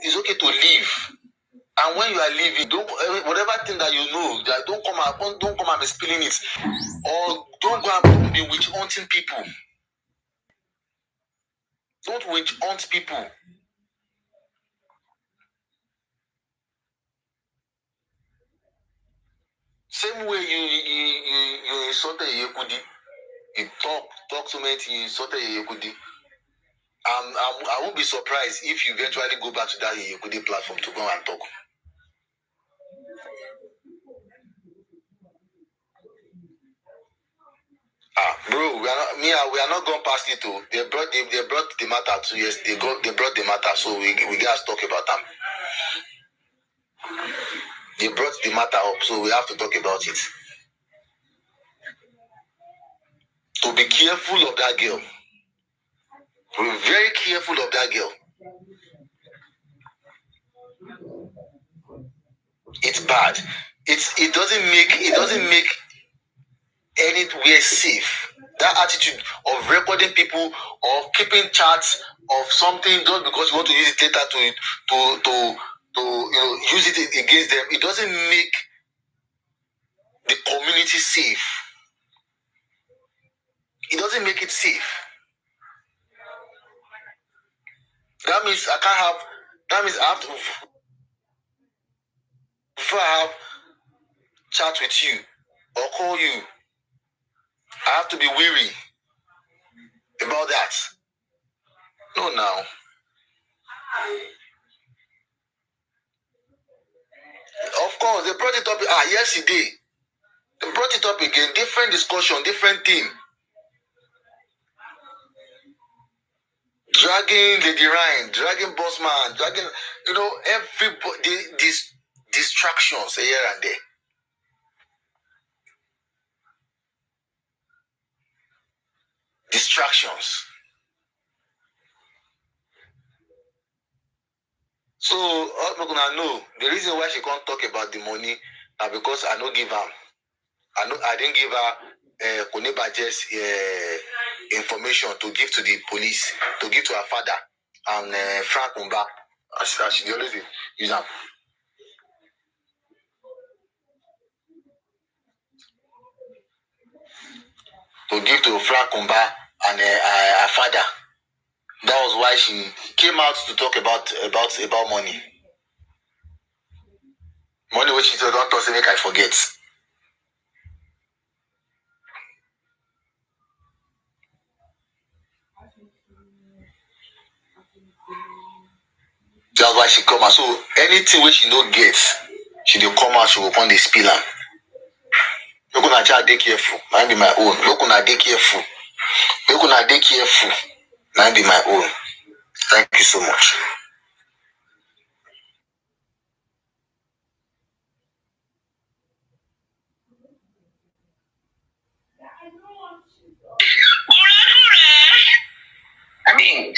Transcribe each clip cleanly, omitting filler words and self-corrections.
it's okay to leave. And when you are leaving, don't whatever thing that you know, that don't come and be spilling it, or don't go and be witch hunting people. Don't witch hunt people. Same way you insulted Yekudi, you talk so many things, you insulted Yekudi. I won't be surprised if you eventually go back to that Yekudi platform to go and talk. Bro, we are not going past it too. They brought the matter 2 years. They brought the matter, so we guys talk about them. They brought the matter up, so we have to talk about it. To be careful of that girl. We're very careful of that girl. It's bad. It doesn't make anywhere safe. That attitude of recording people or keeping charts of something just because you want to use it later to use it against them, it doesn't make the community safe. It doesn't make it safe. That means I have to, before I have chat with you or call you, I have to be weary about that. No, now. Of course, they brought it up. Yesterday. They brought it up again. Different discussion, different thing. Dragging Lady Ryan, dragging Bossman, dragging, everybody, these distractions here and there. Distractions. So, all gonna know the reason why she can't talk about the money are because I don't give her. I didn't give her Konibaje's information to give to the police, to give to her father and Frank Umba, as she always use them. To give to Frank Umba and her father. That was why she came out to talk about money. Money which she don't talk to make I forget. That's why she come out. So anything which she no get, she will come out, she will come the spill am. Look on child, dey careful. Mine be my own. Look on dey careful. Look on dey careful. Mine be my own. Thank you so much. I mean,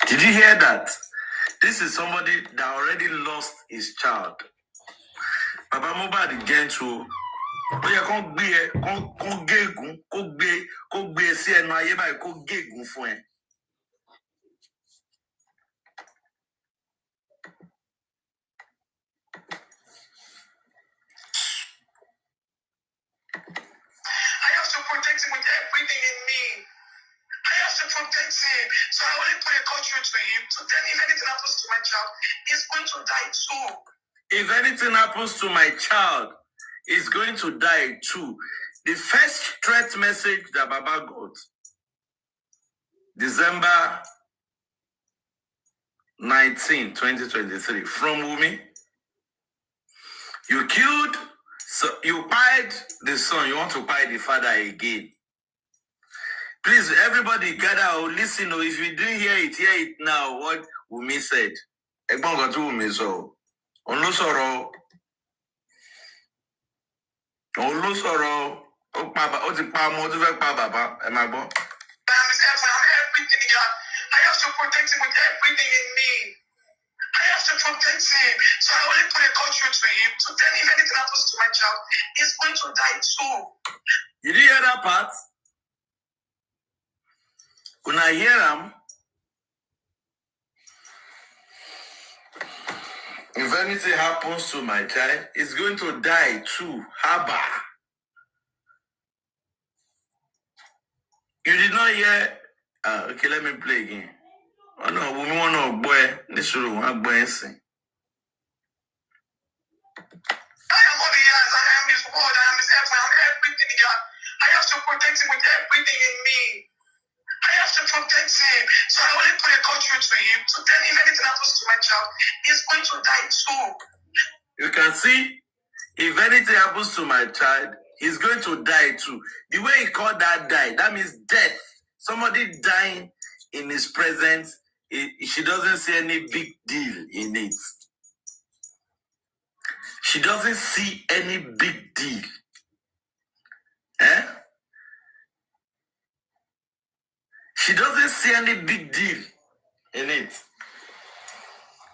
did you hear that? This is somebody that already lost his child. Baba Mohbad gentle. Ó yẹ kó gbé ẹ, kó gégùn, kó gbé sí ẹnu ayé báyìí, kó gégùn fún ẹ. then if anything happens to my child, he's going to die too. If anything happens to my child, he's going to die too. The first threat message that Baba got, December 19, 2023, from Wumi. You killed, so you pied the son, you want to pie the father again. Please, everybody gather or listen, or if you didn't hear it now, what Wumi said. Ẹ̀gbọ́n kan tí Wumi sọ. Òun ló sọ̀rọ̀. Òun ló sọ̀rọ̀. Ó ti pa ọmọ, ó ti fẹ́ pa bàbá. Ẹ máa gbọ́. I'm everything. I have to protect him with everything in me. I have to protect him. So I only put a caution to him. So then if anything happens to my child, he's going to die too. You did hear that part? When I hear him, if anything happens to my child, he's going to die too. Haba. You did not hear? Okay, let me play again. Oh no, we want no boy. This room, I'm boy. I am what he has. I am his word. I am his effort. I am everything he has. I have to protect him with everything in me. I have to protect him. So I only put a caution to him. So then if anything happens to my child, he's going to die too. You can see, if anything happens to my child, he's going to die too. The way he called that die, that means death. Somebody dying in his presence, she doesn't see any big deal in it. She doesn't see any big deal. She doesn't see any big deal in it.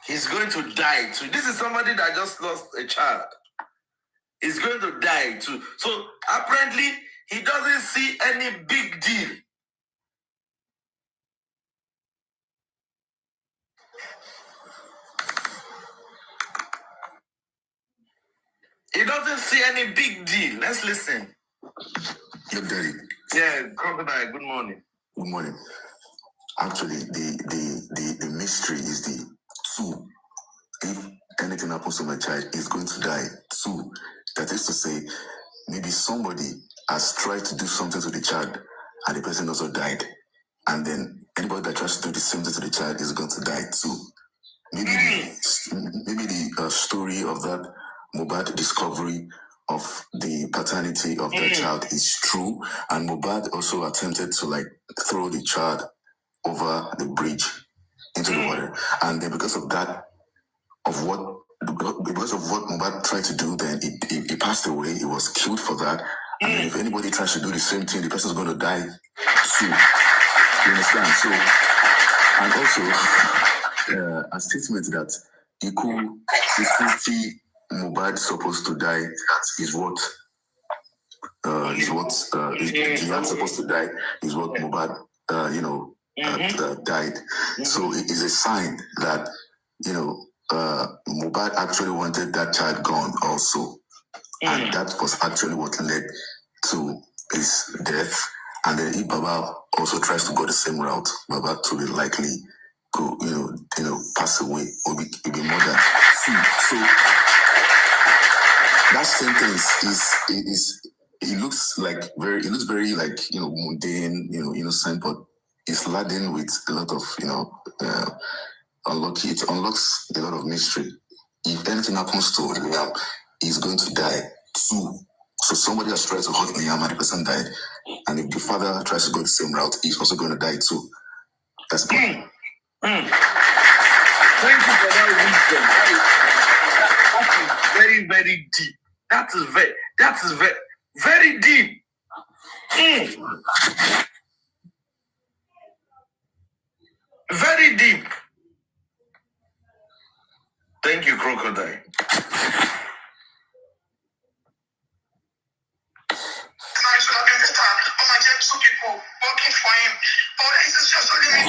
He's going to die too. This is somebody that just lost a child. He's going to die too. So apparently, he doesn't see any big deal. He doesn't see any big deal. Let's listen. Your daddy. Yeah, Crocodile, good morning. Good morning. Actually, the mystery is the two. If anything happens to my child, he's going to die. Two. That is to say, maybe somebody has tried to do something to the child and the person also died. And then anybody that tries to do the same thing to the child is going to die too. Maybe the story of that Mohbad discovery of the paternity of that child is true, and Mohbad also attempted to throw the child over the bridge into the water, and then because of what Mohbad tried to do, then he passed away. He was killed for that, and then if anybody tries to do the same thing, the person's going to die too. You understand? So, and also. A statement that Iku Mohbad supposed to die is what Jihad supposed to die is what Mohbad died. So it is a sign that Mohbad actually wanted that child gone also, and that was actually what led to his death. And then if Baba also tries to go the same route, Baba to be likely go, pass away or be murdered. So that sentence it looks very mundane, innocent, but it's laden with a lot of it unlocks a lot of mystery. If anything happens to Liam, he's going to die too. So somebody has tried to hurt Liam and the person died, and if the father tries to go the same route, he's also going to die too. That's the point. Thank you for that wisdom. That is very, very deep. That is very, very deep. Very deep. Thank you, Crocodile. I should have been better. I get two people working for him. But it's just only me.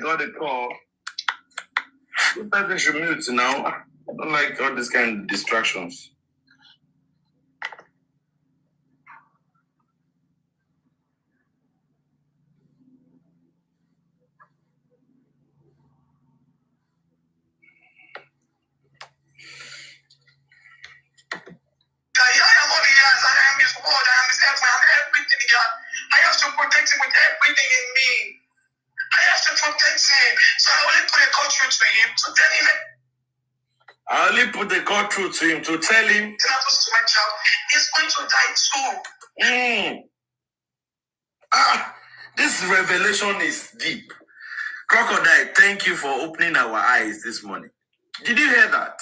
got a call. The person should mute now. I don't like all these kind of distractions. I am all he has, and I am his word, I am his helper, I am everything he has. I have to protect him with everything in me. I have to protect him. So I only put a call through to him to tell him. I only put the call through to him to tell him. It happens to my child. He's going to die too. This revelation is deep. Crocodile, thank you for opening our eyes this morning. Did you hear that?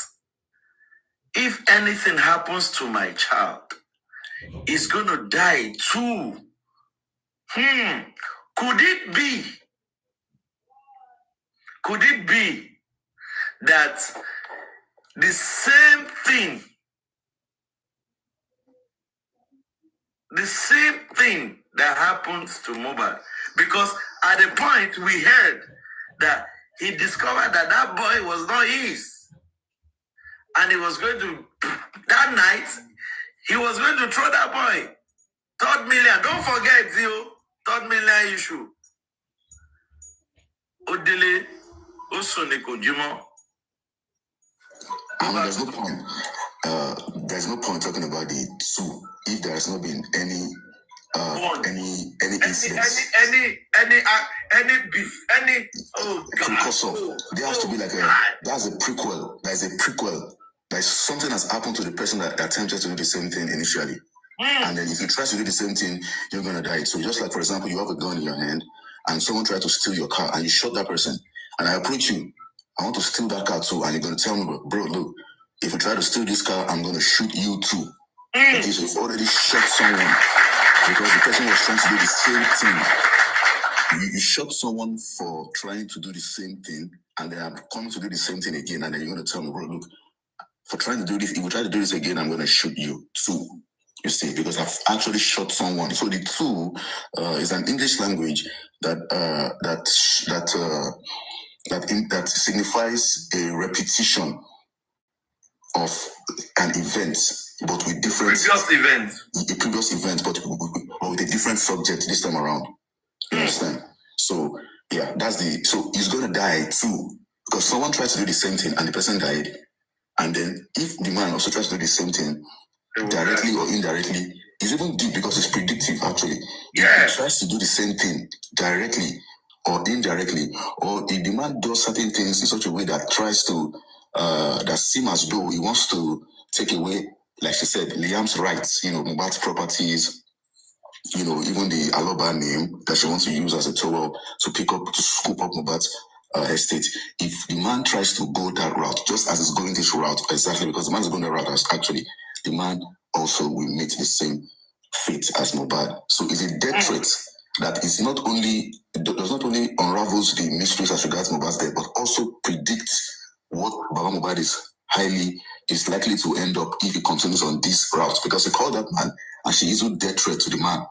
If anything happens to my child, he's going to die too. Could it be that the same thing that happens to Mohbad? Because at the point we heard that he discovered that that boy was not his. And he was going to, that night, he was going to throw that boy. 3rd million, don't forget, you. 3rd million issue. Odile, Osoneko Jimo. There's no point. There's no point talking about the two if there has not been any incidents. Any beef, any precursor. There has to be like that's a prequel. There's a prequel. There's something has happened to the person that attempted to do the same thing initially. And then if you try to do the same thing, you're gonna die. So just like, for example, you have a gun in your hand and someone tried to steal your car and you shot that person, and I approach you, I want to steal that car too, and you're gonna tell me, bro, look, if you try to steal this car, I'm gonna shoot you too. Because you've already shot someone because the person was trying to do the same thing. You shot someone for trying to do the same thing, and they are coming to do the same thing again, and then you're gonna tell me, bro, look, for trying to do this, if you try to do this again, I'm gonna shoot you too. You see, because I've actually shot someone. So the two is an English language that signifies a repetition of an event, but with different previous event, but with a different subject this time around. You understand? So yeah, so he's gonna die too because someone tried to do the same thing and the person died, and then if the man also tries to do the same thing directly or indirectly, it's even deep because it's predictive actually. If he tries to do the same thing directly or indirectly, or if the man does certain things in such a way that tries to that seem as though he wants to take away, like she said, Liam's rights, Mohbad's properties, even the Aloba name that she wants to use as a tool to scoop up Mohbad's estate. If the man tries to go that route, just as he's going this route, exactly because the man is going that route, actually, the man also will meet the same fate as Mohbad. So it's a death threat that is does not only unravels the mysteries as regards Mohbad's death, but also predicts what Baba Mohbad is likely to end up if he continues on this route. Because he called that man and she issued death threat to the man,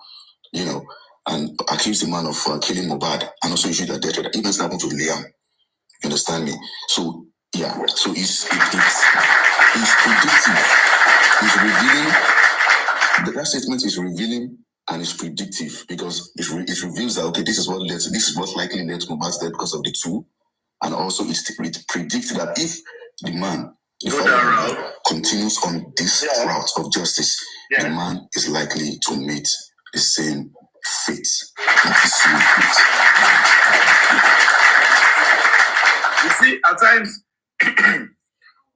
and accused the man of killing Mohbad, and also issued a death threat. Even happened to Liam. You understand me? So yeah, so it's predictive. It's revealing. That statement is revealing and it's predictive because it reveals that this is what likely led to Mohbad's death because of the two, and also it predicts that if the man continues on this route of justice, the man is likely to meet the same fate that he see, at times,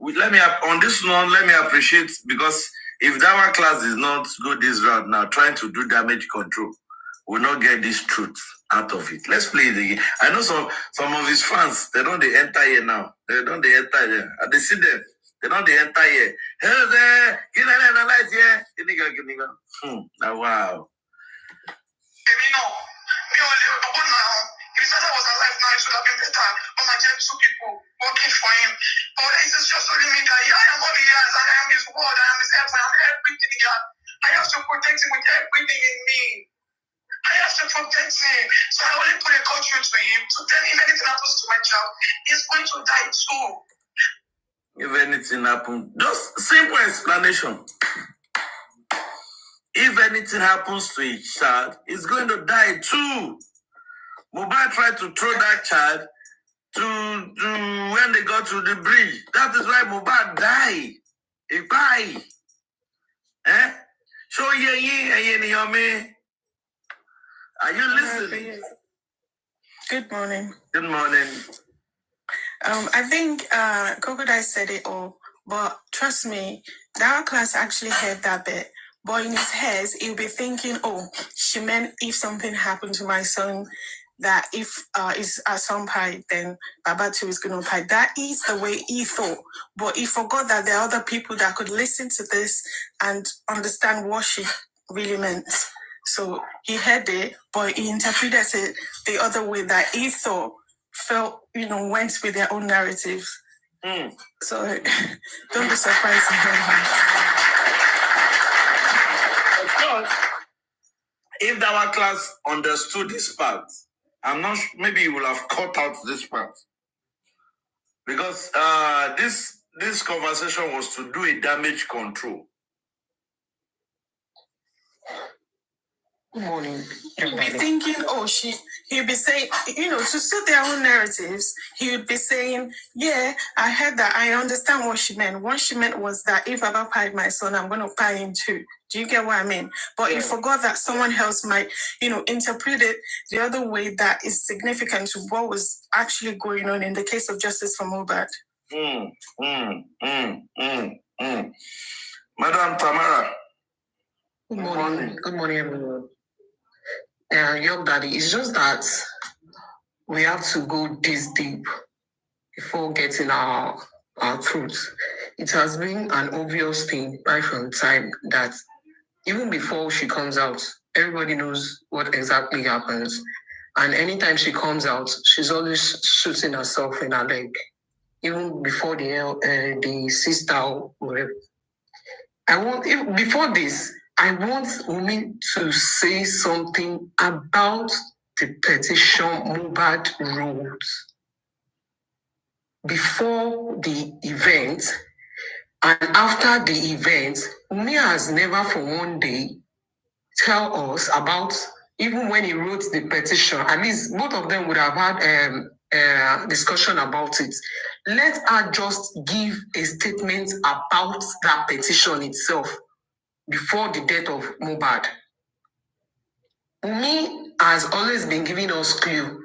let me appreciate, because if Dawa class is not go this route now, trying to do damage control, will not get this truth out of it. Let's play it again. I know some of his fans, they don't enter here now. They don't enter here. And they see them. They don't enter here. Hello there. Get an light here. Now, wow. If Sada was alive now, it would have been better. But my dear, two people working for him. But it's just telling me that I am all he has, and I am his word, I am his helper, I am everything he has. I have to protect him with everything in me. I have to protect him. So I only put a caution to him to tell him if anything happens to my child, he's going to die too. If anything happens, just simple explanation. If anything happens to a child, he's going to die too. Mohbad tried to throw that child to when they got to the bridge. That is why Mohbad died. He died. So are you listening? Good morning. Good morning. I think Crocodile said it all, but trust me, that class actually heard that bit. But in his head, he'll be thinking, "Oh, she meant if something happened to my son, that if is a son pie, then Baba too is going to pie." That is the way he thought. But he forgot that there are other people that could listen to this and understand what she really meant. So he heard it, but he interpreted it the other way that he thought, felt, went with their own narratives. So don't be surprised. Of course, if our class understood this part, I'm not sure, maybe you will have cut out this part. Because this conversation was to do a damage control. Good morning. He'll be thinking, he'll be saying, to suit their own narratives, he would be saying, yeah, I heard that. I understand what she meant. What she meant was that if Baba pied my son, I'm going to pie him too. Do you get what I mean? But he forgot that someone else might, interpret it the other way that is significant to what was actually going on in the case of justice for Mohbad. Madam Tamara. Good morning. Good morning, everyone. Young Daddy, it's just that we have to go this deep before getting our truth. It has been an obvious thing right from time that even before she comes out, everybody knows what exactly happens. And anytime she comes out, she's always shooting herself in her leg. Even before the sister or whatever. Before this, I want Wunmi to say something about the petition Mohbad wrote before the event and after the event. Wunmi has never for one day tell us about, even when he wrote the petition, at least both of them would have had discussion about it. Let her just give a statement about that petition itself before the death of Mohbad. Wunmi has always been giving us clue.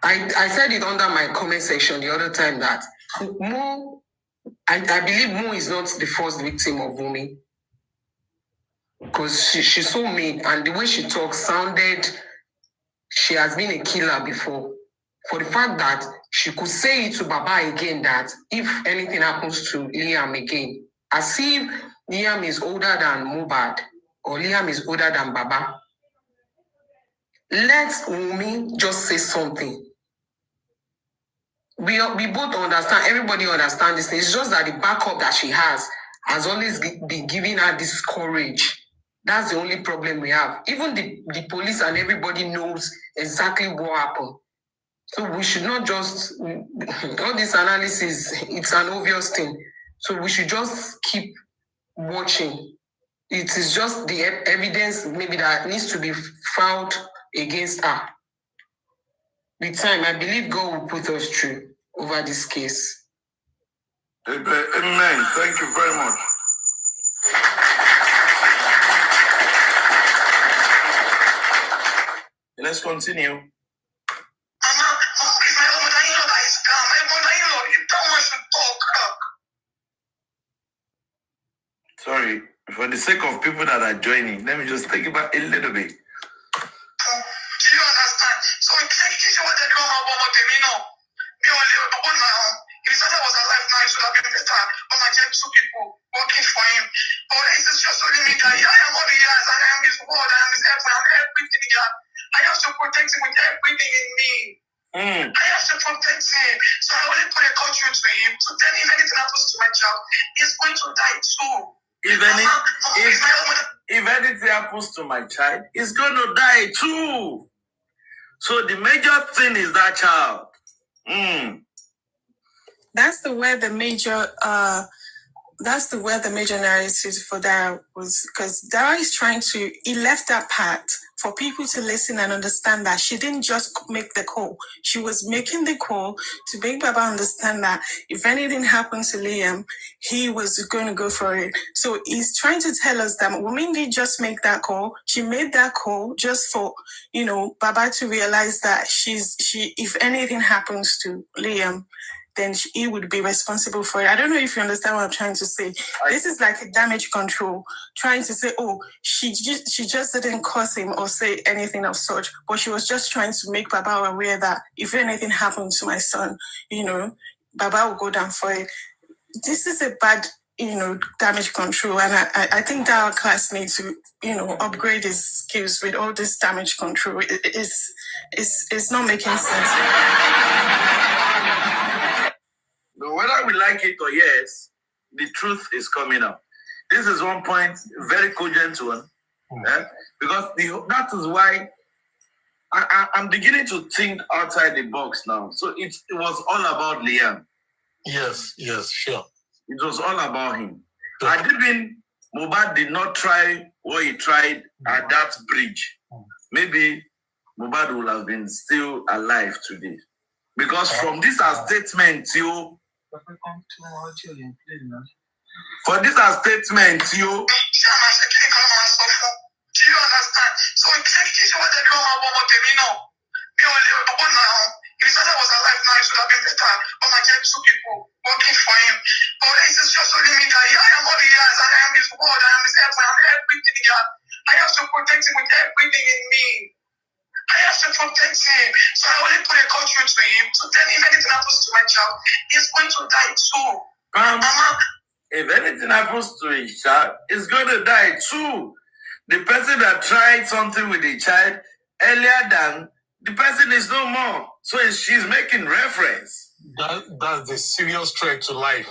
I said it under my comment section the other time that Mo, I believe Mo is not the first victim of Wunmi. Because she's so mean, and the way she talks sounded, she has been a killer before. For the fact that she could say it to Baba again that if anything happens to Liam again, as if Liam is older than Mohbad or Liam is older than Baba. Let Wunmi just say something. We both understand, everybody understands this. It's just that the backup that she has always been giving her this courage. That's the only problem we have. Even the police and everybody knows exactly what happened. So we should not just, all this analysis, it's an obvious thing. So we should just keep watching. It is just the evidence maybe that needs to be found against her. With time, I believe God will put us through over this case. Amen. Thank you very much. Let's continue. Sorry, for the sake of people that are joining, let me just take it back a little bit. Do you understand? So this is what they come about me now. Me only on my own. If Santa was alive now, it would have been better. But I get two people working for him. But it is just only me that I am all the years, and I am his word, I am his effort, I am everything. I have to protect him with everything in me. I have to protect him. So I only put a caution to him to tell him if anything happens to my child, he's going to die too. If anything happens to my child, he's going to die too. So the major thing is that child. That's the where the major narrative for Dara was, because Dara is trying to, he left that part for people to listen and understand that she didn't just make the call. She was making the call to make Baba understand that if anything happened to Liam, he was going to go for it. So he's trying to tell us that women didn't just make that call. She made that call just for, Baba to realize that if anything happens to Liam, then he would be responsible for it. I don't know if you understand what I'm trying to say. This is like a damage control, trying to say, oh, she just didn't curse him or say anything of such, but she was just trying to make Baba aware that if anything happened to my son, Baba will go down for it. This is a bad, damage control, and I think that our class needs to, upgrade his skills with all this damage control. It's not making sense. But whether we like it or yes, the truth is coming up. This is one point, very cogent one, because that is why I'm beginning to think outside the box now. So it was all about Liam. Yes, sure. It was all about him. Sure. Mohbad did not try what he tried at that bridge. maybe Mohbad would have been still alive today. Because from this statement, you. For this statement, you. Do you understand? So it's what they call my if his father was alive now, it would have been better. But I get two people working for him. But it's just only me that I am all he has, and I am his word, I am his help, I am everything he has. I have to protect him with everything in me. I have to protect him. So I only put a caution to him to tell him if anything happens to my child, he's going to die too. Mama, if anything happens to his child, he's going to die too. The person that tried something with the child earlier than the person is no more. So she's making reference. That's the serious threat to life.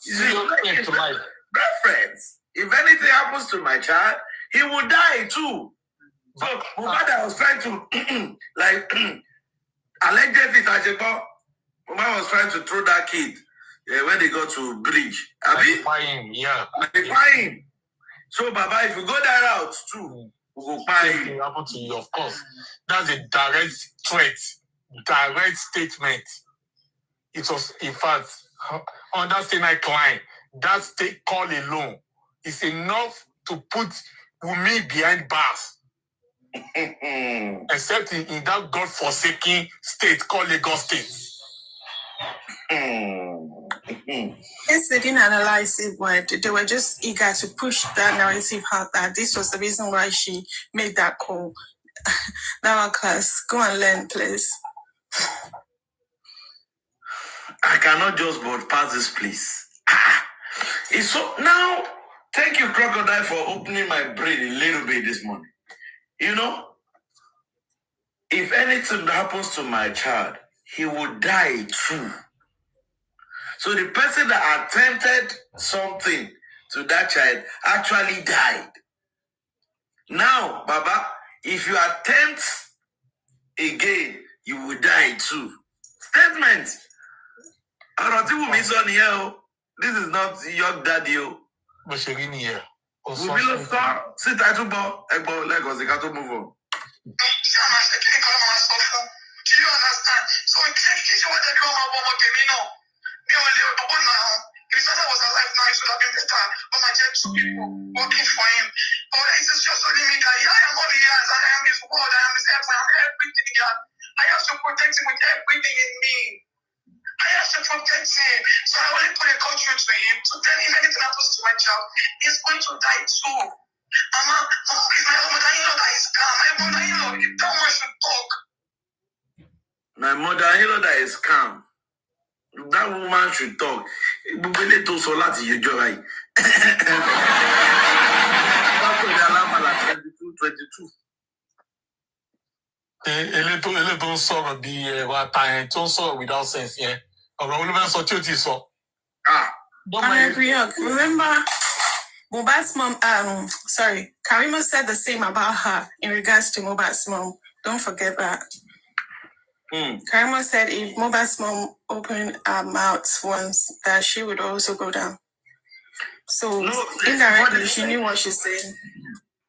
Serious threat to life. Reference. If anything happens to my child, he will die too. So Mohbad was trying to allegedly Tajebo, Mohbad was trying to throw that kid when they got to bridge. Him. Him. So Baba, if you go that route too, we will find him. Happen to you, of course. That's a direct threat, direct statement. It was, in fact, under Sinai Klein, that state call alone is enough to put Wunmi behind bars. Except in that God-forsaken state called Lagos State. Yes, they didn't analyze it, but they were just eager to push that narrative out that this was the reason why she made that call. Now, class, go and learn, please. I cannot just but pass this, please. It's so now. Thank you, Crocodile, for opening my brain a little bit this morning. You know, if anything happens to my child, he will die too. So the person that attempted something to that child actually died. Now, Baba, if you attempt again, you will die too. Statement. This is not your daddy. We will start. Sit at the bar. Lagos, they got to move on. Do you understand? So it's what they call my if his father was alive now, it would have been better. But I get two people working for him. But it's just only me that I am all he has, and I am his word, I am his help, I am everything he has. I have to protect him with everything in me. I have to protect him. So I only put a caution to him to tell him if anything happens to my child, he's going to die too. Mama, is my mother-in-law that is calm. My mother-in-law, if that one should talk. My mother-in-law that is calm. That woman should talk. Bubele to so láti yejo rai. That's the alarm at 22. Ele tó sọ̀rọ̀ bí ẹ̀rọ àtàyàn tó sọ̀rọ̀ without sense yẹn. Ọ̀rọ̀ olúmọ̀ sọ tí ó ti sọ. Remember, Mohbad's mom, Karima said the same about her in regards to Mohbad's mom. Don't forget that. Karima said if Moba's mom opened her mouth once, that she would also go down. So indirectly, she knew what she's saying.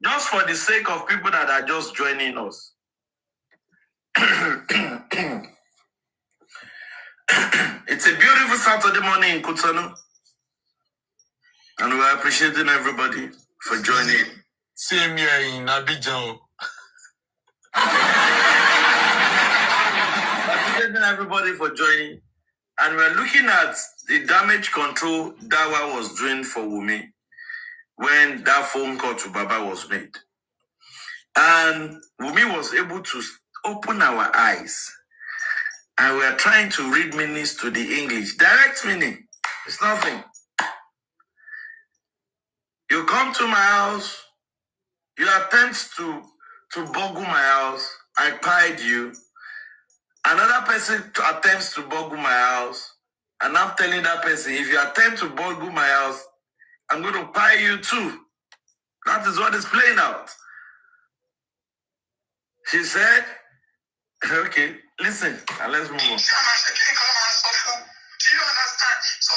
Just for the sake of people that are just joining us. It's a beautiful Saturday morning in Kutonu. And we're appreciating everybody for joining. Same here in Abidjan. Appreciating everybody for joining. And we're looking at the damage control Dawa was doing for Wumi when that phone call to Baba was made. And Wumi was able to open our eyes. And we are trying to read meanings to the English. Direct meaning. It's nothing. You come to my house, you attempt to boggle my house, I pied you. Another person attempts to boggle my house, and I'm telling that person, if you attempt to boggle my house, I'm going to pie you too. That is what is playing out. She said, okay, listen, and let's move on. Do you understand? So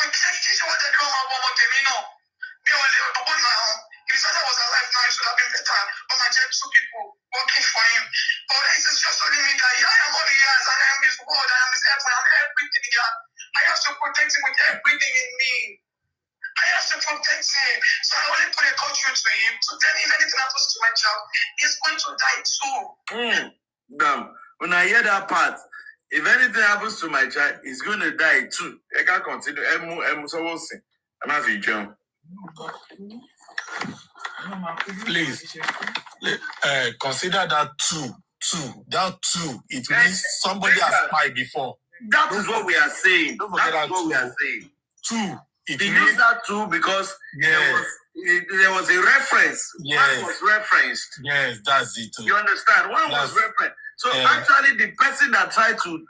if Santa was alive now, it should have been better. But my dear, two people working for him. But it's just only me that I am all he has, and I am his word, I am his heaven, I am everything he has. I have to protect him with everything in me. I have to protect him. So I only put a caution to him to tell him if anything happens to my child, he's going to die too. Damn. When I hear that part, if anything happens to my child, he's going to die too. I can't continue. I'm not a jump. Please, consider that two. That two. It means somebody has spied before. That is what we are saying. That's what we are saying. Two. It means that too because there was a reference. Yes. One was referenced. Yes, that's it. You understand? One was referenced. So actually, the person that tried to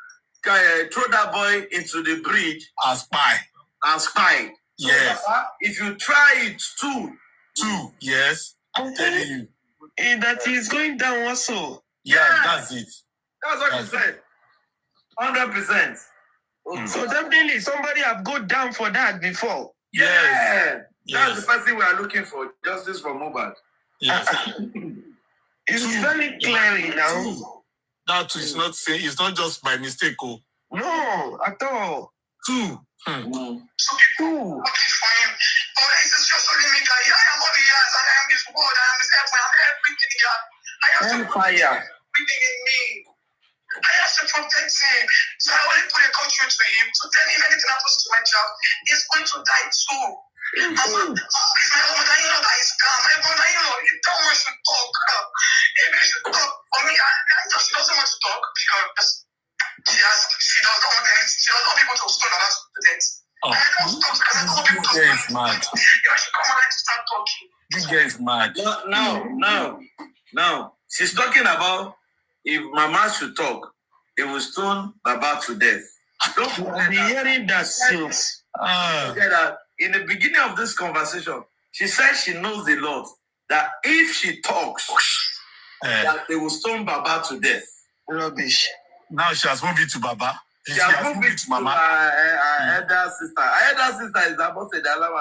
throw that boy into the bridge as spy. So yes. If you try it too. Yes. I'm telling you. That is going down also. Yeah, that's it. That's what you said. 100%. So definitely somebody have gone down for that before. Yeah. That's the person we are looking for. Justice for Mohbad. Yes. It's very clear now. That is not saying it's not just by mistake. Oh. No, at all. Two. Two. Fire. I have to protect him. So I only put a caution to him to tell him if anything happens to my child, he's going to die too. It's my mother-in-law that is calm. My mother-in-law, you don't want to talk. Maybe you should talk. For me, she doesn't want to talk because she does not want anything. She doesn't want people to stone her to death. I don't stop because I don't want people to stone her. You should come around to start talking. This guy is mad. No. She's talking about if Mama should talk, it will stone Baba to death. Don't forget hearing that since. In the beginning of this conversation, she said she knows the Lord that if she talks, that they will stone Baba to death. Rubbish. Now she has moved it to Baba. She has moved it to Mama. Her elder sister. Her elder sister is about to say the alarm.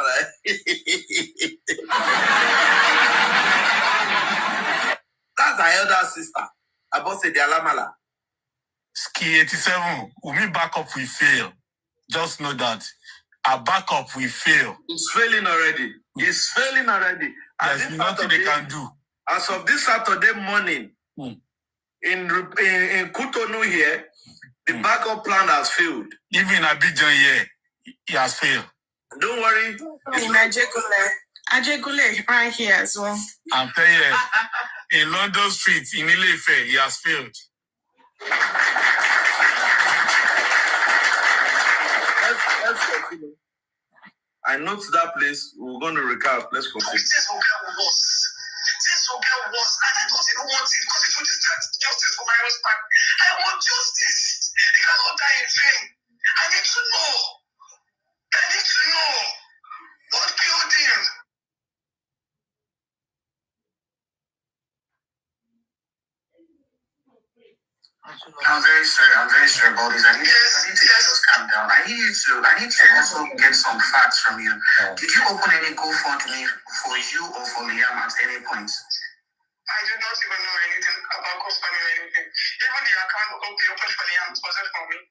That's her elder sister. About say the alamala. Ski 87. Umi backup will fail. Just know that our backup will fail. It's failing already. It's failing already. There's nothing they can do. As of this Saturday morning, in Kutonu here, the backup plan has failed. Even Abidjan here, it has failed. Don't worry. In Ajegule, right here as well. I'm telling you, in London Street, in Ile-Ife, he has failed. Let's continue. I note that place. We're going to recap. Let's continue. This will get worse. And I don't even want it because it will distract justice for my husband. I want justice. He cannot die in vain. I need to know. What killed him? I'm very sorry about this. I need to just calm down. I need to also get some facts from you. Did you open any GoFundMe for you or for Liam at any point? I do not even know anything about GoFundMe or anything. Even the account open for Liam wasn't for me.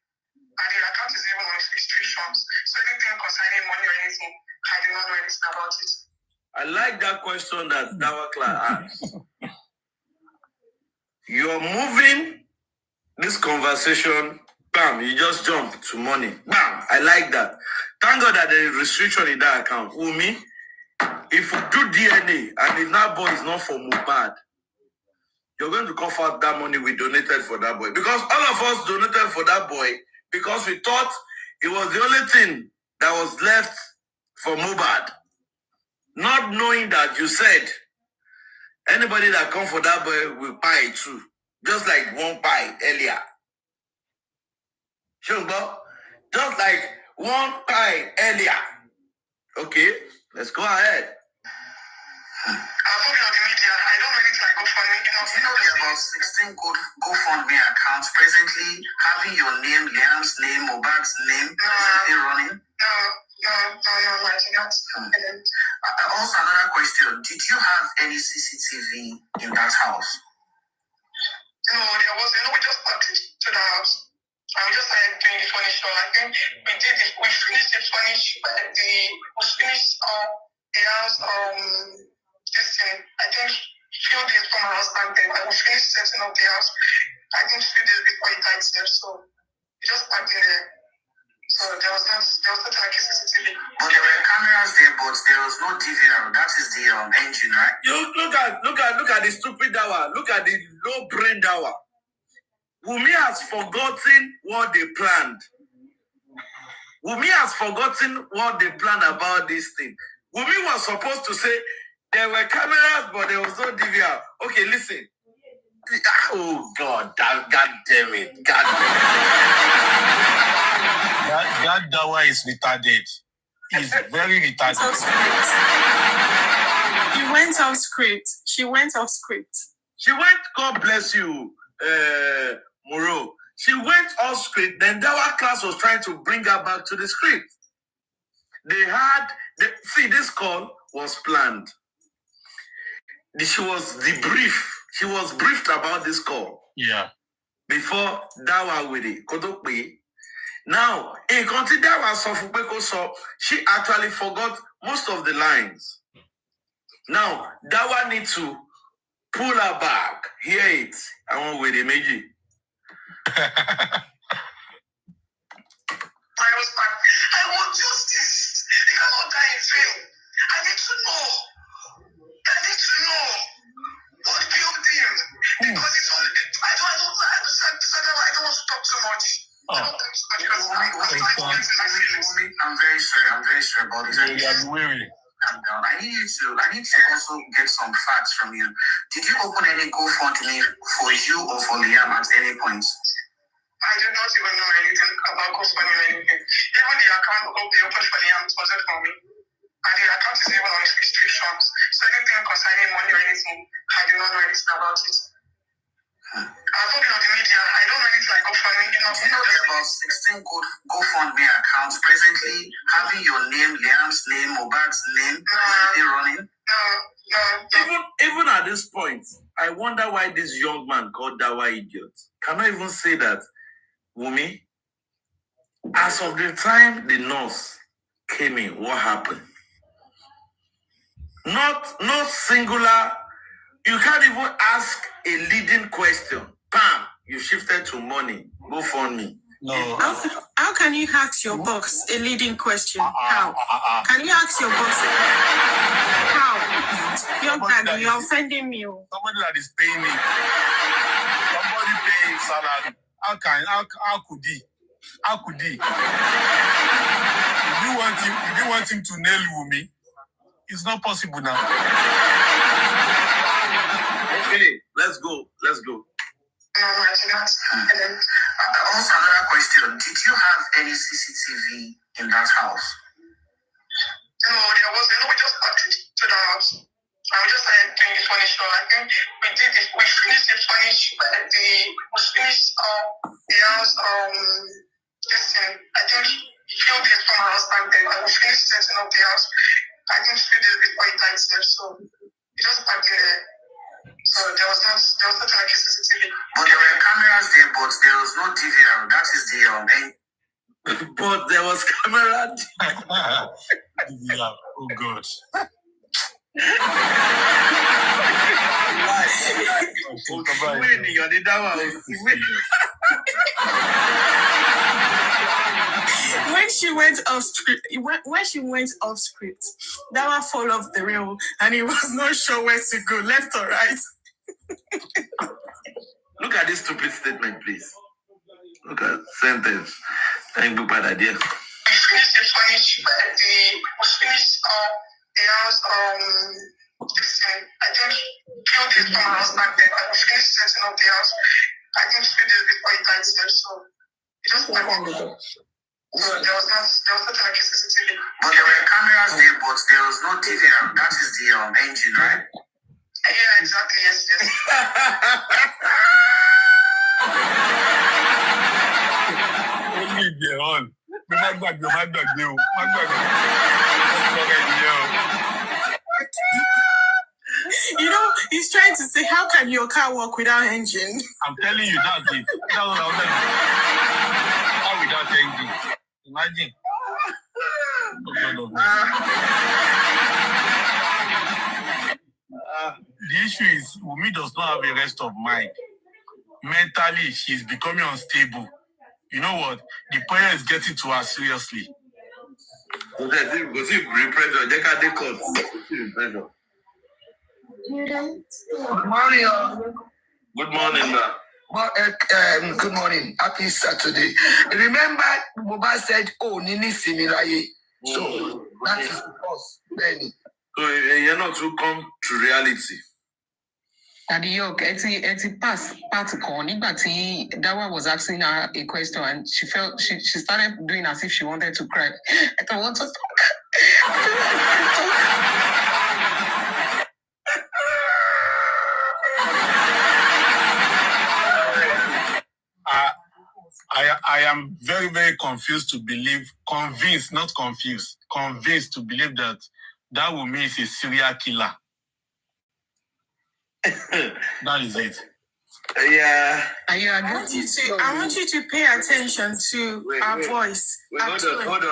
And the account is even on restrictions. So anything concerning money or anything, I do not know anything about it. I like that question that Dawakla asked. You're moving this conversation, bam, you just jump to money. Bam, I like that. Thank God that there is restriction in that account. Umi, if you do DNA and if that boy is not for Mubad, you're going to cough out that money we donated for that boy. Because all of us donated for that boy because we thought it was the only thing that was left for Mubad. Not knowing that you said anybody that come for that boy will buy it too. Just like one buy earlier. Sure, just like one buy earlier. Okay, let's go ahead. I'll put it on the media. I don't really try GoFundMe. You know, there are about 16 GoFundMe accounts presently having your name, Liam's name, Mobad's name, presently running. No, I cannot. Also, another question. Did you have any CCTV in that house? No, there wasn't. No, we just parked it to the house. And we just started doing the furniture. I think we finished the furniture, we finished the house, this thing. I think few days from my husband then, and we finished setting up the house. I think few days before he died there, so we just parked in there. So there was not like a CCTV. But there were cameras there, but there was no DVR. That is the engine, right? You look at the stupid Dawa. Look at the low brain Dawa. Wumi has forgotten what they planned. Wumi has forgotten what they planned about this thing. Wumi was supposed to say there were cameras, but there was no DVR. Okay, listen. Oh God, God damn it. God damn it. That Dawa is retarded. He's very retarded. He went off script. She went off script. She went, God bless you, Moro. She went off script. Then Dawa class was trying to bring her back to the script. This call was planned. She was debriefed. She was briefed about this call. Yeah. Before Dawa with it. Kodokwe. Now, in consider so she actually forgot most of the lines. Now, Dawa needs to pull her back. Hear it. I want with the Meiji. I want justice. They cannot die in vain. I need to know what killed him. Because it's all, I don't want to talk too much. Oh. I'm very sorry about this. I'm weary. I need to also get some facts from you. Did you open any GoFundMe for you or for Liam at any point? I do not even know anything about GoFundMe or anything. Even the account open for Liam wasn't for me. And the account is even on restrictions. So anything concerning money or anything, I do not know anything about it. I'll put it on the media. I don't know anything like GoFundMe. You know, there are about 16 GoFundMe accounts presently having your name, Liam's name, Mobad's name, presently running. Even at this point, I wonder why this young man called Dawa idiot cannot even say that, Wumi, as of the time the nurse came in, what happened? Not singular. You can't even ask a leading question. Bam, you shifted to money. Go for me. No. How can you ask your boss a leading question? How? Can you ask your boss? How? Young daddy, you're offending me. Somebody that is paying me. Somebody paying salary. How could he? How could he? If you want him to nail Wumi, it's not possible now. Okay, let's go. Also, another question. Did you have any CCTV in that house? No, there wasn't. No, we just parked it to the house. And we just started doing the furniture. sure. I think we did it. We finished the furniture. We finished the house. Listen, I think few days from our husband then, and we finished setting up the house. I think few days before he died, so he just back there. So there was nothing like a CCTV. But there were cameras there, but there was no DVR. That is the But there was camera. Yeah. Oh God. When she went off script, that one fall off the rail, and he was not sure where to go, left or right. Look at this stupid statement, please. Look at sentence. Thank you, bad idea. We finished the furniture. We finished the house. Listen, I think few days from our husband then, and we finished setting up the house. I think few days before he died, so he just back there. So there was nothing like a CCTV. But there were cameras there, but there was no DVR. That is the engine, right? Yeah, exactly. Yes. Only the on. You know, he's trying to say, how can your car work without engine? I'm telling you, that's it. That's what I was telling you. How without engine? Imagine. The issue is, Wumi does not have a rest of mind. Mentally, she's becoming unstable. You know what? The prayer is getting to her seriously. Good morning. Good morning, man. Well, good morning. Happy Saturday. Remember, Boba said, "Oh, Nini Similaye." So that is us, Benny. So you're not to come to reality. Daddy York, eti pass part kan nígbà tí Dawa was asking her a question and she felt she started doing as if she wanted to cry. I don't want to talk. I am very, very convinced to believe that that woman is a serial killer. That is it. Yeah. I want you to pay attention to our voice. Hold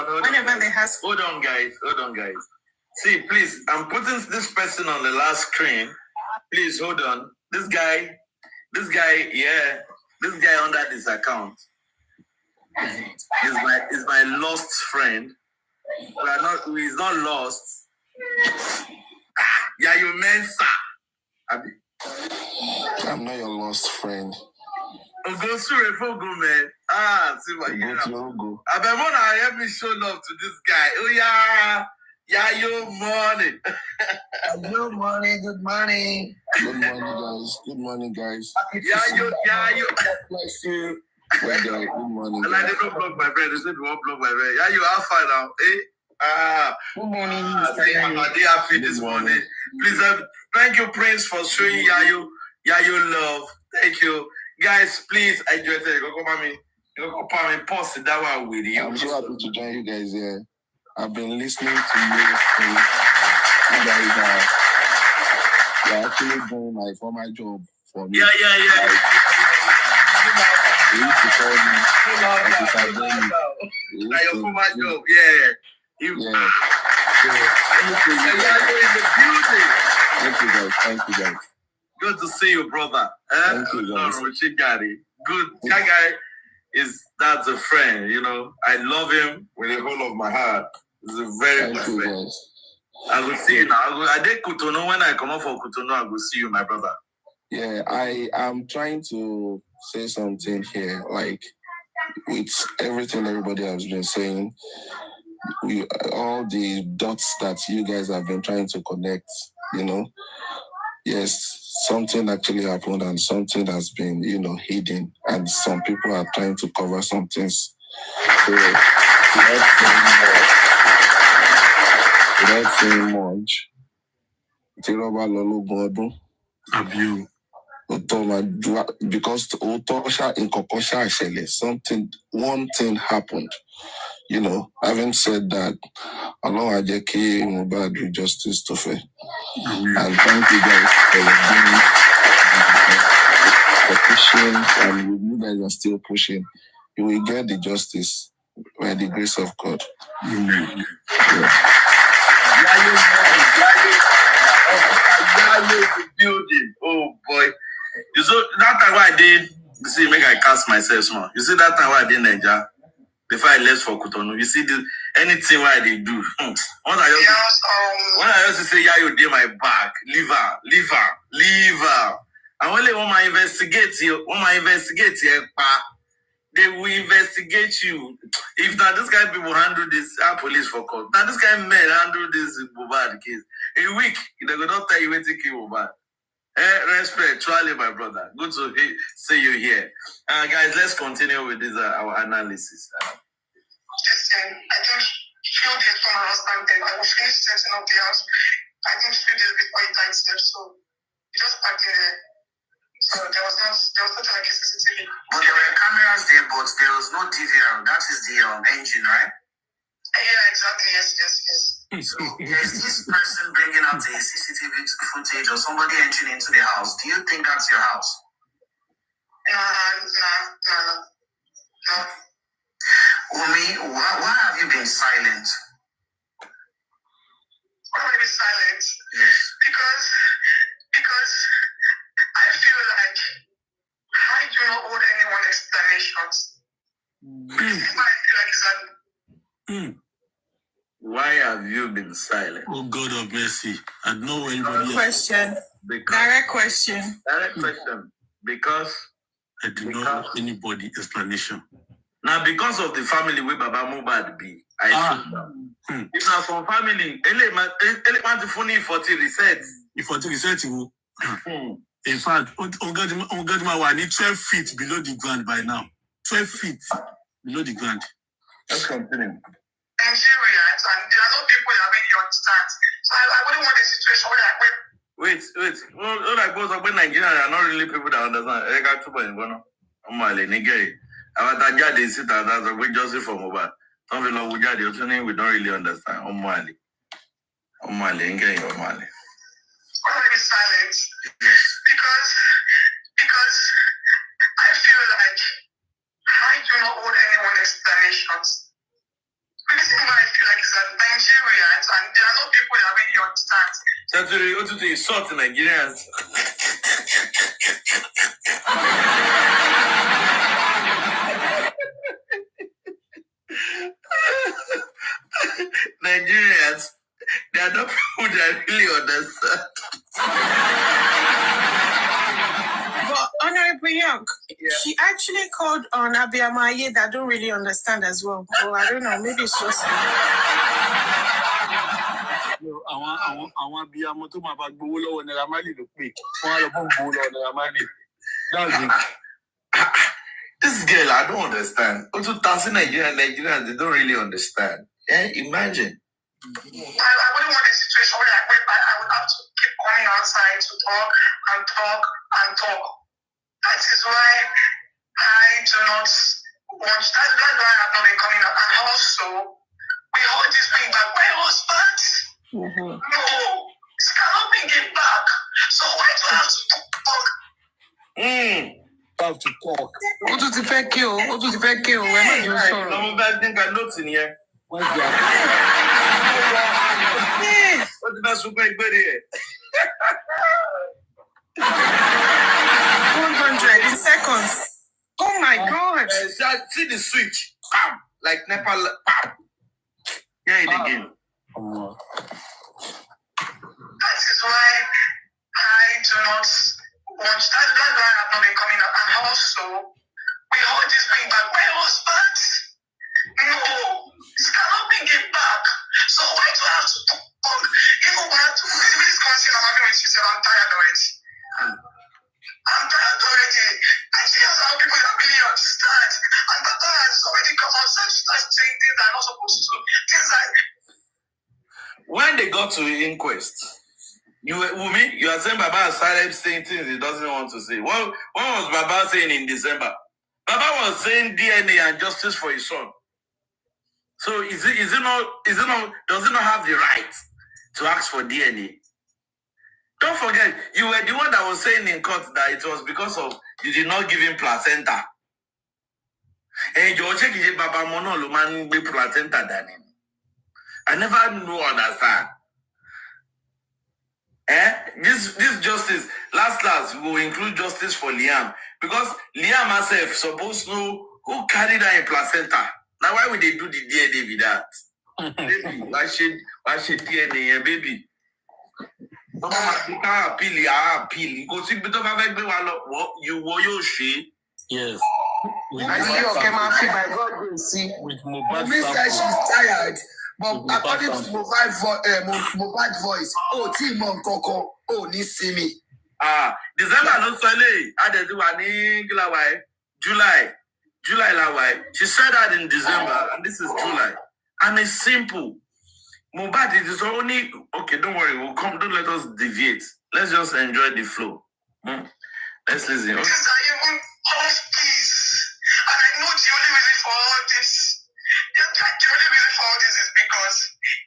on, guys. See, please, I'm putting this person on the last screen. Please hold on. This guy under this account is my lost friend. He's not lost. Yeah, you meant, sir. I'm not your lost friend. Go man. See my Go. Help me show love to this guy. Oh yeah. Yeah, your morning. Good morning. Good morning, guys. Yeah. God bless you. Good morning. And I didn't block my friend. They said you won't block my friend. Yeah, you are fine now. Good morning, I'm happy this morning. Please, thank you, Prince, for showing Yayo love. Thank you. Guys, please enjoy it. You go post it that one with you. I'm so happy to join you guys here. I've been listening to you. You guys are actually doing my former job for me. Yeah. You used to call me. Like your former job, yeah. Yeah. In the building. Thank you, guys. Good to see you, brother. Thank you, guys. Good. That guy that's a friend, you know. I love him with the whole of my heart. He's a very good friend. Guys. I will see you now. I did Kutono. When I come up for Kutono, I will see you, my brother. Yeah, I am trying to say something here. Like, with everything everybody has been saying, all the dots that you guys have been trying to connect, yes, something actually happened and something has been, hidden, and some people are trying to cover some things. So, without saying much, Tiroba Lolo Bodu, Abuse. Because one thing happened. You know, having said that, Allah Ajeki Mubad do justice to fair. And thank you guys for pushing, and you guys are still pushing. You will get the justice by the grace of God. Amen. Building. Oh boy. You saw that time why I did see make I cast myself small. You see that time why I did Nigeria before I left for Cotonou. You see this anything why they do. When I used to say yeah, you did my back, leave her. And when they want my investigate you, they will investigate you. If now this kind of people handle this, our police for court. Now this kind of men handle this Bobad case. A week, they will not tell you when to kill Bobad. Respect, truly, my brother. Good to see you here. Guys, let's continue with this our analysis. Listen, I think few days from my husband then I will finish setting up the house. I think few days before he died there, so he just parked there. So there was nothing like a CCTV. But there were cameras there, but there was no DVR. That is the engine, right? Yeah, exactly. Yes. So there's this person bringing out a CCTV footage or somebody entering into the house. Do you think that's your house? No. Umi, why have you been silent? Why have I been silent? Yes. Because I feel like I do not owe anyone explanations. I feel like it's Why have you been silent? Oh God of mercy. I know anybody question. Direct question. Because I do not owe anybody explanation. Now, because of the family where Baba Mubad be, I should. If not from family, element funny 40 reset. If 40 reset, in fact, we need 12 feet below the ground by now. 12 feet below the ground. Let's continue. Nigerians, and there are no people that really understand. So I wouldn't want a situation where Wait. Well, like both of Nigerians are not really people that understand. I got 2.1. Nigeria. Our Tajadi sit as a great Joseph from Oba. Some people we don't really understand. Omali. Why are you silent? Because I feel like I do not owe anyone explanations. The reason why I feel like is that Nigerians, and there are no people that really understand. Century, what do you sort Nigerians? Nigerians, they are not people that really understand. But Honorable Young, she actually called on Abiamaye that don't really understand as well. Well, I don't know, maybe it's just This girl, I don't understand. Also, Nigerians, they don't really understand. Imagine. I wouldn't want a situation where I would have to keep going outside to talk. That is why I do not want. That's why I have not been coming out. And also, we hold this thing back. My husband, no, cannot bring it back. So why do I have to talk? Have to talk. What does the fair kill? We're not your sorrow. I'm about to think I notes in here. What's that? What did I super good here? 100 in seconds. Oh my God. See the switch. Bam. Like Nepal. Bam. Hear it again. That is why I do not want. That's why I have not been coming out. And also, we hold this thing back. My husband, no, cannot bring it back. So why do I have to talk? Even when I have to this conversation I'm having with you, I'm tired already. I see how people that really understand. And Baba has already come outside to start saying things that are not supposed to. Things like when they got to the inquest, You are saying Baba started saying things he doesn't want to say. What was Baba saying in December? Baba was saying DNA and justice for his son. So does it not have the right to ask for DNA? Don't forget, you were the one that was saying in court that it was because of you did not give him placenta. And you check Baba Mono Luman be placenta Dani. I never knew understand. This justice, last we will include justice for Liam. Because Liam herself supposed to know who carried her in placenta. Now why would they do the DNA with that? Baby, why should DNA, baby? Yes. I see okay, my by God will see. With Mohbad said she's tired, but according to Mohbad voice, Team Coco, ni see me. December no Sunday. July la. She said that in December, and this is July. And it's simple. Mohbad, it is only okay. Don't worry, we'll come. Don't let us deviate. Let's just enjoy the flow. Let's listen. Okay. And I know the only reason for all this, is because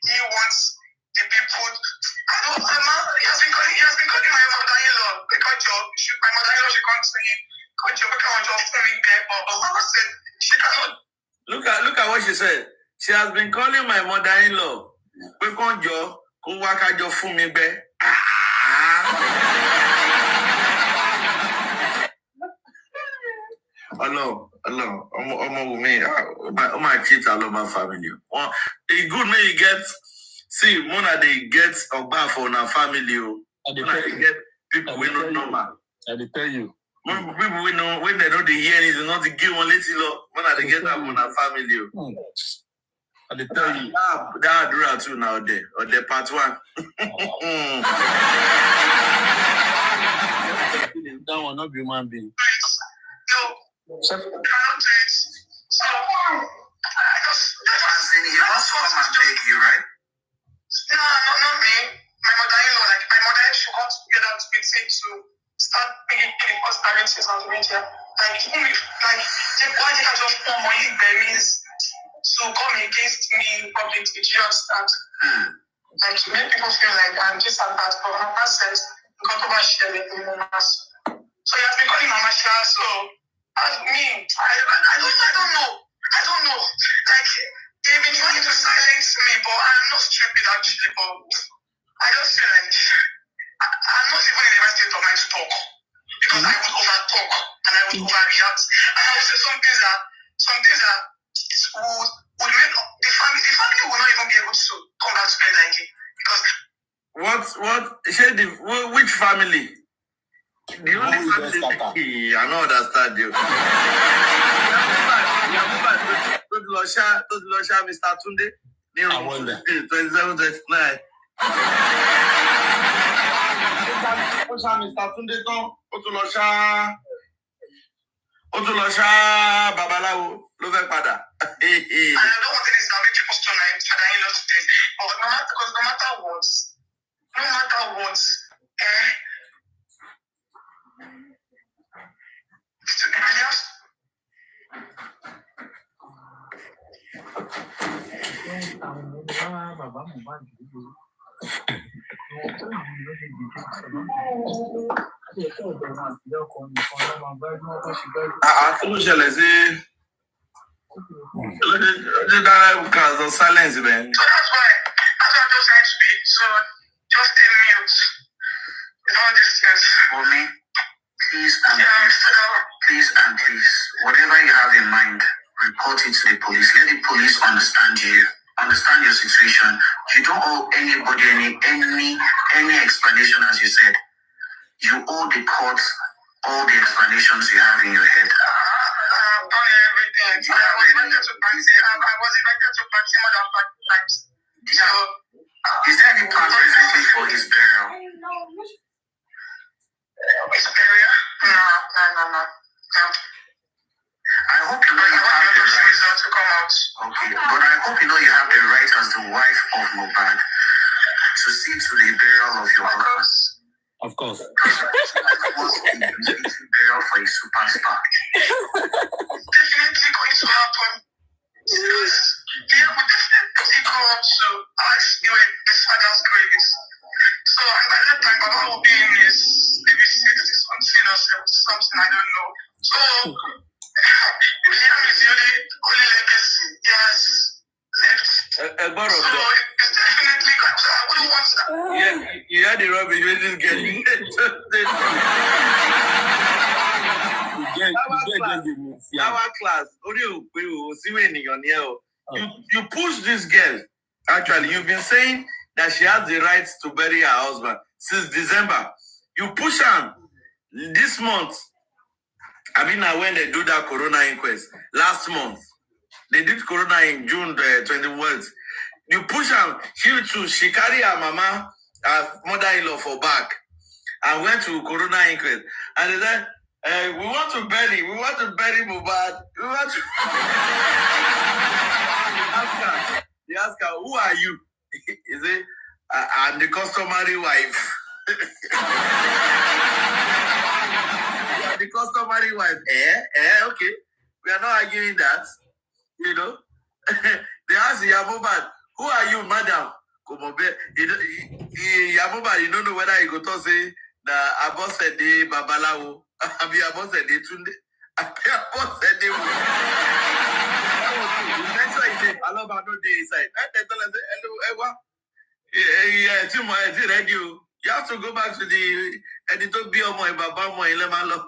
he wants the people. He has been calling my mother-in-law because my mother-in-law should come to him. But Mama said she cannot. Look at what she said. She has been calling my mother-in-law. Hello. My kids, I love my family. It's good when you get, see, Mona, they get a bar for our family. Mona, they get people we not normal. I tell you. People we know, when they know the hear it, not to give one little, Mona, they get that for our family. I tell you. That do that too now, or the part one. That one not be human being. No, cannot do it. So, he wants to come and beg you, right? No, not me. My mother-in-law, my mother, she wants to get out to to start making conspiracies on the media. The boy that just form money berries to come against me publicly. Do you understand? To make people feel like I'm just a bad for my says, because of my share with me, so he has been calling Mama Shah, so as me, I don't know. They've been trying to silence me, but I'm not stupid actually, but I just feel like I'm not even in the right state of mind to talk. Because I would over talk and I would overreact. And I would say some things that would make the family will not even be able to come back to play like it. Because which family? The only family I don't understand you. Mr. Tunde. I wonder. 27, 29. Mr. Tunde Babalawo ló fẹ́ padà. I don't want this to make people stone my father-in-law today. But no matter what, Kí ló ṣẹlẹ̀ sí silence man. So that's why I'm just trying to be. So just stay mute. All these things. For me, please and please, whatever you have in mind, report it to the police. Let the police understand you. Understand your situation. You don't owe anybody any explanation, as you said. You owe the court all the explanations you have in your head. I've done everything. I was invited to party more than 5 times. So, is there any plan presently for his burial? His burial? No. I hope you know you have the right to come out. Okay, but I hope you know you have the right as the wife of Mohbad to see to the the burial of your husband. Of course. Was a befitting burial for a superstar. Definitely going to happen. Because they would definitely go up to ask you where his father's grave is. So, and by that time, Baba will be in his maybe 60 something or 70 something, I don't know. So, Liam is the only legacy he has left. So, it's definitely going to, I wouldn't want that. Yeah, you had the rubbish when this girl. Our class, you push this girl. Actually, you've been saying that she has the right to bury her husband since December. You push her this month. I mean, now when they do that corona inquest last month, they did corona in June 21st. You push her. She carry her mama, her mother-in-law for back, and went to corona inquest. And they said, we want to bury Mubad. We want to. They ask her, who are you? He said, I'm the customary wife. You are the customary wife. Okay. We are not arguing that. You know. They ask Yamubad, who are you, madam? Yamubad, you don't know whether you go to say the Abosede Babalawo. I mean Abosede Tunde. I mean Abosede. I love how no day inside. They tell us, hello, Ewa. Yeah, radio. You have to go back to the editor be on my Baba Mo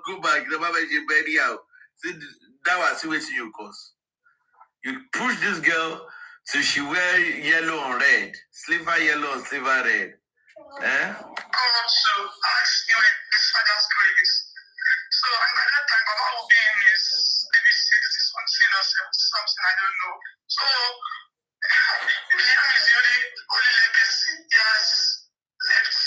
go back. The Baba is bury out. See that was what you cause. You push this girl so she wear yellow and red. Sliver yellow and sliver red. So ask you where his father's grave is. So and by that time Baba will be in his maybe 60 something or 70 something, I don't know. So Liam is the only legacy he has left.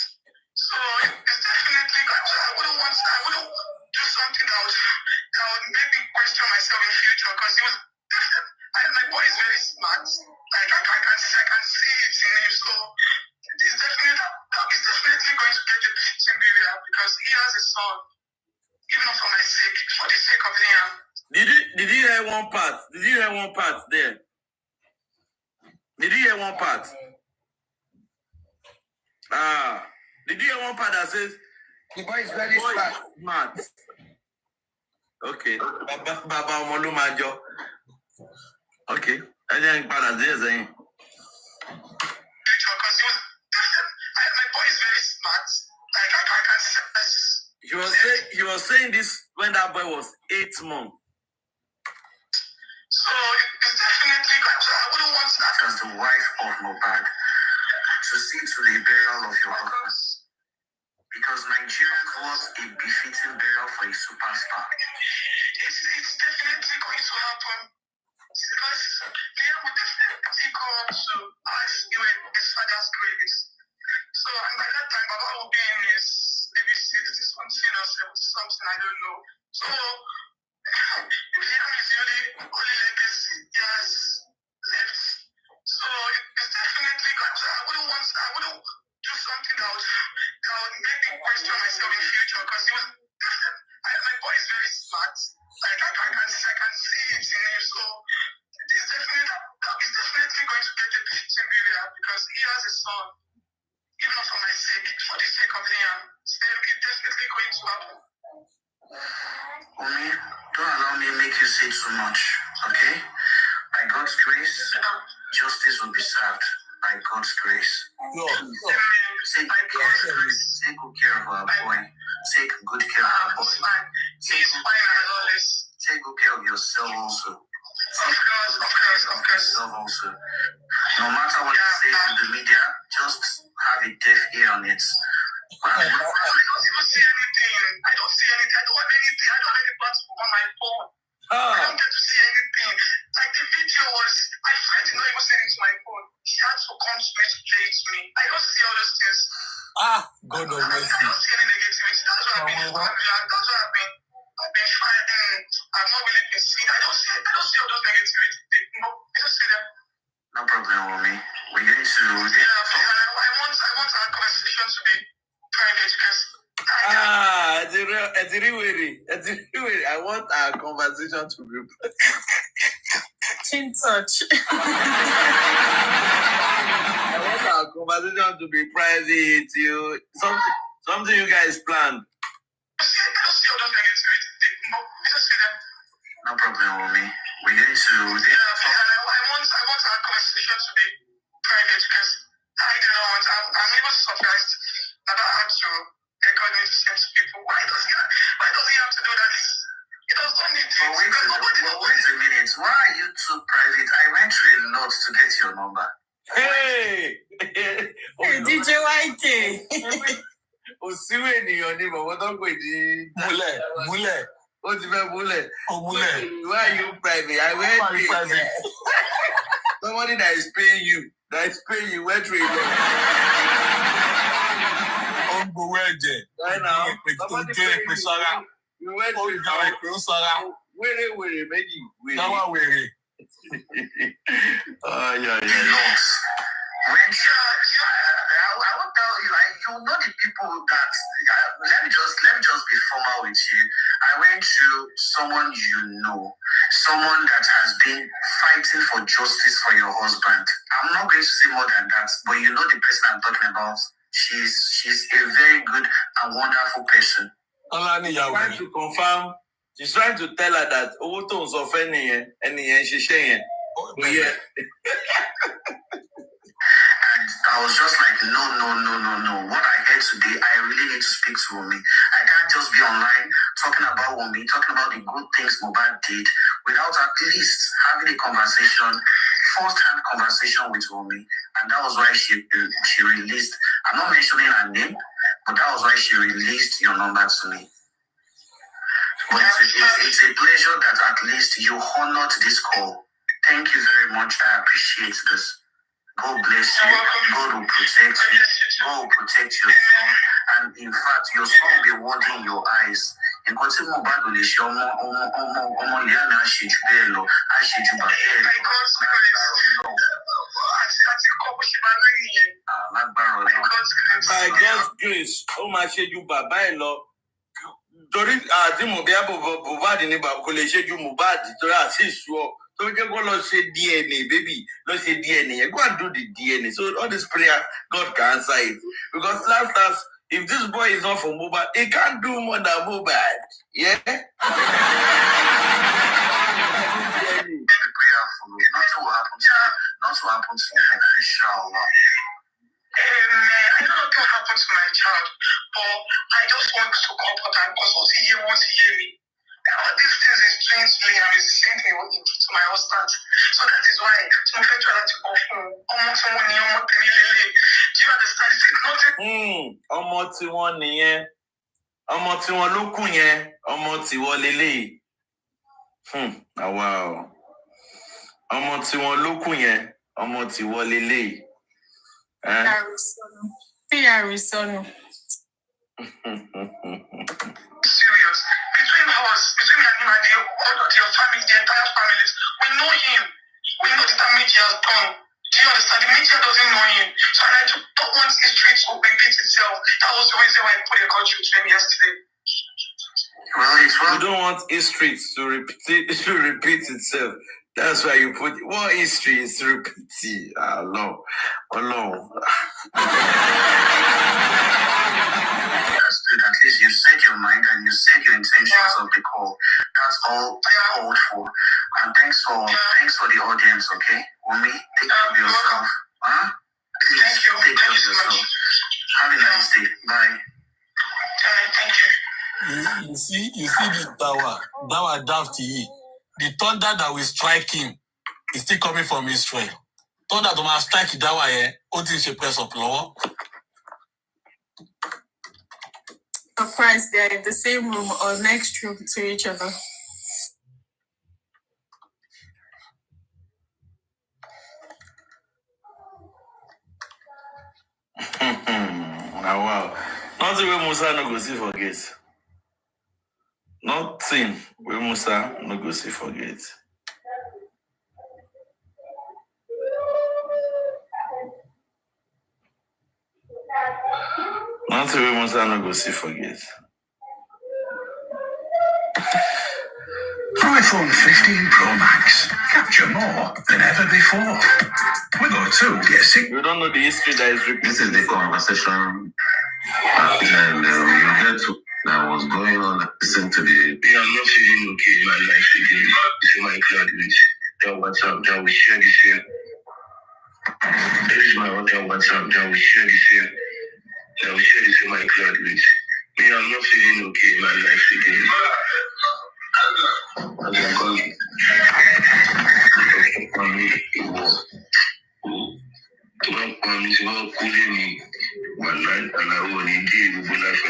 So it's definitely I wouldn't do something that would make me question myself in future, because he was my boy is very smart. Like I can see it in him. So it's definitely going to get a fitting burial because he has a son. Even for my sake, for the sake of Liam. Did you hear one part? Did you hear one part there? Did you hear one part? Did you hear one part that says The boy is very smart? Okay. Baba Omolumajo. Okay. I didn't part of this saying. Because my boy is very smart. Like I can see. He was saying this when that boy was 8 months. So it's definitely I wouldn't want that as the wife of Mubad to see to the burial of your husband. Because Nigerians want a befitting burial for a superstar. It's definitely going to happen. Because Liam will definitely go up to ask you where his father's grave is. So and by that time Baba will be in his maybe 60 something or 70 something, I don't know. So Liam is the only legacy he has left. So it's definitely I wouldn't do something that would make me question myself in future, because he was my boy is very smart. Like I can see it in him. So it's definitely going to get a fitting burial because he has a son. Even for my sake, for the sake of Liam, it's definitely going to happen. Omi, don't allow me to make you say too much, okay? By God's grace, justice will be served. By God's grace. Take good care of our boy. Take good care of our boy. Take good care of yourself also. Of course. Also. No matter what you say in the media, just have a deaf ear on it. I don't see anything. I don't have anything. I don't have any platform on my phone. I don't get to see anything. Like the video was, my friend did not even send it to my phone. He had to come to me to play it to me. I don't see all those things. God of mercy. I don't see any negativity. That's what I've been fighting. I've not really been seeing. I don't see all those negativity. No, I don't see them. No problem, Omi. We're going to. I want to have a conversation conversation to be private because I want our conversation to be Chin touch. I want our conversation to be private. Something you guys planned. No problem, Omi. We're going to. I want our conversation to be private because I don't know. I'm even surprised that I had to record me to send to people. Why does he have to do that? He doesn't need to. Wait a minute. Why are you too private? I went through a lot to get your number. Hey, DJ YK. Osiwe ènìyàn ni bàbá tó pè ní. Múlẹ̀. Ó ti fẹ́ múlẹ̀. Múlẹ̀. Why are you private? I went Why are you private? Somebody that is paying you went through a lot. Ó ń gbowó ẹ̀jẹ̀. Right now, Somebody paying you. Sọ́ra. You went Ó through ń gbà ìpè ó sọ́ra. wèrè méjì. Dáwà wèrè. Yeah. I won't tell you. You know the people that. Let me just be formal with you. I went to someone you know, someone that has been fighting for justice for your husband. I'm not going to say more than that, but you know the person I'm talking about. She's a very good and wonderful person. Trying to confirm. She's trying to tell her that owó tó ń sọ fẹ́ ẹnìyẹn ṣiṣẹ́ yẹn. But yeah. And I was just like, no. What I heard today, I really need to speak to Wumi. I can't just be online talking about Wumi, talking about the good things Mohbad did, without at least having a conversation, first-hand conversation with Wumi. And that was why she released, I'm not mentioning her name, but that was why she released your number to me. But it's a pleasure that at least you honored this call. Thank you very much. I appreciate this. God bless you. God will protect you. God will protect your son. And in fact, your son will be warding your eyes. Because if Mohbad will show ọmọ ìyá mi á ṣe jù bẹ́ẹ̀ lọ, á ṣe jù bàbá ẹ̀ lọ. Lágbára Ọlọ́run. By God's grace, ó máa ṣe ju bàbá ẹ̀ lọ. Torí àti Mohbad ni bàbá kò lè ṣe ju Mohbad torí àti ìṣú ọ. So just go say DNA, baby. Let's say DNA. Go and do the DNA. So all this prayer, God can answer it. Because last, if this boy is not from Mohbad, he can't do more than Mohbad. Yeah? Be prayerful. Nothing will happen to you. Nothing will happen to you. Inshallah. I don't know what happened to my child, but I just want to comfort her because what he wants to hear me. All these things is doing to me and is the same thing what he did to my husband. So that is why some friends try to go for someone do you understand? It's nothing. Ọmọ tiwọn nìyẹn. Ọmọ tiwọn ló kù yẹn. Ọmọ tiwọn leléyìí. Wow. Ọmọ tiwọn ló kù yẹn. Ọmọ tiwọn leléyìí. Arizona. Serious. Between us, between me and him and your family, the entire families, we know him. We know the damage he has done. Do you understand? The media doesn't know him. So I don't want history to repeat itself. That was the reason why I put a country to him yesterday. Well, you don't want history to repeat itself. That's why you put what history is repeating. No. Understood. At least you said your mind and you said your intentions of the call. That's all I called for. And thanks for the audience, okay? Wumi, take care of yourself. Please take care of yourself. Have a nice day. Bye. Thank you. You see this Dawa Dafti. The thunder that will strike him is still coming from Israel. Thunder that will strike Dawa here, until she press up lower. Surprised they're in the same room or next room to each other. Wow. Nothing where Musa no go see forget. Nothing where Musa no go see forget. Not every month I not go see forget. iPhone 15 Pro Max. Capture more than ever before. With O2, get sick. You don't know the history that is repeated. This is the conversation and you get to that was going on. Listen to the. Yeah, I'm not feeling okay. My life again. This is my cloud with that WhatsApp that we share this here. This is my other WhatsApp that we share this here. That we share this in my cloud with. Me, I'm not feeling okay. My life again. As I'm going. To not promise about cooling me one night and I only gave you life.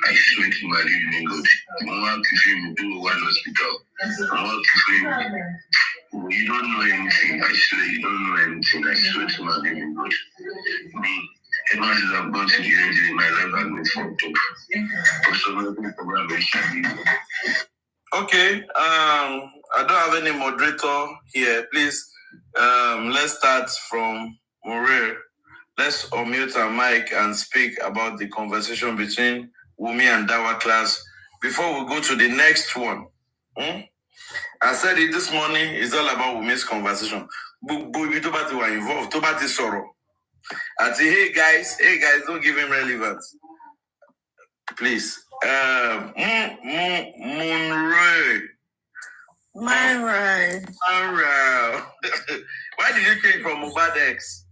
I swear to my living God. I want to see me do one hospital. I want to see you don't know anything. I swear you don't know anything. I swear to my living God. Me, ever since I've gone to the end of my life, I've been fucked up. For some reason, Okay, I don't have any moderator here. Please, let's start from Morir. Let's unmute our mic and speak about the conversation between Wumi and Dawa class before we go to the next one. I said it this morning, it's all about Wumi's conversation. But Tobati were involved. Tobati sorrow. I say, hey guys, don't give him relevance. Please. Moonray. Myra. Why did you change from Mubadex?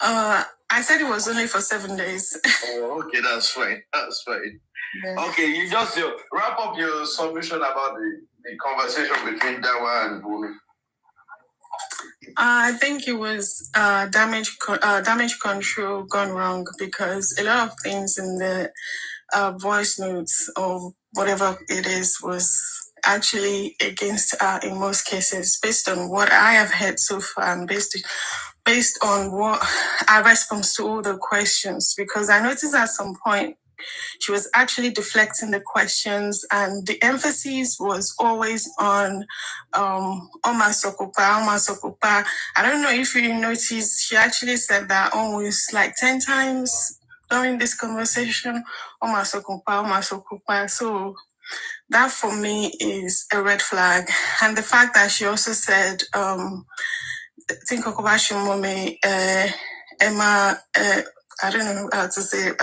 I said it was only for 7 days. Oh, okay, that's fine. Yeah. Okay, you just wrap up your submission about the conversation between Dawa and Bumi. I think it was damage control gone wrong because a lot of things in the voice notes or whatever it is was actually against in most cases based on what I have heard so far and based on what I respond to all the questions, because I noticed at some point she was actually deflecting the questions and the emphasis was always on Oma Sokopa. I don't know if you noticed, she actually said that almost like 10 times during this conversation, Oma Sokopa. So that for me is a red flag. And the fact that she also said, think Okobashimome, Emma, I don't know how to say it.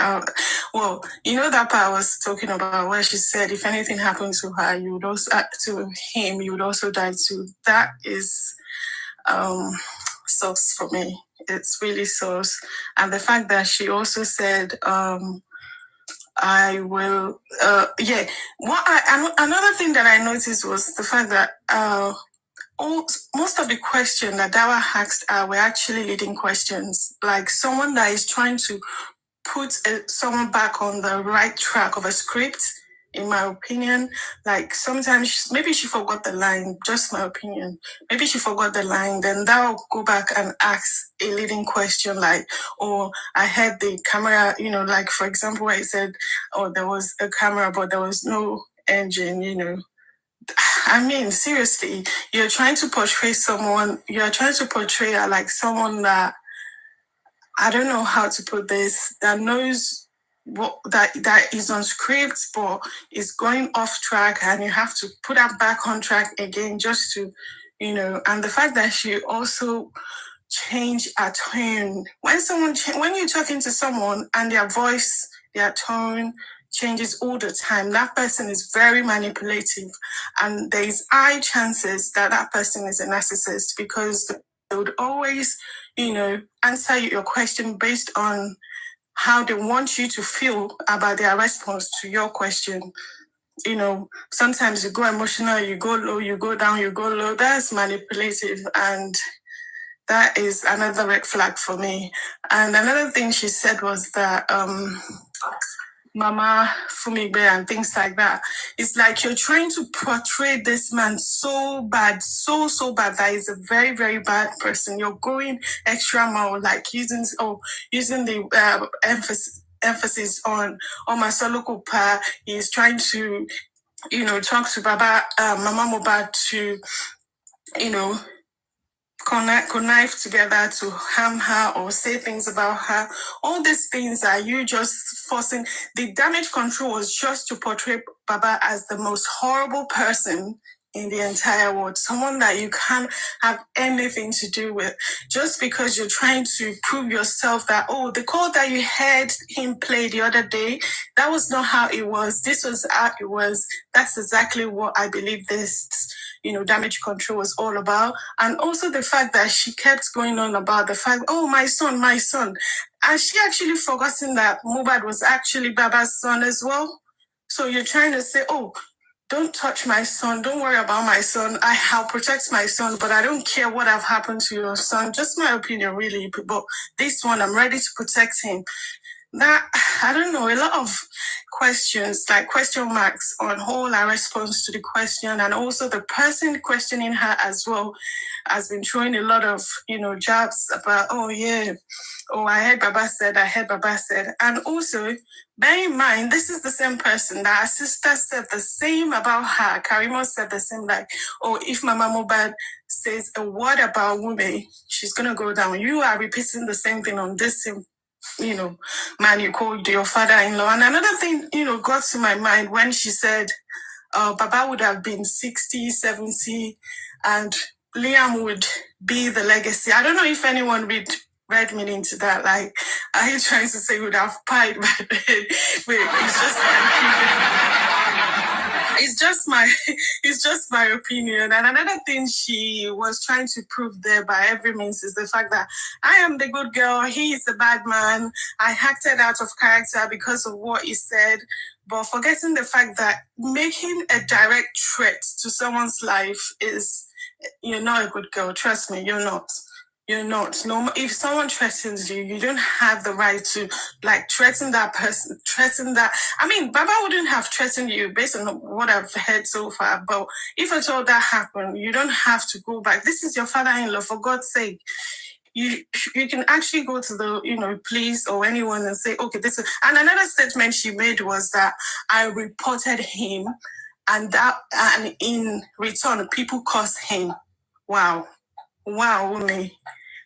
Well, you know that part I was talking about where she said if anything happened to her, you would also to him, you would also die too. That is sucks for me. It's really sucks. And the fact that she also said I will another thing that I noticed was the fact that most of the questions that Dawa asked were actually leading questions, like someone that is trying to put someone back on the right track of a script, in my opinion. Like sometimes maybe she forgot the line, just my opinion. Maybe she forgot the line, then Dawa will go back and ask a leading question like, oh, I had the camera, like for example, where it said, oh, there was a camera, but there was no engine, I mean, seriously, you're trying to portray like someone that, I don't know how to put this, that knows what that is on script, but is going off track, and you have to put that back on track again just to, and the fact that she also change her tone. When you're talking to someone and their voice, their tone changes all the time, that person is very manipulative, and there is high chances that that person is a narcissist because they would always, answer your question based on how they want you to feel about their response to your question. Sometimes you go emotional, you go low, you go down, you go low. That's manipulative, and that is another red flag for me. And another thing she said was that Mama Fumigbe and things like that. It's like you're trying to portray this man so bad, so bad that he's a very, very bad person. You're going extra mile, like using the emphasis on Masolo Kupa. He's trying to, talk to Baba Mama Mobad to, connive together to harm her or say things about her. All these things are you just forcing. The damage control was just to portray Baba as the most horrible person in the entire world, someone that you can't have anything to do with, just because you're trying to prove yourself that, oh, the call that you heard him play the other day, that was not how it was. This was how it was. That's exactly what I believe this, damage control was all about. And also the fact that she kept going on about the fact, oh, my son. And she actually forgotten that Mohbad was actually Baba's son as well. So you're trying to say, oh, don't touch my son. Don't worry about my son. I'll protect my son, but I don't care what have happened to your son. Just my opinion, really. But this one, I'm ready to protect him. That, I don't know, a lot of questions, like question marks on whole her response to the question. And also the person questioning her as well has been throwing a lot of, jabs about, oh, yeah. Oh, I heard Baba said. And also, bear in mind, this is the same person that her sister said the same about her. Karimo said the same, like, oh, if Mama Mohbad says a word about women, she's going to go down. You are repeating the same thing on this same, man you called your father-in-law. And another thing, got to my mind when she said Baba would have been 60, 70, and Liam would be the legacy. I don't know if anyone read meaning to that. Like, are you trying to say he would have pied by then? Wait, it's just my opinion. And another thing she was trying to prove there by every means is the fact that I am the good girl, he is the bad man. I acted out of character because of what he said, but forgetting the fact that making a direct threat to someone's life is, you're not a good girl. Trust me, you're not. You're not. No, if someone threatens you, you don't have the right to threaten that person. I mean, Baba wouldn't have threatened you based on what I've heard so far. But if at all that happened, you don't have to go back. This is your father-in-law, for God's sake. You can actually go to the police or anyone and say, okay, this is. And another statement she made was that I reported him, and in return, people cursed him. Wow, Umi.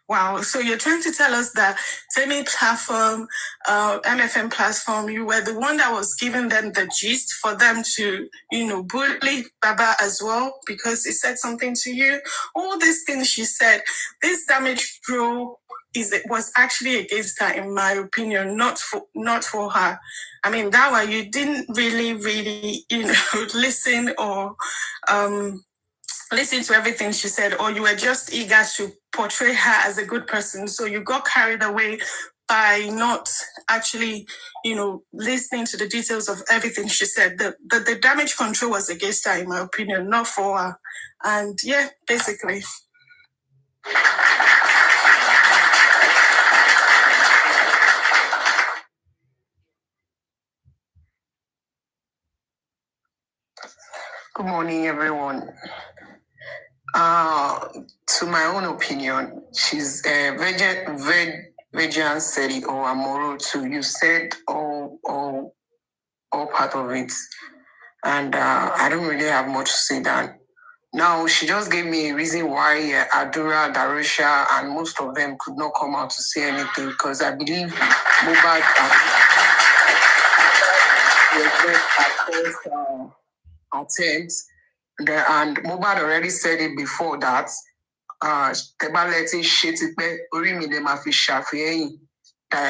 Wow. So you're trying to tell us that Temi platform, MFM platform, you were the one that was giving them the gist for them to, bully Baba as well because he said something to you. All these things she said, this damage pro was actually against her, in my opinion, not for her. I mean, that way you didn't really, listen or listen to everything she said, or you were just eager to portray her as a good person. So you got carried away by not actually, listening to the details of everything she said. The damage control was against her, in my opinion, not for her. And yeah, basically. Good morning, everyone. To my own opinion, she's Virgin said it, or Amoro too. You said all part of it, and I don't really have much to say that. Now she just gave me a reason why Adura, Darusha, and most of them could not come out to say anything, because I believe Mohbad attempt. And Mohbad already said it before that that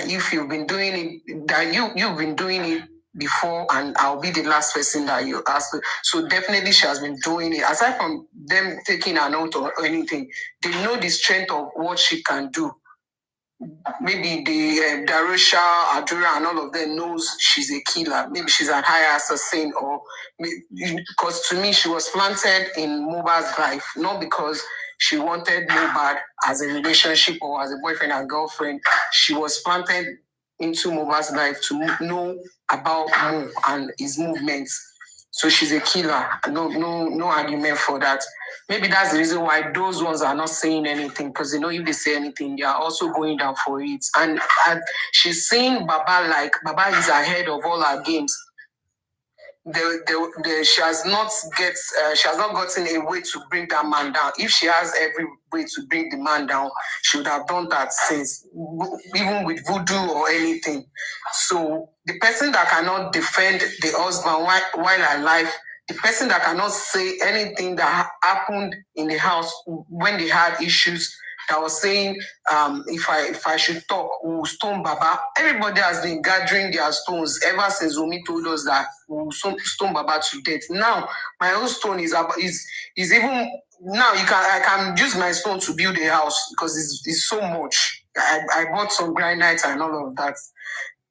if you've been doing it, that you've been doing it before, and I'll be the last person that you ask. So definitely she has been doing it. Aside from them taking a note or anything, they know the strength of what she can do. Maybe the Darusha, Adura, and all of them knows she's a killer. Maybe she's a higher assassin, or because to me she was planted in Mohbad's life, not because she wanted Mohbad as a relationship or as a boyfriend and girlfriend. She was planted into Mohbad's life to know about Mo and his movements. So she's a killer. No argument for that. Maybe that's the reason why those ones are not saying anything, because they know if they say anything, they are also going down for it. And she's saying Baba like Baba is ahead of all our games. she has not gotten a way to bring that man down. If she has every way to bring the man down, she would have done that since, even with voodoo or anything. So the person that cannot defend the husband while alive, the person that cannot say anything that happened in the house when they had issues, that was saying, if I should talk, we'll stone Baba. Everybody has been gathering their stones ever since Umi told us that we'll stone Baba to death. Now, my own stone is even now. I can use my stone to build a house because it's so much. I bought some granite and all of that.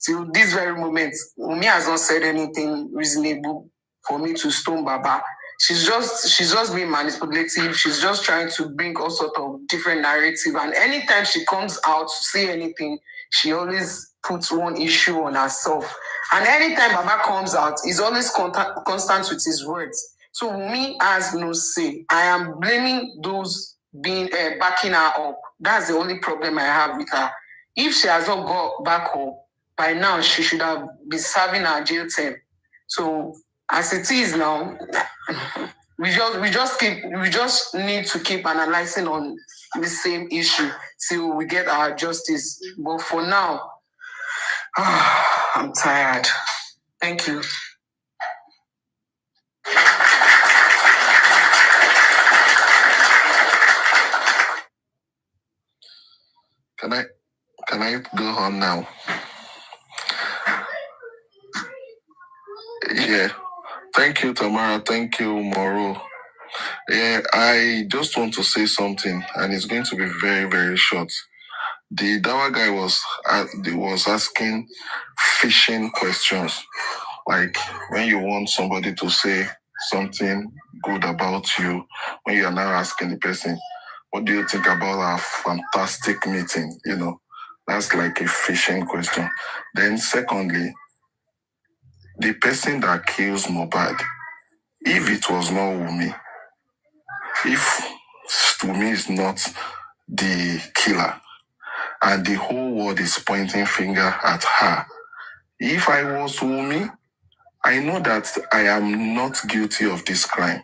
Till this very moment, Umi has not said anything reasonable for me to stone Baba. She's just being manipulative. She's just trying to bring all sort of different narrative. And anytime she comes out to say anything, she always puts one issue on herself. And anytime Baba comes out, he's always constant with his words. So me has no say. I am blaming those being backing her up. That's the only problem I have with her. If she has not got back up, by now she should have been serving her jail term. So as it is now, we just need to keep analyzing on the same issue till we get our justice. But for now, I'm tired. Thank you. Can I go on now? Yeah. Thank you, Tamara. Thank you, Moro. Yeah, I just want to say something, and it's going to be very, very short. The Dawa guy was asking fishing questions, like when you want somebody to say something good about you, when you are now asking the person, what do you think about our fantastic meeting? You know, that's like a fishing question. Then secondly, the person that kills Mohbad, if it was not Wumi, if Wumi is not the killer, and the whole world is pointing finger at her, if I was Wumi, I know that I am not guilty of this crime.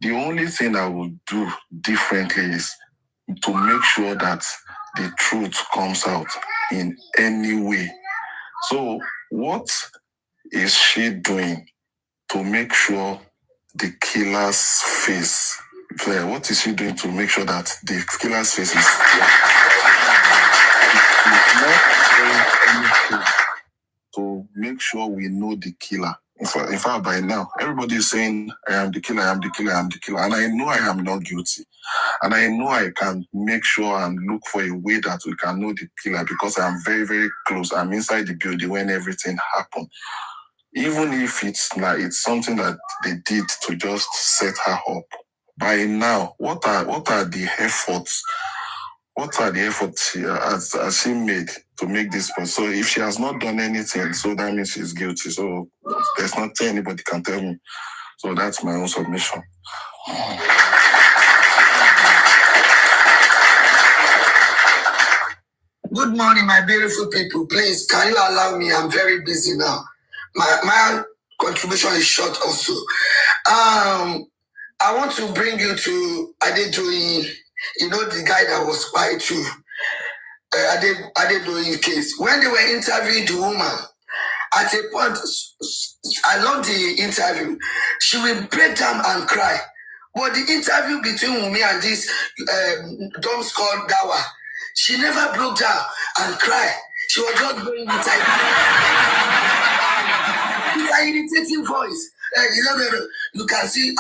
The only thing I would do differently is to make sure that the truth comes out in any way. So what is she doing to make sure the killer's face clear? What is she doing to make sure that the killer's face is clear? She's not doing anything to make sure we know the killer. In fact, by now, everybody is saying, I am the killer, I am the killer, I am the killer. And I know I am not guilty. And I know I can make sure and look for a way that we can know the killer because I am very, very close. I'm inside the building when everything happened. Even if it's something that they did to just set her up. By now, what are the efforts? What are the efforts has she made to make this point? So if she has not done anything, so that means she's guilty. So there's nothing anybody can tell me. So that's my own submission. Good morning, my beautiful people. Please, can you allow me? I'm very busy now. My contribution is short also. I want to bring you to Adedoyin, the guy that was spied to Adedoyin case. When they were interviewing the woman, at a point, I love the interview. She will break down and cry. But the interview between Wunmi and this dumb called Dawa, she never broke down and cried. She was just going inside. It's an irritating voice. You can see,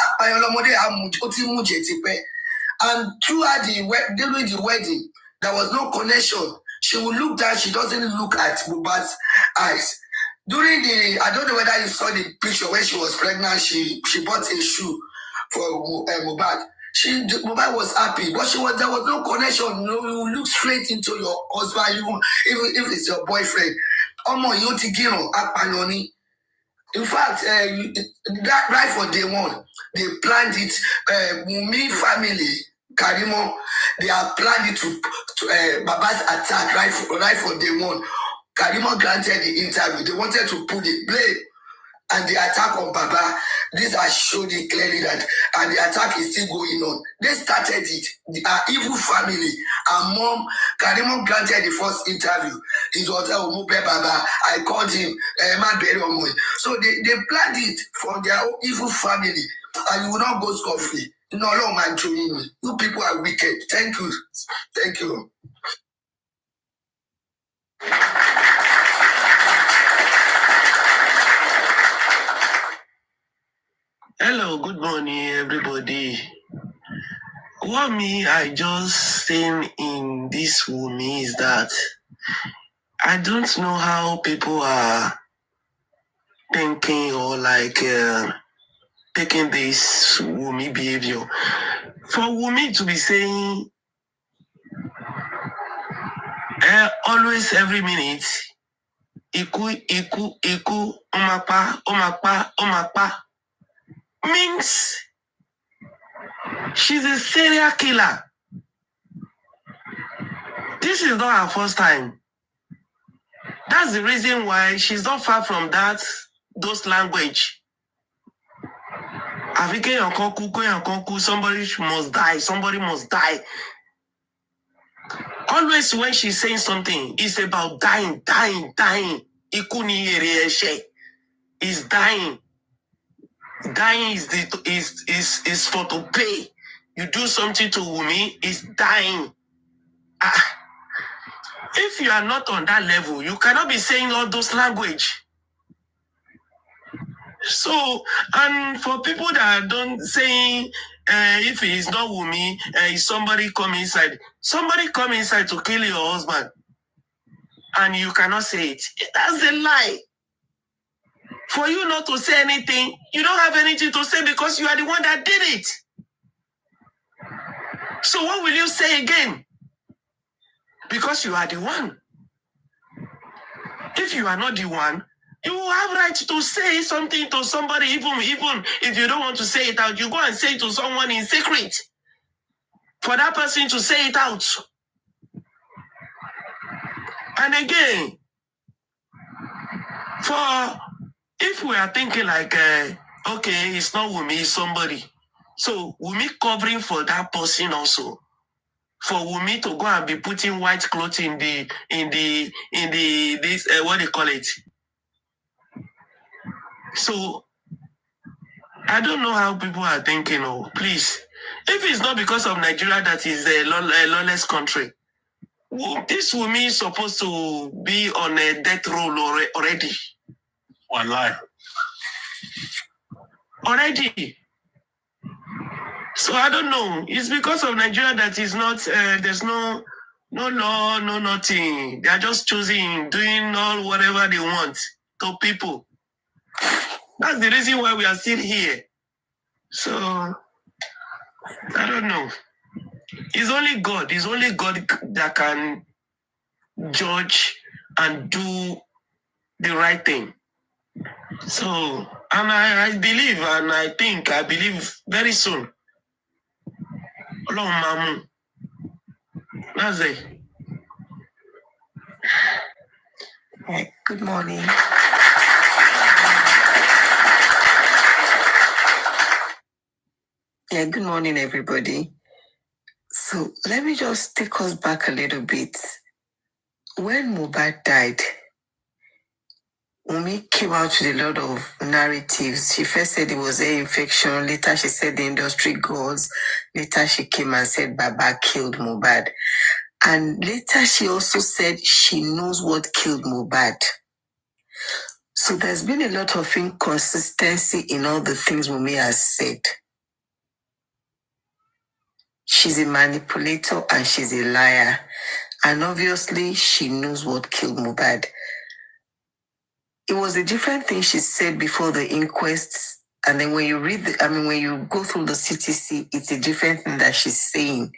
and throughout during the wedding, there was no connection. She will look down, she doesn't look at Mohbad's eyes. During I don't know whether you saw the picture when she was pregnant, she bought a shoe for Mohbad. Mohbad was happy, but there was no connection. You look straight into your husband, even if it's your boyfriend. In fact, that right for day one, they planned it. Wunmi family, Karimo, they have planned it to Baba's attack right for day one. Karimo granted the interview. They wanted to put the blame and the attack on Baba, these are showed it clearly that, and the attack is still going on. They started it. Our evil family, our mom, Karimon granted the first interview. It was Omube Baba. I called him, so they planned it for their own evil family, and you will not go scot-free. No, man, you people are wicked. Thank you. Thank you. Hello, good morning, everybody. What I just seen in this Wumi is that I don't know how people are thinking or taking this Wumi behavior. For Wumi to be saying always every minute, iku, omapa, means she's a serial killer. This is not her first time. That's the reason why she's not far from those language. Somebody must die. Always when she's saying something, it's about dying. Is dying. Dying is for to pay. You do something to Wumi, it's dying. If you are not on that level, you cannot be saying all those language. So, and for people that don't saying, if it is not Wumi, somebody come inside. Somebody come inside to kill your husband, and you cannot say it. That's a lie. For you not to say anything, you don't have anything to say because you are the one that did it. So what will you say again? Because you are the one. If you are not the one, you have right to say something to somebody, even if you don't want to say it out, you go and say it to someone in secret. For that person to say it out. And again, if we are thinking like, okay, it's not Wumi, it's somebody. So Wumi covering for that person also. For Wumi to go and be putting white clothes in this what they call it. So I don't know how people are thinking. Oh, please, if it's not because of Nigeria that is a lawless country, this Wumi is supposed to be on a death row already. Online. Already. So I don't know. It's because of Nigeria that is not. There's no law, no nothing. They are just choosing, doing all whatever they want to people. That's the reason why we are still here. So I don't know. It's only God that can judge and do the right thing. So, and I believe and I believe very soon. That's it. Right. Good morning. Good morning, everybody. So let me just take us back a little bit. When Mohbad died, Wunmi came out with a lot of narratives. She first said it was an infection. Later, she said the industry goes. Later, she came and said Baba killed Mohbad. And later, she also said she knows what killed Mohbad. So there's been a lot of inconsistency in all the things Wunmi has said. She's a manipulator and she's a liar. And obviously, she knows what killed Mohbad. It was a different thing she said before the inquest. And then when you when you go through the CTC, it's a different thing that she's saying.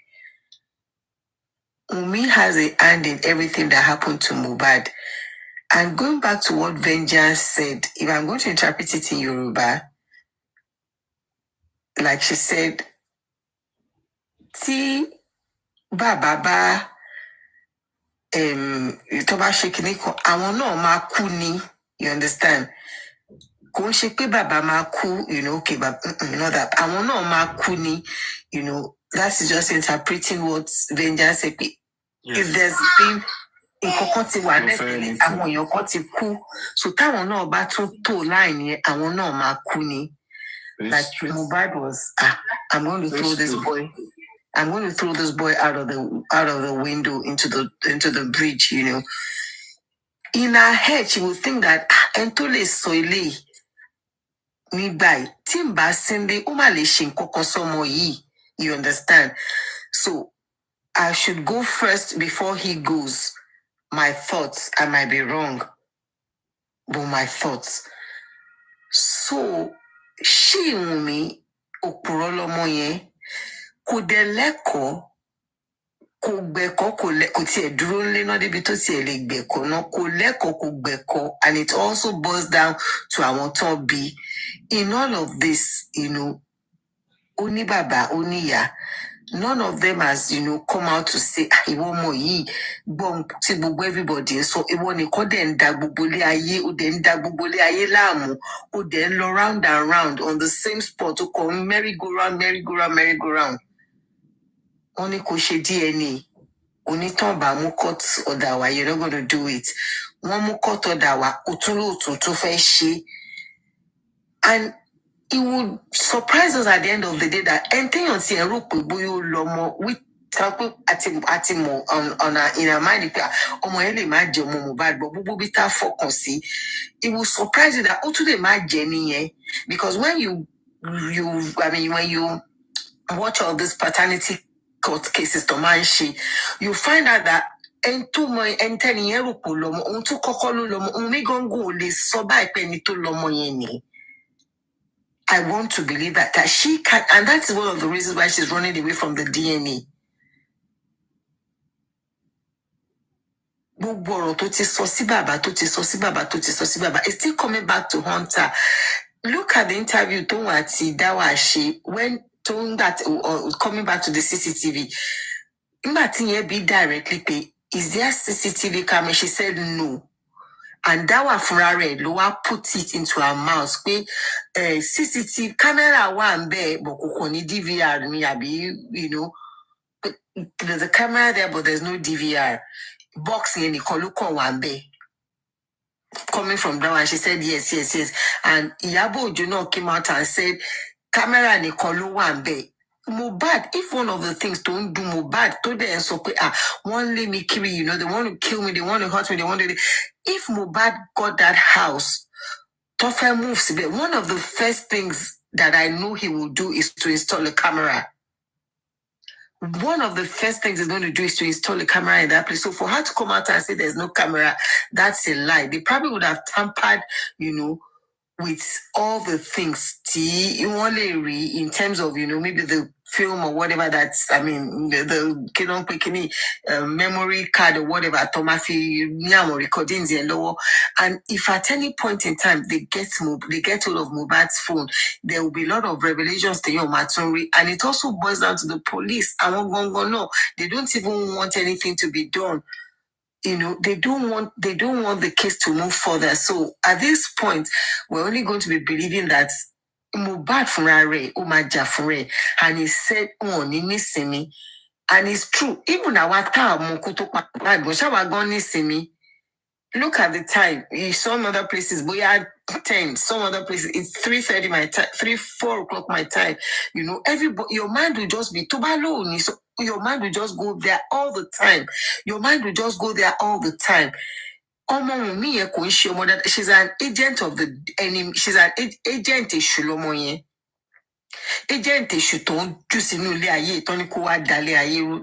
Wunmi has a hand in everything that happened to Mohbad. And going back to what Vengeance said, if I'm going to interpret it in Yoruba, like she said, Ti Baba Toba Shekiniko, I want no ma kuni, you understand? kò ń ṣe pé bàbá máa kú, okay, but not that. Àwọn náà máa kú ni, that is just interpreting what vengeance said. If there's been nǹkan kan ti wà lẹ́tẹ̀lẹ̀, àwọn èèyàn kan ti kú. So táwọn náà bá tún tó line yẹn, àwọn náà máa kú ni. Like Mohbad was, I'm going to throw this boy. I'm going to throw this boy out of the window into the bridge, In her head, she would think that Entole Soile Nibai Timba Sinde Umale Shinkoko Somo Yi. You understand? So I should go first before he goes. My thoughts, I might be wrong, but my thoughts. So she umi Okurolomo ye Kudeleko kò gbẹ̀kọ́ kò tiẹ̀ dúró nílé náà débi tó tiẹ̀ lè gbẹ̀kọ́ náà kò lẹ́kọ̀ọ́ kò gbẹ̀kọ́, and it also boils down to àwọn tó bí. In all of this, ó ní bàbá ó ní ìyá, none of them has come out to say ìwọ ọmọ yìí gbọ́n tí gbogbo everybody ń sọ ìwọ nìkan dẹ̀ ń da gbogbo ilé ayé ó dẹ̀ ń da gbogbo ilé ayé láàmú ó dẹ̀ ń lọ round and round on the same spot ó kàn merry go round. Wọ́n ní kò ṣe DNA. Onítàn bá mú court order wá, you're not going to do it. Wọ́n mú court order wá, òtúnlóòtún tó fẹ́ ṣe. And it would surprise us at the end of the day that anything ti ẹ̀rọ pé bóyá ó lọ mọ with àti mọ̀ in our mind pé ọmọ yẹn lè má jẹ ọmọ Mohbad but gbogbo bí tá fọkàn sí. It will surprise you that ó tún lè má jẹ nìyẹn, because when you watch all this paternity court cases to Manshi, you find out that I want to believe that she can, and that's one of the reasons why she's running away from the DNA. It's still coming back to Hunter. Look at the interview Dawashi when told that coming back to the CCTV. Be directly pay. Is there CCTV camera? She said no. And Dawa Furare Loa put it into her mouth. CCTV camera one bear, but DVR there's a camera there, but there's no DVR. Boxing in the Kolukon one bear. Coming from Dawa, she said yes. And Iyabo Juno came out and said, camera ni Kolu one bear. Mohbad, if one of the things don't do Mohbad, told them so one let me kill me, they want to kill me, they want to hurt me, they want to. If Mohbad got that house, tougher moves. But one of the first things that I know he will do is to install a camera. One of the first things he's going to do is to install a camera in that place. So for her to come out and say there's no camera, that's a lie. They probably would have tampered, with all the things in terms of maybe the film or whatever that's the memory card or whatever recordings and lower. And if at any point in time they get hold of Mohbad's phone, there will be a lot of revelations to Matunri, and it also boils down to the police. I won't go no, they don't even want anything to be done. They don't want the case to move further. So at this point, we're only going to be believing that Mohbad Furare, Umaja Fure, and he said, and it's true. Even our time, look at the time. Some other places, boya 10. Some other places, it's 3:30 my time, 4 o'clock my time. Everybody, your mind will just be tobalo. So your mind will just go there all the time. She's an agent of the enemy. She's an agent of Shulomoye. Agent Shuton,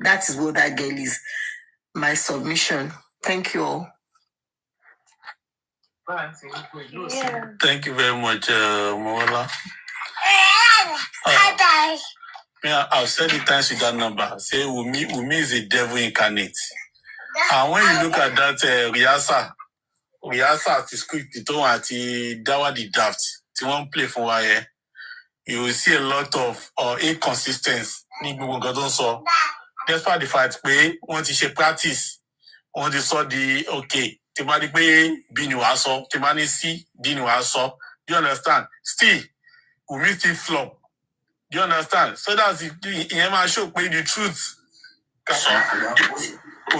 that is what that girl is. My submission. Thank you all. Thank you very much, Mawala. I've said it times with that number. Say Wumi is the devil incarnate. And when you look at that Riasa the script, the tone at the Dawa the draft, the one play for why you will see a lot of inconsistency. Despite the fact that once you practice, once you saw the okay, Timani pay Binu aso, Timani si Dinu aso, Do you understand? Still, Wunmi still flop. Do you understand? So that's the might show the truth. Kò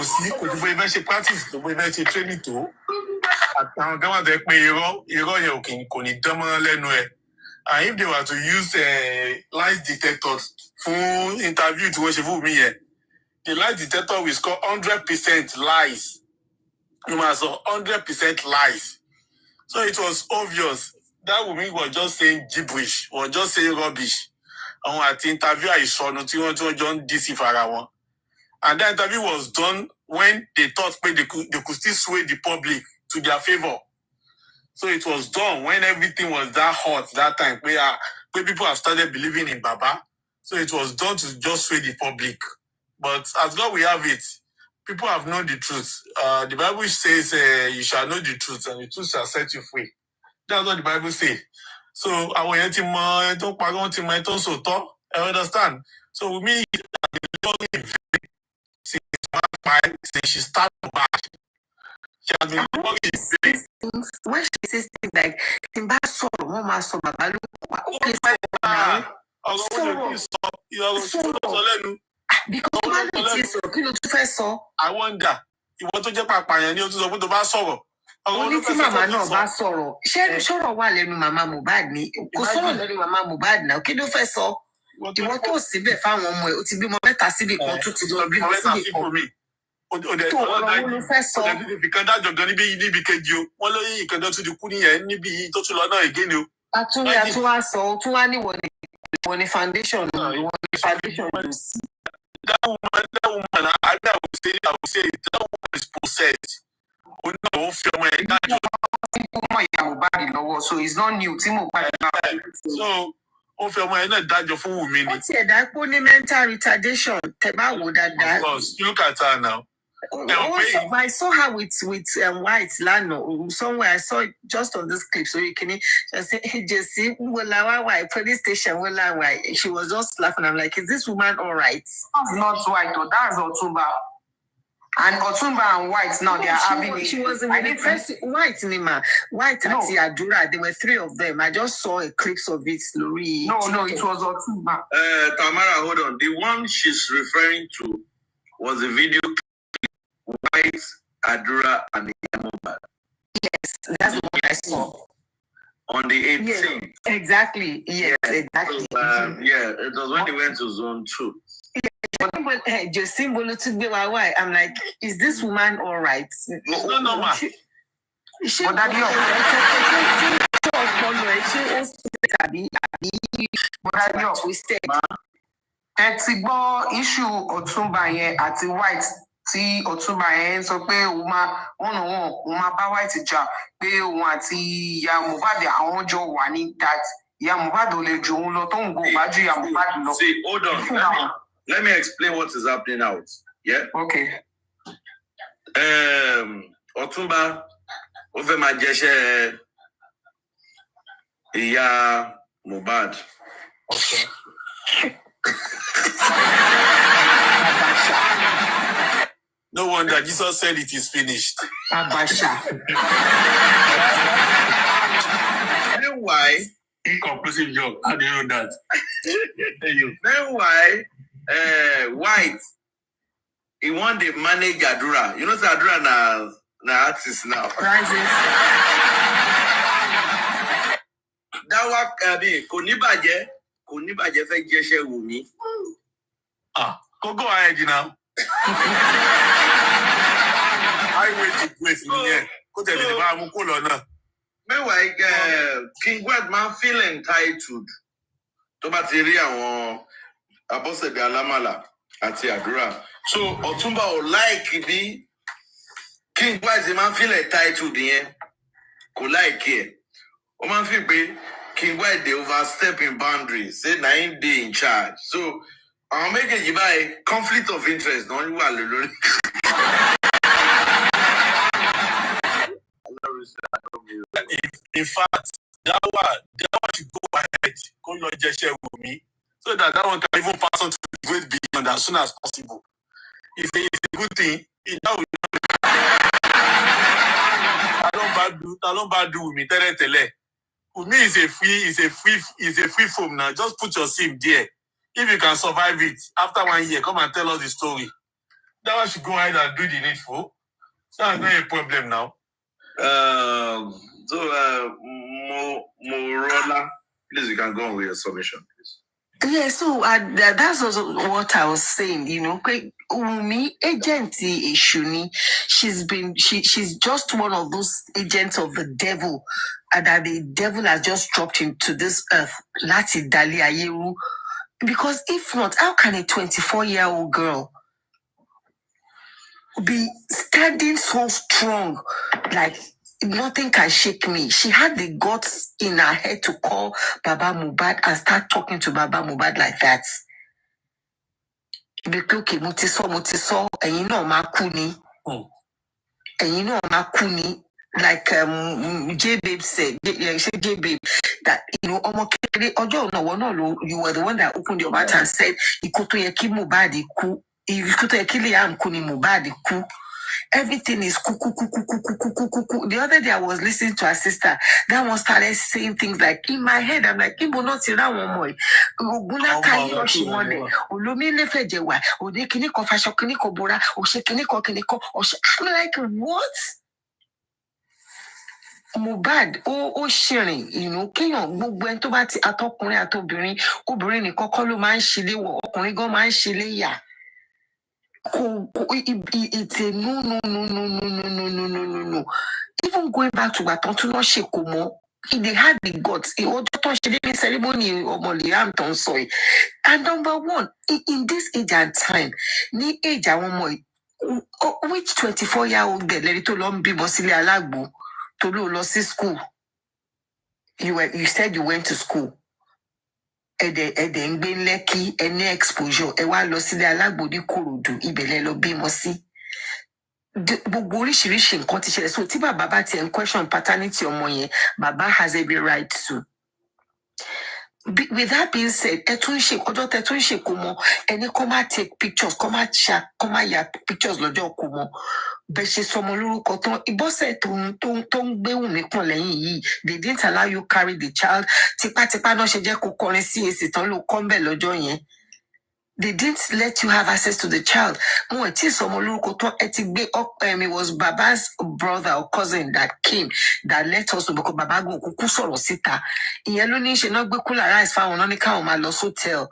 sí bóyá fẹ́ ṣe practice tó bóyá fẹ́ ṣe training tó. Àtàwọn kan wà tẹ́ pé irọ́ yẹn kò ní dán mọ́ lẹ́nu ẹ̀. And if they were to use lie detectors for interview tí wọ́n ṣe fún mi yẹn, the lie detector will score 100% lies. You must say 100% lies. So it was obvious that Wunmi was just saying gibberish, was just saying rubbish. And at the interview, I saw no John deceive one. And that interview was done when they thought they could still sway the public to their favor. So it was done when everything was that hot that time, where people have started believing in Baba. So it was done to just sway the public. But as God we have it, people have known the truth. The Bible says you shall know the truth and the truth shall set you free. That's what the Bible says. So àwọn yẹn ti mọ tó parí wọn ti mọ tó sòótọ́. I understand. So with me, since she started back, she has been when she says things like Timba sọ̀rọ̀ wọ́n máa sọ bàbá ló wà ó lè sọ̀rọ̀ lẹ́nu. Because wọ́n lè ti sọ̀rọ̀ kí ló tún fẹ́ sọ. I wonder ìwọ tó jẹ́ pàpàyàn ni o tún sọ pé tó bá sọ̀rọ̀. Ó ní tí màmá náà bá sọ̀rọ̀ ṣé sọ̀rọ̀ wà lẹ́nu màmá Mohbad ni kò sọ̀rọ̀ lẹ́nu màmá Mohbad náà kí ló fẹ́ sọ. Ìwọ tó síbẹ̀ fáwọn ọmọ ẹ̀ ó ti bímọ mẹ́ta síbì kan tó ti lọ bímọ síbì kan. Tó ọ̀rọ̀ wo ló fẹ́ sọ. Ìkan dájọ́ gan níbi kejì o wọ́n lóyún ìkan tó tún ti kú nìyẹn níbi tó tún lọ náà ègé ni o. Àtúwá sọ tún wá ní ìwọ ni foundation ìwọ ni foundation ló sí. That woman, I would say that woman is possessed. Oh no, so it's not new. So, ó fẹ́ ọmọ ẹ̀ náà dájọ́ fún Wunmi ni. Ó ti ẹ̀dá pé ó ní mental retardation tẹ̀ bá wò dáadáa. Of course, look at her now. I saw her with White Lano somewhere. I saw it just on this clip. So you can just say, Jesse, why police station? Why? She was just laughing. I'm like, is this woman all right? That's not White, though. That's Otumba. And Otumba and White now they are having. She was in the first White Nima. White and Adura. There were three of them. I just saw a clips of it, Lori. No, it was Otumba. Tamara, hold on. The one she's referring to was a video. White, Adura, and Mohbad. Yes, that's the one I saw. On the 18th. Yeah, exactly. Yes, exactly. So, it was when they went to zone 2. I'm like, is this woman all right? No, ma. Ẹ ti gbọ́ issue Ọ̀túnba yẹn àti White tí Ọ̀túnba yẹn sọ pé òun máa bá White jà pé òun àti ìyá Mohbad àwọn jọ wà ní that ìyá Mohbad ò lè jù òun lọ tó ń gbọ́ bá ju ìyá Mohbad lọ. See, hold on. Let me explain what is happening out. Yeah? Okay. Ọ̀túnba ó fẹ́ máa jẹ́ṣẹ́ ìyá Mohbad. Okay. No wonder Jesus said it is finished. Meanwhile, inconclusive job. How do you know that? Meanwhile, White, he want to manage Adura. You know, Adura na artist now. That work, kò ní bàjẹ́ fẹ́ jẹ́ṣẹ́ Wunmi. Go ahead now. I wait to place me here. Go tell me the man who now. Meanwhile, King Gwed man feel entitled. Tó bá ti rí àwọn Abọ́sẹ̀dé Alámàlà àti Àdúrà. So Ọ̀túnba ò like bí King Gwed man feel entitled yẹn. Kò like ẹ̀. Ó máa feel pé King Gwed dey overstepping boundaries. Say na him dey in charge. So àwọn méjèèjì báyìí conflict of interest náà wà lórí. In fact, that one should go ahead, go lọ jẹ́ṣẹ́ Wunmi, so that one can even pass on to the great beyond as soon as possible. It's a good thing. That will ta ló bá du Wunmi tẹ́lẹ̀tẹ́lẹ̀. With me, it's a free form now. Just put your SIM there. If you can survive it, after 1 year, come and tell us the story. That one should go ahead and do the needful. That's not a problem now. Morola, please, you can go on with your submission, please. Yeah, so that's also what I was saying. You know, Umi agent Ishuni, she's just one of those agents of the devil, and that the devil has just dropped into this earth. Lati Dali Ayeru. Because if not, how can a 24-year-old girl be standing so strong, like nothing can shake me? She had the guts in her head to call Baba Mubad and start talking to Baba Mubad like that. Okay, mo ti sọ, ẹ̀yin náà máa kú ni. Ẹ̀yin náà máa kú ni. Like J-Babe said, J-Babe, that, you know, ọmọ kékeré, ọjọ́ náà, you were the one that opened your mouth and said, ikú tó yẹ kí Mohbad kú, ikú tó yẹ kí Liam kú ni Mohbad kú. Everything is cuckoo. The other day I was listening to her sister. That one started saying things like, in my head, I'm like, Ibo not see that one more. Oguna kayi oshimole. Olomi lefejewa. Ode kiniko fasho kiniko bora. Oshe kiniko. I'm like, what? Mohbad, sharing, you know, kéèyàn gbogbo ẹni tó bá ti àtọkùnrin àtobìnrin, obìnrin nìkan kọ́ ló máa ń ṣe léwọ̀, ọkùnrin gan máa ń ṣe léyà. It's a no. Even going back to Batontuno Shekomo, they had the guts. Ceremony and number one, in this age and time, ni age which 24-year-old girl, let it alone be Mosile Alagbo, to lost school. You said you went to school. Ẹ̀dẹ̀ ń gbé Lẹ́kí, ẹni exposure, ẹ wá lọ sílé Alágbòdì Kòròdú, ibẹ̀lẹ̀ lọ bímọ sí. Gbogbo oríṣiríṣi nǹkan ti ṣẹlẹ̀. So tí bàbá bá ti ń question paternity ọmọ yẹn, bàbá has every right to. With that being said, ẹ tún ṣe ọjọ́ tẹ tún ṣe kó mọ, ẹni kó má take pictures, kó má ya pictures lọ́jọ́ kó mọ. Bẹ́ẹ̀ ṣe sọmọ lórúkọ tán, ìbọ́sẹ̀ tó ń gbé Wùmí pọ̀n lẹ́yìn yìí, they didn't allow you carry the child. Tipátipá náà ṣe jẹ́ kó kọrin sí èsì tán ló kọ́ ń bẹ̀ lọ́jọ́ yẹn. They didn't let you have access to the child. It was Baba's brother or cousin that came that let us know because Baba go kuku sọ̀rọ̀ síta. Ìyẹn ló ní ṣe náà gbé kúlà rice fáwọn náà ní káwọn máa lọ sótẹ́ẹ̀lì.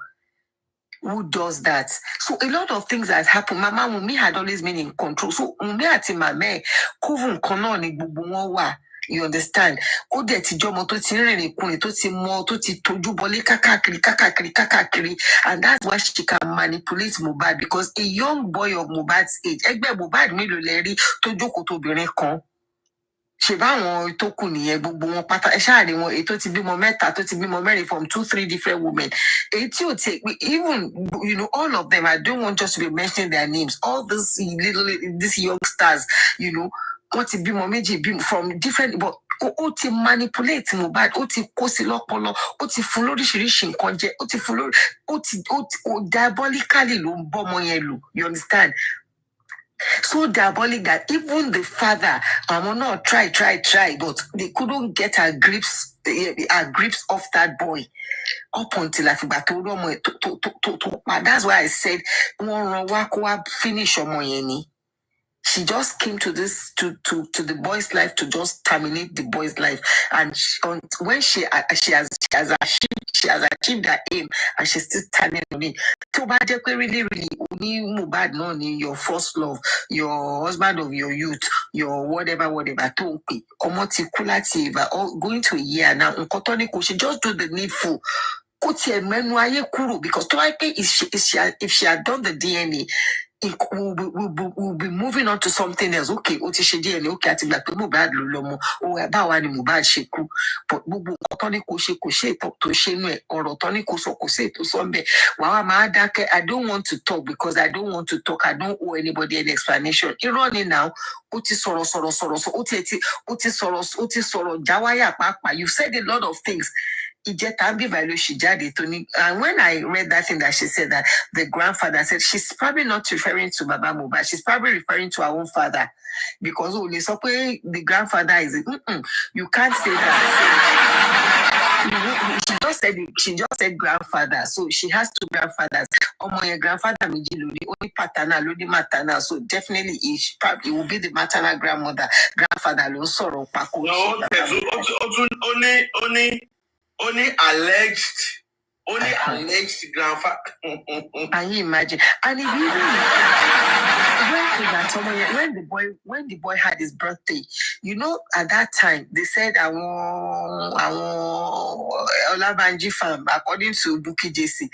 Who does that? So a lot of things that happened. Mama Wunmi had always been in control. So Wunmi àti Mame kúvùn kan náà ni gbogbo wọn wà. You understand? Ó dẹ̀ ti jọmọ tó ti rìnrìn kùnrin tó ti mọ tó ti tójú bọlé kákàkiri. And that's why she can manipulate Mohbad because a young boy of Mohbad's age, ẹgbẹ́ Mohbad mélòó lẹ rí tó jókòó tóbìnrin kan. Ṣé báwọn tó kù nìyẹn gbogbo wọn pátá ẹ ṣáà rí wọn èyí tó ti bímọ mẹ́ta tó ti bímọ mẹ́rin from 2-3 different women. Èyí tí ò ti even you know all of them, I don't want just to be mentioning their names, all these youngsters, you know, wọ́n ti bímọ méjì from different but ó ti manipulate Mohbad, ó ti kó sí lọ́pọlọ, ó ti fún lóríṣiríṣi nǹkan jẹ, ó ti fún lórí ó diabolically ló ń bọ́mọ yẹn lò, you understand? So diabolic that even the father, not try, but they couldn't get her grips off that boy up until I forgot to. That's why I said, finish Omoyeni. She just came to this to the boy's life to just terminate the boy's life, and when she has achieved her aim, and she's still turning on it. So really, Mohbad no your first love, your husband of your youth, your whatever. Going to a year now, she just do the needful. Because if she had done the DNA, we'll be moving on to something else. Okay, DNA, okay, I think that Mohbad lomo, báwa ni Mohbad ṣe kú. But gbogbo nǹkan ní kò ṣe tó ṣe nú ẹ̀, ọ̀rọ̀ tán ní kò sọ tó sọ ń bẹ̀. Wàá máa dákẹ́, I don't want to talk because I don't want to talk. I don't owe anybody an explanation. Irọ́ ni now, ó ti sọ̀rọ̀, ó ti sọ̀rọ̀ jáwáyà pàápàá. You said a lot of things. And when I read that thing that she said that the grandfather said, she's probably not referring to Baba Mohbad, she's probably referring to her own father. Because the grandfather is you can't say that. She just said grandfather, so she has two grandfathers. My grandfather only paternal, only maternal, so definitely it will be the maternal grandmother. Grandfather no sorrow. No, only alleged. Only alleged grandfather. Can you imagine? And if you when the boy had his birthday, at that time they said I want Olabanji farm, according to Buki JC,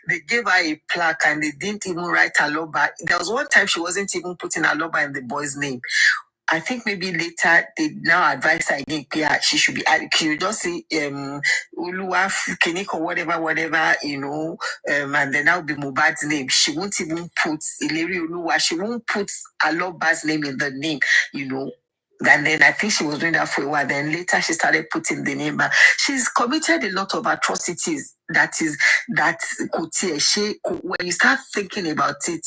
they gave her a plaque and they didn't even write Aloba. There was one time she wasn't even putting Aloba in the boy's name. I think maybe later they now advise her again. Yeah, she should be. She would just say Uluwa Kinik or whatever, and then that would be Mohbad's name. She won't even put Ileri Uluwa. She won't put Aloba's name in the name, And then I think she was doing that for a while. Then later she started putting the name. But she's committed a lot of atrocities. When you start thinking about it,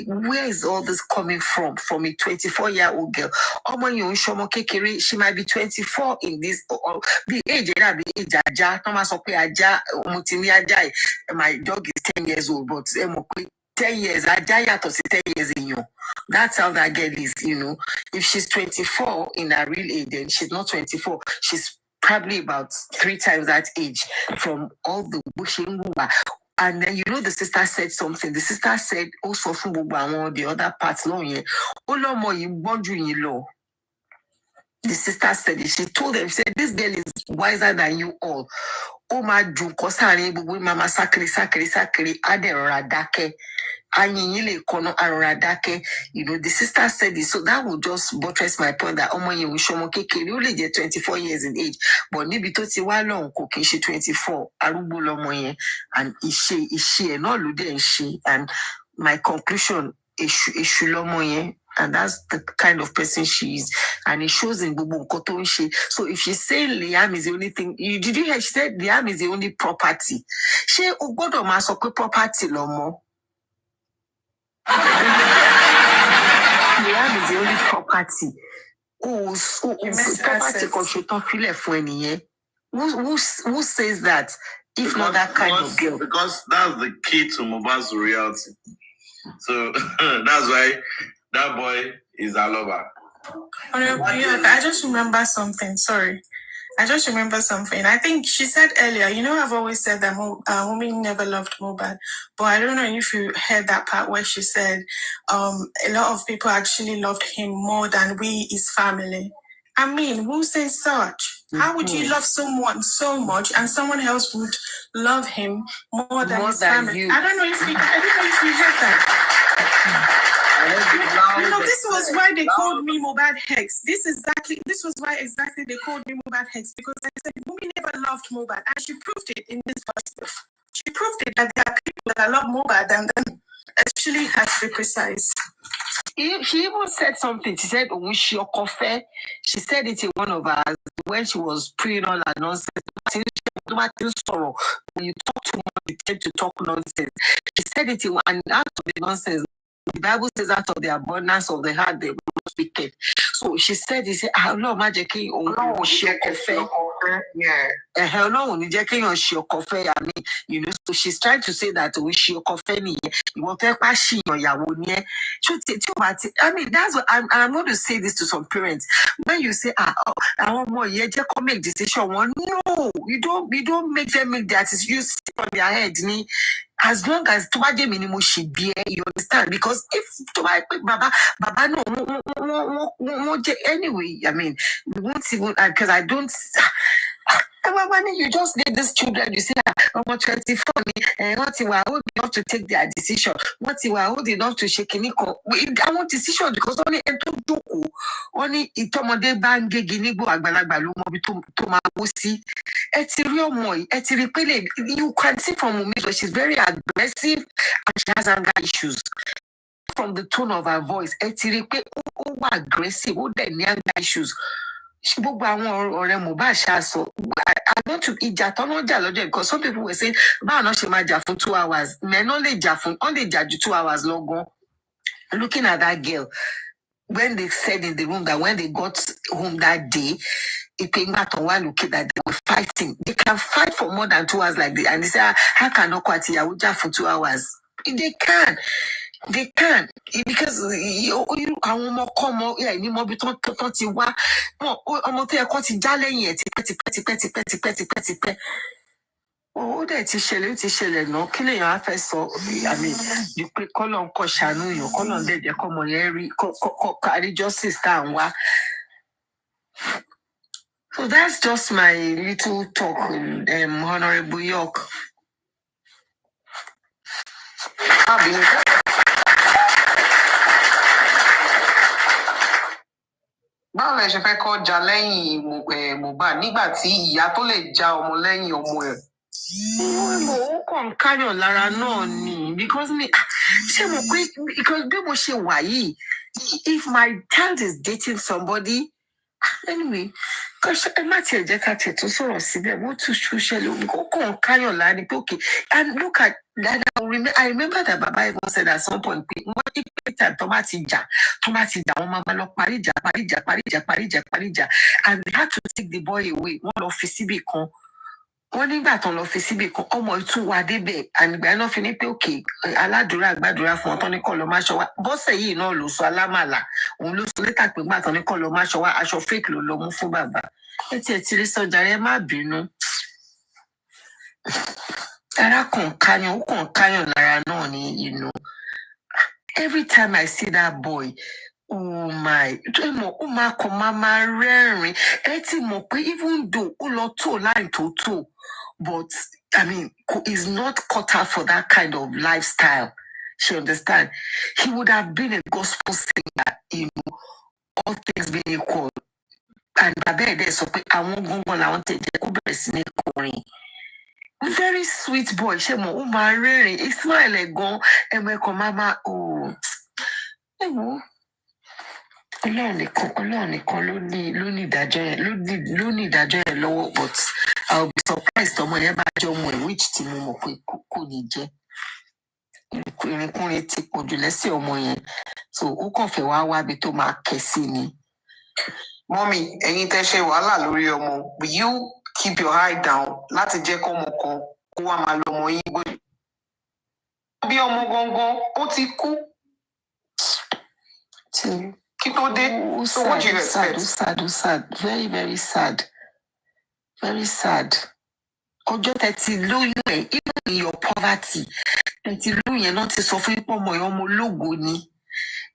where is all this coming from? From a 24-year-old girl. She might be 24 in this the age. My dog is 10 years old, but 10 years, I die out of 10 years in you. That's how that girl is, If she's 24 in her real age, then she's not 24. She's probably about 3 times that age from all the bushing. And then the sister said something. The sister said, also from the other parts, the sister said it. She told them, she said, this girl is wiser than you all. Mama sakri aderadake. The sister said it, so that would just buttress my point that only 24 years in age, but maybe she 24 and is she and all she, and my conclusion is and that's the kind of person she is, and it shows in Bubu Kotonshi. So if she said Liam is the only thing, did you hear? She said Liam is the only property. She Ugodo Masoke property lomo. Liam is the only property. Property consultant feel for any. Who says that? If not that kind of girl. Because that's the key to Mohbad's reality. So that's why that boy is a lover. I just remember something. Sorry. I just remember something. I think she said earlier, I've always said that women never loved Mohbad. But I don't know if you heard that part where she said a lot of people actually loved him more than we, his family. I mean, who says such? How would you love someone so much and someone else would love him more than his family? I don't know if you heard that. This was why they called me Mohbad Hex. This was why exactly they called me Mohbad Hex, because I said Mumi never loved Mohbad, and she proved it in this verse. She proved it that there are people that love Mohbad, and then actually has to be precise. She even said something. She said, she said it in one of hers when she was praying all that nonsense. When you talk too much, you tend to talk nonsense. She said it in one, out of the nonsense. The Bible says out of the abundance of the heart, they will speak it. So she said, no, magic, yeah. Hell no, so she's trying to say that we she I mean, that's what I'm going to say this to some parents. When you say, I want more, make decision. No, you don't make them make that. You sit on their head. As long as minimum she be, you understand? Because if Baba no anyway, I mean, we won't even because I don't. You just need these children. You say, I'm 24, and what you are old enough to take their decision. What you are old enough to shake any call. I want decision because only only itomode bange ginigo agbalagba lo mo bi to ma wo si. You can see from Mumi, she's very aggressive and she has anger issues. From the tone of her voice, aggressive, anger issues. I want to because some people were saying, for 2 hours. Men only 2 hours logo. Looking at that girl. when they said in the room that when they got home that day, it came back on one look that they were fighting. They can fight for more than 2 hours like this. And they say, how can I quit Yawuja for 2 hours? They can. They can. Because àwọn ọmọ kọ́ ọmọ ní mọ́bí tán ti wá. Ọmọ tó yẹ kán ti já lẹ́yìn ẹ̀ tipẹ́. Ó dẹ̀ ti ṣẹlẹ̀ náà. Kí lèèyàn á fẹ́ sọ? Àmì pé kọ́lọ̀ ń kọ̀ ṣàánú èèyàn, kọ́lọ̀ ń dẹ̀ jẹ́ kọ́mọ yẹn rí kárí justice tá à ń wá. So that's just my little talk, Honorable York. Báwo lẹ ṣe fẹ́ kọ́ ja lẹ́yìn Mohbad nígbà tí ìyá tó lè ja ọmọ lẹ́yìn ọmọ ẹ̀? Ó kàn káyọ̀ lára náà ni because ṣé mo pé because bí mo ṣe wà yìí, if my child is dating somebody, anyway, ẹ má tiẹ̀ jẹ́ ká tiẹ̀ tó sọ̀rọ̀ síbẹ̀, wọ́n tún ṣẹlẹ̀ ó kàn káyọ̀ lára ni pé okay, and look at that. I remember that Baba even said at some point pé wọ́n ní pé tó bá ti jà wọ́n máa lọ parí ìjà and they had to take the boy away. Wọ́n lọ fi síbì kan. Wọ́n nígbà tán lọ fi síbì kan ọmọ ìtún wa débẹ̀ àgbà náà fi ní pé òkè aládùúrà gbàdúrà fún ọtán ní kọ́ lọ máa ṣọwá. Bọ́sẹ̀ yìí náà ló sọ alámàlà, òun ló sọ létà pé gbàtàn ní kọ́ lọ máa ṣọwá, aṣọ fake ló lọ mú fún bàbá. Ẹ tiẹ̀ ti rí sọjà rẹ, má bínú. Ara ó kàn káyàn lára náà ni, every time I see that boy, oh my, ó máa kàn máa rẹ́rìn-ín. Ẹ ti mọ̀ pé even though ó lọ tó láì tó, but I mean, he's not cut out for that kind of lifestyle. She understand? He would have been a gospel singer, all things being equal. And bàbá ẹ̀ dẹ̀ sọ pé àwọn gbọ́ngbọ́n làwọn tẹ̀jẹ̀ kó bẹ̀rẹ̀ sí ní kọrin. Very sweet boy, ṣé mo ó máa rẹ́rìn-ín, Ismail gan ẹ̀kọ́ máa Ọlọ́run nìkan ló ní ìdájọ́ yẹn lọ́wọ́, but I'll be surprised ọmọ yẹn bá jẹ́ ọmọ ẹ̀, which tí mo mọ̀ pé kò ní jẹ́. Ìrìnkúrin ti pọ̀jù lẹ́sẹ̀ ọmọ yẹn, so ó kàn fẹ́ wábi tó máa kẹ́ sí ni. Mọ́mì, ẹ̀yin tẹ́ ṣe wàhálà lórí ọmọ, will you keep your eye down láti jẹ́ kọ́mọ kan kó wá máa lọ ọmọ yín gbé? Bí ọmọ gangan ó ti kú. Kí tó dé? So what do you expect? Sad, very, very sad. Very sad. Ọjọ́ tẹ́ ti lóyún ẹ̀, even in your poverty, tẹ́ ti lóyún yẹn náà ti sọ fún ipò ọmọ ológo ni.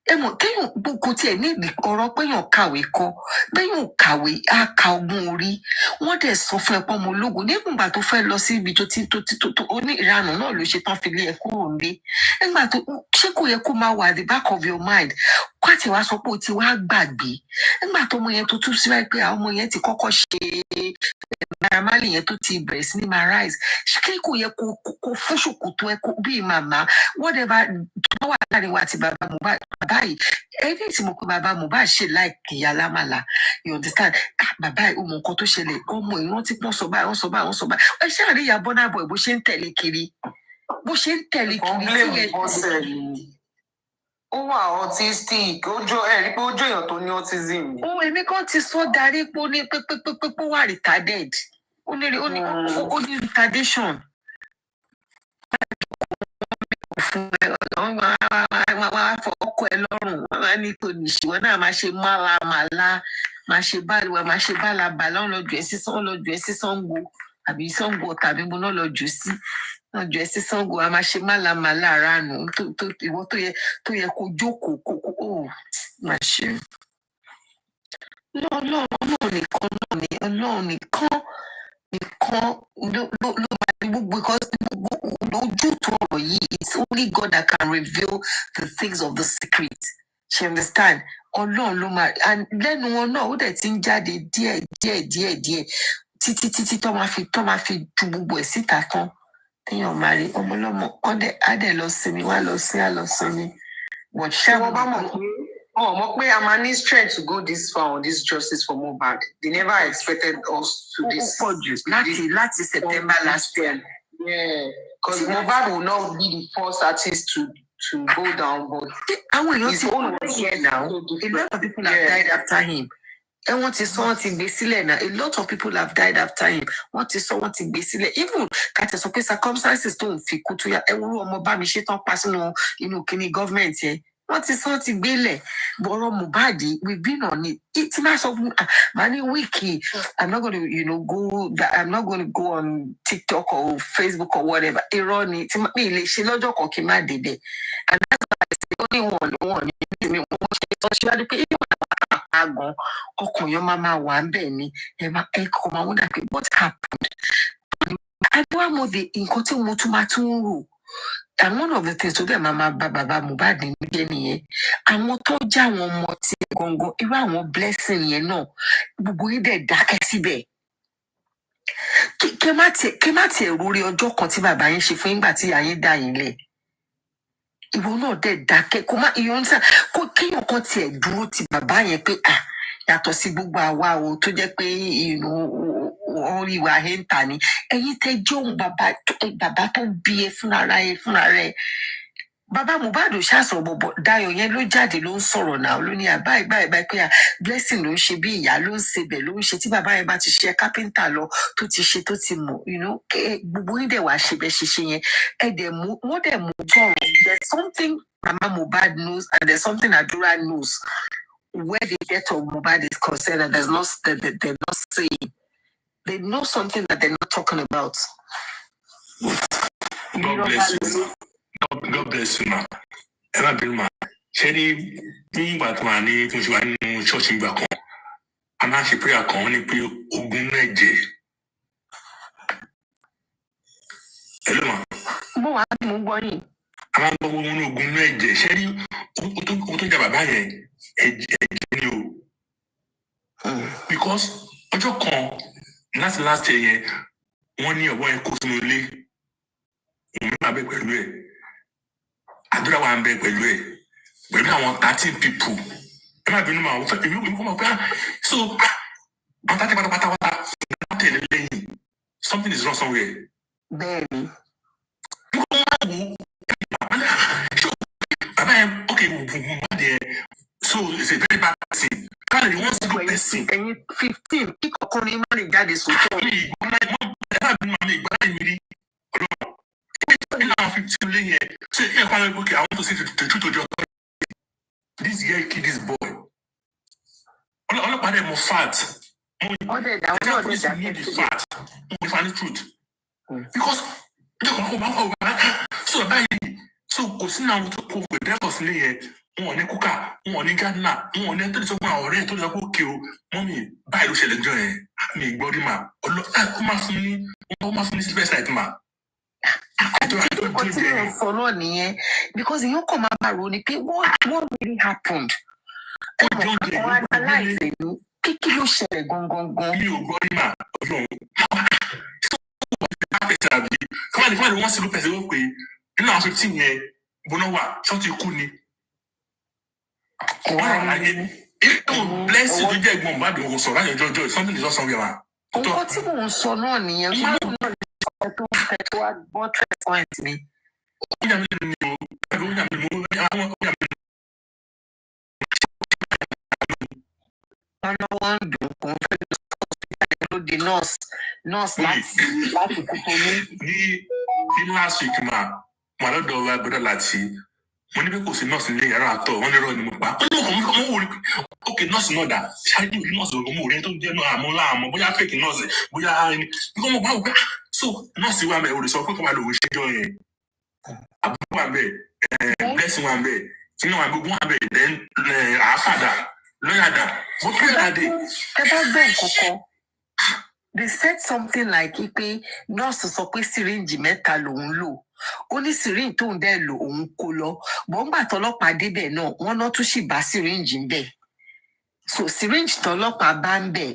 Téèyàn kò tiẹ̀ ní ọ̀rọ̀ péyàn kàwé kọ́, péyàn kàwé á ka ogún orí. Wọ́n dẹ̀ sọ fún ẹ̀pọ̀ ọmọ ológo nígbà tó fẹ́ lọ sí ibi tó ní ìranù náà ló ṣe tán fi lé ẹ kúrò nílé. Nígbà tó ṣé kò yẹ kó máa wà at the back of your mind kó àti wá sọ pé o ti wá gbàgbé. Nígbà tó ọmọ yẹn tó tún síwájú pé àwọn ọmọ yẹn ti kọ́kọ́ ṣe naramali yẹn tó ti bẹ̀rẹ̀ sí ní máa rise, ṣé kò yẹ kó fún ṣòkòtò ẹ bíi màmá whatever tó wà láàrin wa àti bàbá Mohbad yìí. Ẹni tí mo pé bàbá Mohbad ṣe láìkì ìyá lámàlà, you understand? Bàbá yìí ó mọ nǹkan tó ṣẹlẹ̀, ọmọ ìrántí pọ́n sọ báyìí, wọ́n sọ báyìí. Ẹ ṣáà rí ìyá Burna Boy bó ṣe ń tẹ̀lé kiri tí yẹn. Ó wà autistic, rí pé ojú èèyàn tó ní autism. Èmi kan ti sọ darí pé ó ní pé wà retarded. Ó ní retardation. Fún wá fọkọ ẹ lọ́rùn, wọ́n máa ní tó nìṣí, wọ́n náà máa ṣe málamàlá, máa ṣe bálabàlá, wọ́n lọ jù ẹ́ sí Ṣàngó àbí Ṣàngó tàbí mo náà lọ jù sí. Wọ́n jù ẹ́ sí Ṣàngó, a máa ṣe málamàlá ránù ìwọ tó yẹ kó jókòó kó máa ṣe. Ọlọ́run nìkan ló máa ní gbogbo ojútùú ọ̀rọ̀ yìí. It's only God that can reveal the things of the secret. She understand? Ọlọ́run ló máa, and lẹ́nu wọn náà ó dẹ̀ ti ń jáde díẹ̀ títí tó máa fi ju gbogbo ẹ̀ síta tán. Téèyàn máa rí ọmọ ọlọ́mọ á dẹ̀ lọ sinmi, wá lọ sinmi. But ṣé wọ́n bá mọ̀ pé a máa ní strength to go this far on this justice for Mohbad? They never expected us to this. Láti September last year. Yeah, because Mohbad will not be the first artist to go down, but his own was here now. A lot of people have died after him. And what is so now? A lot of people have died after him. What is so even circumstances don't feel to ya kini government here. What is something bele? Boro Mubadi, we've been on it. It's massive money wiki. I'm not going to, I'm not going to go on TikTok or Facebook or whatever. Irony, she not joke or Kima did it. And that's why I say only one. Your mama one Benny, Emma Echo, what happened? I don't know the incote mutumatu. And one of the things to them, Mama Baba Mubad in Guinea, and what told Jan one more gongo, Iran one blessing, Bubu de Dakasibe. Kemati, Ruri or Joe Contiva by she fing batty, I dying lay. It will not dead Dake, Kuma, you answer, could King or Cotti, Druti, Baba, pay yàtọ̀ sí gbogbo àwa o tó jẹ́ pé orí wa hẹ́ńtà ni ẹ̀yin tẹ́ jóun bàbá tó bí ẹ fúnra rẹ̀ bàbá Mohbad ṣàṣọ bọ̀bọ̀ Dayọ̀ yẹn ló jáde ló ń sọ̀rọ̀ náà ló ní báyìí pé blessing ló ń ṣe bí ìyá ló ń sebẹ̀ ló ń ṣe tí bàbá yẹn bá ti ṣe kápẹ́ńtà lọ tó ti ṣe tó ti mọ̀ gbogbo yín dẹ̀ wá ṣe bẹ́ẹ̀ ṣe yẹn wọ́n dẹ̀ mú tọ̀rọ̀ there's something Mama Mohbad knows and there's something Adura knows. Where the death of Mohbad is concerned, and they're not saying. They know something that they're not talking about. God bless you. God bless you, ma. Emma Bilma. Sherry, me but money to join church in back home. I'm actually prayer calling you Oguneje. Hello, ma. I'm going to Oguneje. Sherry, Utu Jababaye. Because ọjọ́ kan last year wọ́n ní ọ̀wọ́ ẹ̀ kó sínú ilé òun máa bẹ pẹ̀lú ẹ̀ àdúrà wa ń bẹ pẹ̀lú ẹ̀ pẹ̀lú àwọn 13 people ẹ má bínú máa wọ́n fẹ́ èmi kọ́ máa pẹ́ so àwọn 30 pátápátá wá tẹ̀lé lẹ́yìn something is wrong somewhere. Bẹ́ẹ̀ni. Nígbà wọn wò bàbá yẹn okay Mohbad yẹn so it's a very bad thing. He wants to go person. 15. He can only get this. So I want to say the truth of your this guy killed this boy. All about them are fat. Police need the fat. We find the truth. Because so go see now to go with them wọn ní kúkà wọn ní gánà wọn ní tó lè sọ fún àwọn ọ̀rẹ́ tó lè sọ pé òkè o mọ́mì báyìí ló ṣẹlẹ̀ jọ yẹn mi gbọ́ rí mà ó máa fún ní sílẹ̀ ṣáìtì mà. Ọtí rẹ̀ sọ náà nìyẹn because ìyẹn kàn máa rò ní pé what really happened? Ọ̀rọ̀ analyze ní kí ló ṣẹlẹ̀ gangan. Mi ò gbọ́ rí mà ọlọ́run. Kọ́mọ̀dé wọ́n sì ló pẹ̀sẹ̀ wọ́n pé nínú àwọn 15 yẹn gbóná wà ṣọ́ọ̀tì kú ni. Bless you to get one bad or so right joy something is not somewhere. Nǹkan tí mò ń sọ náà nìyẹn ṣáà náà lè sọ tó wá bọ́ trust point mi. Wọ́n náà wọ́n ń dùn kó ń fẹ́ lọ di nurse láti kúkú ní. Ní last week ma mo lọ́dọ̀ wa gbọ́dọ̀ láti mo ní pé kò sí nọ́ọ̀sì nílé yàrá àtọ̀ wọ́n ní rọ́ọ̀ ni mo pa ó ní ọkọ̀ wò rí ókè nọ́ọ̀sì náà dà ṣáájú ìlú nọ́ọ̀sì ògùn mò rí tó jẹ́ náà àmọ́ láàmọ́ bóyá fẹ́ẹ̀kì nọ́ọ̀sì bóyá ẹni nígbà mo bá wò pé so nọ́ọ̀sì wa mẹ́ o lè sọ pé kọ́ máa lò ó ṣẹ́jọ́ yẹn àbúrò wa bẹ́ẹ̀ blessing wa bẹ́ẹ̀ tinú wa gbogbo wa bẹ́ẹ̀ then àáfàdà lọ́yàdà mo pè é adé. Ẹ bá gbọ́ nǹkan they said something like pé nọ́ọ̀sì sọ pé síríǹjì 3 lòun lò ó ní syringe tóun dẹ̀ lò òun kó lọ bọ́ńgbà tọlọ́pàá débẹ̀ náà wọ́n náà tún sì bá syringe ń bẹ̀ so syringe tọlọ́pàá bá ń bẹ̀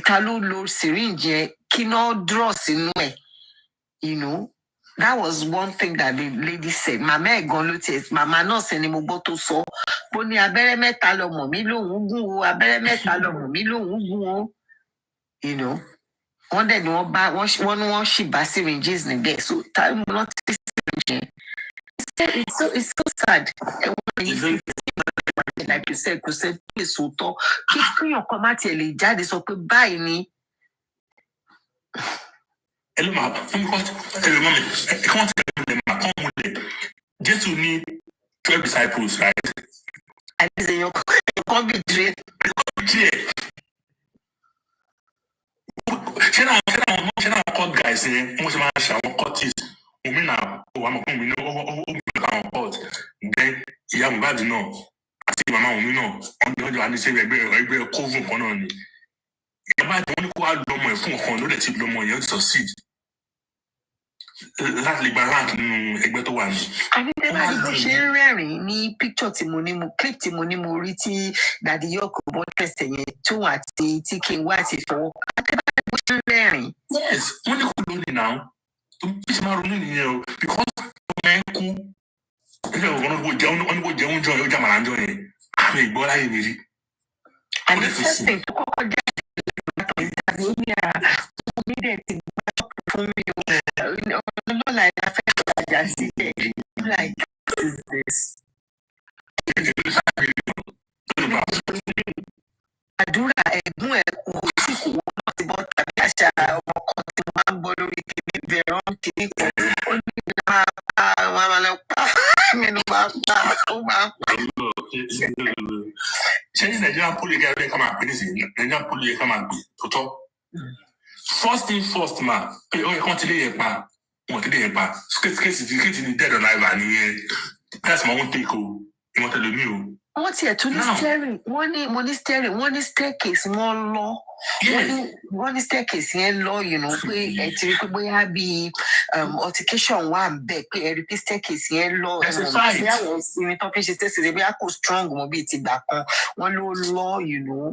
ta ló lo syringe yẹn kí náà draw sínú ẹ̀ that was one thing that the lady said màmá ẹ̀ gan ló tiẹ̀ màmá náà sì ni mo gbọ́ tó sọ bó ní abẹ́rẹ́ 3 lọmọ mi lòun gún o abẹ́rẹ́ 3 lọmọ mi lòun gún o wọ́n dẹ̀ ni wọ́n sì bá syringes níbẹ̀ so táwọn náà ti syringe yẹn it's so sad. Like you said, kò sẹ́ pé sòótọ́ kí kéèyàn kan má tiẹ̀ lè jáde sọ pé báyìí ni. Hello, ma. Hello, mommy. Come on, come on. Just to need 12 disciples, right? And he said, you can't be dream. Ṣé náà court guys ni wọ́n ṣe máa ṣe àwọn courtist omi náà wà mọ̀ fún mi ní àwọn court then ìyá Mohbad náà àti màmá omi náà wọ́n jọ àníṣe ẹgbẹ́ coven kan náà ni ìyá Mohbad wọ́n ní kó wá lọ́mọ ẹ̀ fún ọ̀kan ló dẹ̀ ti lọ́mọ yẹn ó ti succeed láti lè gba rank nínú ẹgbẹ́ tó wà ní. Àníbẹ̀bá ni bó ṣe ń rẹ́rìn-ín ní picture tí mo ní mo clip tí mo ní mo rí tí Daddy Yoko bọ́ tẹ̀sẹ̀ yẹn tóun àti tí kí n wá àti fọwọ́ Àníbẹ̀bá ni bó ṣe ń rẹ́rìn-ín. Yes, wọ́n ní kò lónìí náà tó bí ṣe máa ronú nìyẹn o because ọmọ ẹ̀ kú ẹgbẹ́ ọ̀gbọ́n ní kò jẹun jọ yóò jà màrà ń jọ yẹn àmì ìgbọ́ láyé mi rí. Àní fẹ́sẹ̀ tó kọ́kọ́ jáde lọ́tọ̀ ìdájọ́ ó ní ara tó mi dẹ̀ ti gbá fún mi o. Lọ́la ẹ̀dá fẹ́ gbàjà sí ẹ̀ like this. Àdúrà ẹ̀gbọ́n ẹ̀ kò tí kò wọ́n náà ti bọ́ tàbí àṣà ọmọ kan tí wọ́n máa ń gbọ́ lórí kìíní bẹ̀rẹ̀ ọ́n kìíní kan ó ní máa pa àwọn àmàlẹ́ pa nínú máa pa ó máa pa. Ṣé ní Nigerian poli gẹ́gẹ́ bí ká máa pè ní sí Nigerian poli ká máa gbé tó tọ́? First thing first ma ó yẹ kán ti lé yẹn pa wọn ti lé yẹn pa kéèsì ni dead or alive nìyẹn that's my own take o ìwọ̀n tẹ̀lé mi o. Wọ́n tiẹ̀ tún ní steering wọ́n ní steering wọ́n ní staircase wọ́n lọ wọ́n ní staircase yẹn lọ pé ẹ ti rí pé bóyá bíi altercation wà bẹ́ẹ̀ pé ẹ rí pé staircase yẹn lọ bí àwọn ìsinmi tó fi ṣe staircase bí a kò strong mọ́ bíi ti gbà kan wọ́n ló lọ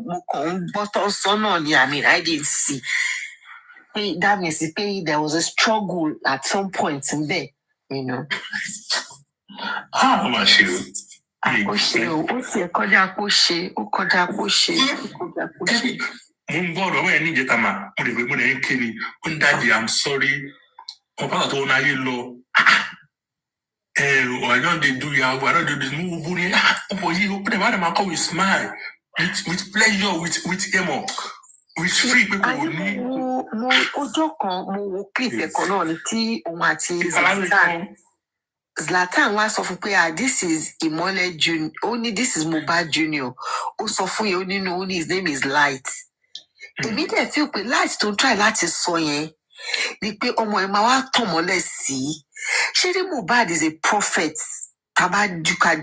mo kàn ń gbọ́tọ̀ sọ́nà ni I didn't see. That means there was a struggle at some point in there, How much you? Ó ṣe o, ó tiẹ̀ kọjá kó ṣe, ó kọjá kó ṣe, ó kọjá kó ṣe. Mo ń gbọ́dọ̀ wọ́n ẹ̀ ní ìjẹta mà, mo lè ń kéde, ó ń dájú, I'm sorry, ọ̀pá tó ń ayé lọ. I don't do Yahoo, I don't do this, mo wo ni, ọ̀pọ̀ yìí, ó dẹ̀ máa kọ́ with smile, with pleasure, with emo. With free people who need. Mo ọjọ́ kan mo wo clip ẹ̀kọ́ náà ní tí òun àti Zlatan wá sọ fún pé this is Imole Junior ó this is Mohbad Junior ó sọ fún yẹn ó nínú his name is Light. Èmi dẹ̀ feel pé Light tó ń try láti sọ yẹn ni pé ọmọ ẹ̀ máa wá tàn mọ́lẹ̀ sí ṣé ní Mohbad is a prophet. Taba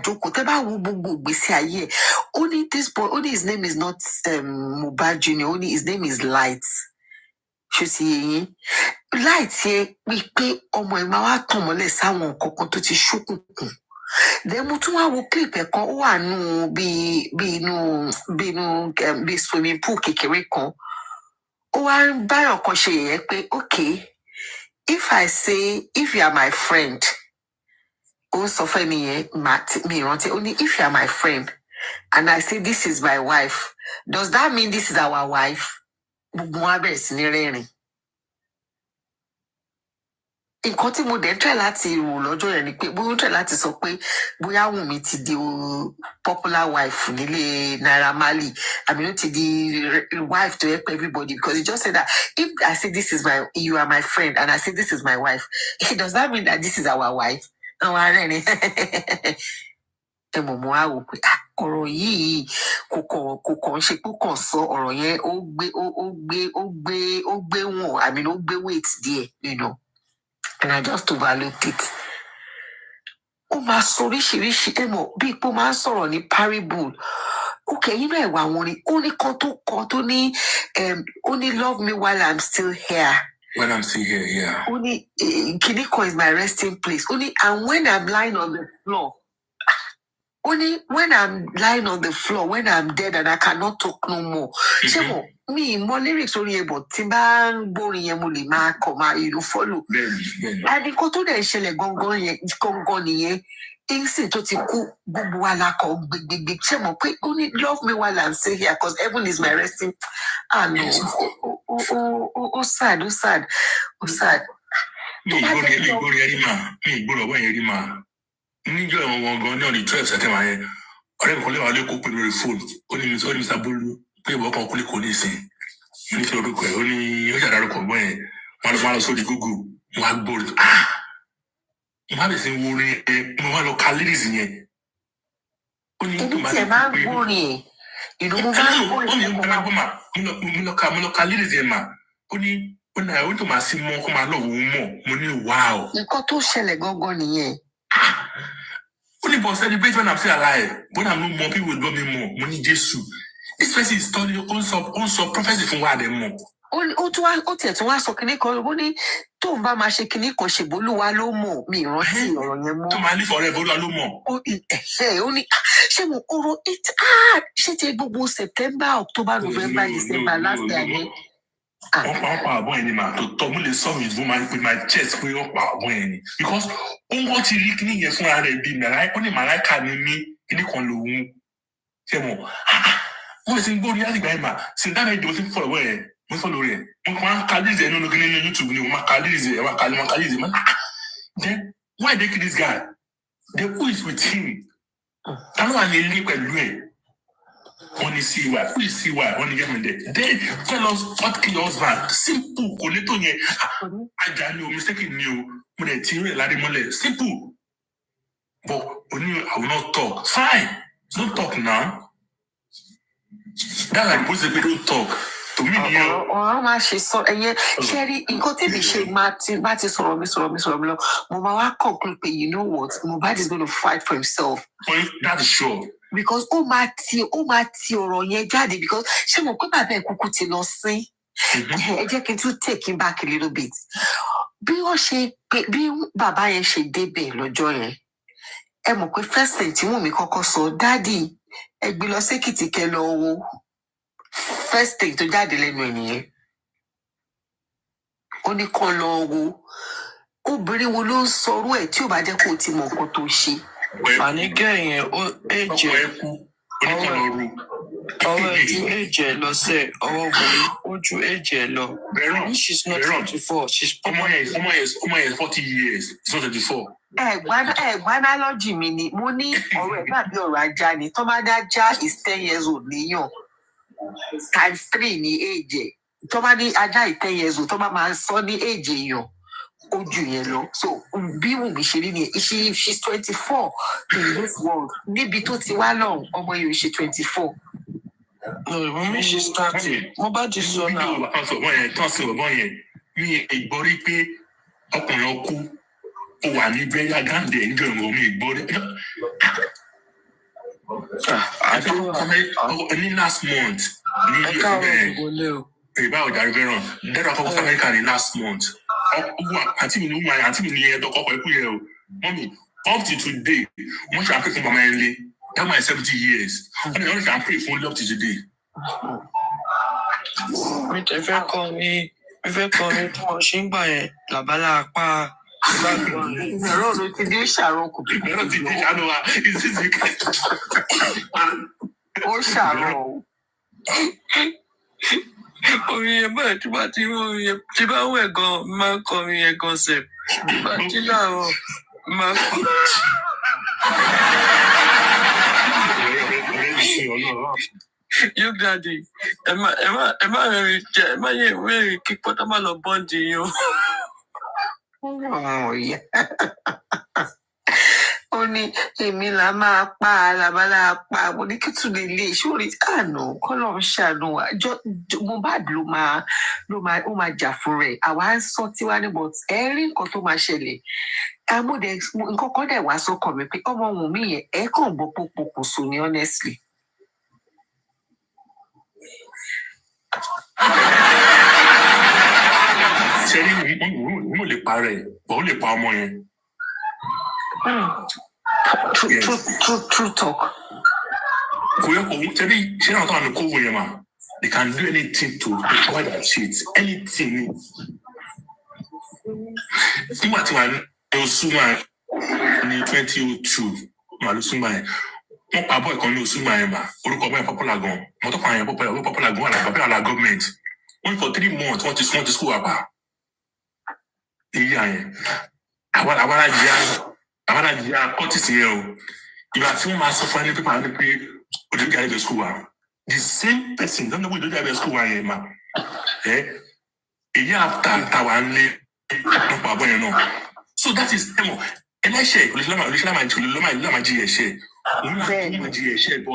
jókòó tẹ́ bá wo gbogbo ìgbésí ayé ó ní this boy ó ní his name is not Mohbad Junior ó ní his name is Light ṣó ti yé yín Light yẹ pé ọmọ ẹ̀ máa wá tàn mọ́lẹ̀ sáwọn nǹkan kan tó ti ṣókùnkùn then mo tún wá wo clip ẹ̀ kan ó wà nù bí swimming pool kékeré kan ó wá ń báyọ̀ kan ṣe yẹ pé okay if I say if you are my friend. Also for me, only if you are my friend and I say this is my wife, does that mean this is our wife? Nǹkan tí mo dẹ̀ try láti rò lọ́jọ́ yẹn ni pé bóyá try láti sọ pé bóyá Wùnmí ti di popular wife nílé Naira Marley àbí ó ti di wife to help everybody because he just said that if I say you are my friend and I say this is my wife, does that mean that this is our wife? Àwọn ará ẹni ẹ mọ̀ mọ́ àwò pé ọ̀rọ̀ yìí kò kàn ṣe pé kàn sọ ọ̀rọ̀ yẹn ó gbé wọn ó gbé weight díẹ̀ and I just overlooked it. Ó máa sọ oríṣiríṣi ẹ mọ̀ bí ipò máa ń sọ̀rọ̀ ní parable okay ẹ̀wà wọn ni ó ní kan tó kọ tó ní ó ní love me while I'm still here. When I'm still here, yeah. Only Kiniko is my resting place. Only and when I'm lying on the floor. Only when I'm lying on the floor, when I'm dead and I cannot talk no more. Ṣé mi mo lyrics orí ẹ̀ but tí bá ń gbórin yẹn mo lè máa kọ máa follow. Àdìkọ́ tó dẹ̀ ṣẹlẹ̀ gangan nìyẹn. Insìn tó ti kú gbogbo wa la kọ gbẹgbẹgbẹ ṣé mo pé ó ní love me while I'm still here because heaven is my resting. No, sad. Mi ìgbóni ẹrí mà. níjọ́ ìwọ̀n gan ní on the 12 September yẹn ọ̀rẹ́ mi kan lè wà lẹ́kọ̀ọ́ pẹ̀lú orí fóònù ó ní Mr. Bolu pé ìbọn kan kúlẹ̀ kò ní ìsìn ní kí orúkọ ẹ̀ ó ní ó ṣàdárúkọ ọgbọ́n yẹn wọn lọ sórí Google wọn á gbòòrò mo má bẹ̀ sí wo orin ẹ̀ mo má lọ ka lyrics yẹn ó ní tó máa ń gbórin ẹ̀ ìlú mo máa ń gbórin mo lọ ka lyrics yẹn mà ó ní ó tó máa sí mọ́ kó máa lọ wò ó mọ̀ mo ní wow. nǹkan tó ṣẹlẹ̀ gangan nìyẹn. Only for celebrate when I'm still alive. When I'm no more, people will love me more. Money Jesus. This person is studying also prophecy from where they more. Ó tiẹ̀ tún wá sọ kinní kan ó ní tó ń bá máa ṣe kinní kan ṣe Bolúwa ló mọ̀ mi ìrántí ọ̀rọ̀ yẹn mọ́. Tó máa ní fọ̀rẹ́ Bolúwa ló mọ̀. Ó ní ṣé mo ọ̀rọ̀ ṣé ti gbogbo September, October, November, December last year ni. Wọ́n pa àbọ̀ ẹni mà tó tọ́ mo lè sọ mi with my chest pé wọ́n pa àbọ̀ ẹni because wọ́n ti rí kíní yẹn fúnra rẹ̀ bíi ó ní màláìka ni mí kíní kan lòun ṣe mọ̀ wọ́n ti ń gbórí láti gbà ẹ̀ mà sí dáná ìdìbò tí fọ̀rọ̀ wẹ̀ ẹ̀ mo fọ́ lórí ẹ̀ wọ́n máa ń ka líìsì ẹ̀ nínú kíní ní YouTube ni wọ́n máa ka líìsì ẹ̀ wọ́n ka líìsì ẹ̀ then why they kill this guy then who is with him ta ló wà ní ilé pẹ̀lú ẹ̀. Only see why. Who is see why? Only get me there. They tell us what kill your husband. Simple. Kò lè tó yẹn. Ajá ni o, mistake ni o. Mo lè tí rẹ̀ lárí mọ́lẹ̀. Simple. But only I will not talk. Fine. Don't talk now. That's like most people don't talk. To me, ọ̀rọ̀ máa ṣe sọ ẹ̀yẹ ṣẹ́rí nǹkan tẹ̀lé ṣe bá ti sọ̀rọ̀ mi lọ. Mo máa wá conclude pé you know what? Mohbad is going to fight for himself. That is sure. Because ó máa ti ọ̀rọ̀ yẹn jáde because ṣé mo pé bàbá ẹ̀ kúkú ti lọ sí ẹ jẹ́ kí n tún take him back a little bit bí bàbá yẹn ṣe débẹ̀ lọ́jọ́ yẹn ẹ mọ̀ pé first thing tí Wùnmí kọ́kọ́ sọ dádì ẹ gbé lọ sékìtì kẹ lọ wo first thing tó jáde lẹ́nu ẹ̀ nìyẹn ó ní kàn lọ wo obìnrin wo ló ń sọrú ẹ̀ tí ò bá jẹ́ kó o ti mọ̀ nǹkan tó ṣe. Àní gẹ̀yìn ó èjì ọwọ́ ju èjì ẹ̀ lọ sẹ́ ọwọ́ wọlé ó ju èjì ẹ̀ lọ. She's not 24. She's ọmọ yẹn 40 years. It's not 24. Ẹ̀gbọ́n analogy mi ni mo ní ọ̀rọ̀ ẹ̀ dàbí ọ̀rọ̀ ajá ni tọ́mádá is 10 years old níyàn times 3 ní èjì ẹ̀ tọ́mádé ajá is 10 years old tọ́má máa sọ ní èjì èèyàn. Ojú yẹn lọ so bí Wùnmí ṣe rí ni she's 24 in this world níbi tó ti wá lọ ọmọ yìí ṣe 24. Wùnmí ṣe starting mo bá ti sọ náà. Fídíò ọ̀sọ̀gbọ́n yẹn tán sí ọ̀gbọ́n yẹn mi ìgbọ́rí pé ọkùnrin ọkú ó wà ní bẹ́yà gáǹdẹ̀ níjọ́ ìwọ̀n mi ìgbọ́rí. Ní last month ní ilé ìbá ọ̀jà rivera dẹ́rọ akọ́kọ́ sí Amẹ́ríkà ní last month. Àǹtí mi ní ẹ̀dọ́ kọ́kọ́ ẹ̀kú yẹn o mọ́mí up to today wọ́n ṣe àpè fún mama ẹ̀ lé that my 70 years wọ́n ṣe àpè fún up to today. Mi fẹ́ kọ́ ni tí wọ́n ṣe ń gbà yẹn làbálà apá ìgbàgbọ́ ló ti dé ṣàrọ̀ kù. Ìgbàlọ́ ti dé ṣàrọ̀ wa ìsísì ká. Ó ṣàrọ̀ o. Orin yẹn báyìí tí bá ti rí orin yẹn tí bá wẹ̀ gan máa ń kọ orin yẹn gan sẹ̀ bá jí láàárọ̀ máa kọ. Yóò jáde ẹ má rẹ̀rìn jẹ ẹ má yẹ rẹ̀rìn kí pọ́tà má lọ bọ́ǹdì yín o. Ó ní èmi là máa pa làbálà pa mo ní kí tún lè lè sórí àná kọ́lọ̀ ń ṣàánú wa Mohbad ló máa jà fún rẹ̀ àwa ń sọ tiwa ní but ẹ rí nǹkan tó máa ṣẹlẹ̀ amúdẹ nǹkan kan dẹ̀ wá sọ́kàn mi pé ọmọ Wùnmí yẹn ẹ kàn gbọ́ pòpòkòsò ni honestly. Ṣé rí mo lè pa rẹ̀ bọ́ ó lè pa ọmọ yẹn. True talk. They can do anything to destroy that shit. Anything. Nígbà tí wàá ní Osuma ní 2002, wàá lọ Osuma yẹn. Wọ́n pa bọ́ ìkan ní Osuma yẹn mà. Orúkọ bọ́ yẹn popular gan. Mọ́tò pa yẹn popular gan wà lára government. Only for 3 months, wọ́n ti school àbá. Ìyá yẹn. Àwa la jẹ́ If I feel myself finding people and pay, would you get the school? The same person, don't know we do that at school, man. A year after one lay, so that is demo. And I share, but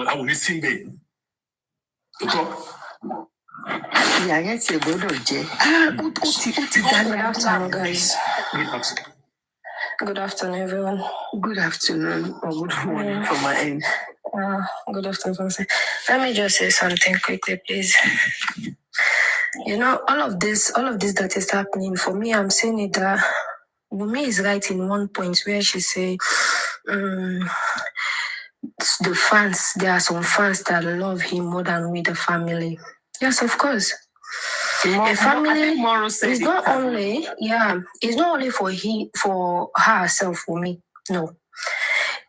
I will sing there. Yeah, I get your brother, Jay. Good afternoon, guys. Good afternoon, everyone. Good afternoon or good morning from my end. Good afternoon, from my. Let me just say something quickly, please. You know, all of this that is happening, for me, I'm saying it that Wumi is right in one point where she say, the fans, there are some fans that love him more than we, the family. Yes, of course. A family is not only, it's not only for her herself, for me. No.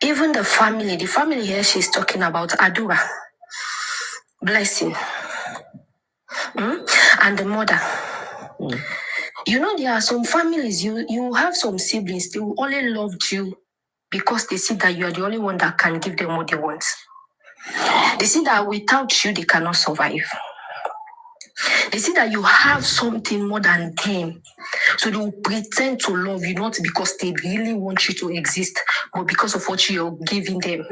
Even the family here she's talking about, Adura, Blessing, and the mother. You know, there are some families, you have some siblings, they will only love you because they see that you are the only one that can give them what they want. They see that without you, they cannot survive. They see that you have something more than them. So they will pretend to love you, not because they really want you to exist, but because of what you're giving them.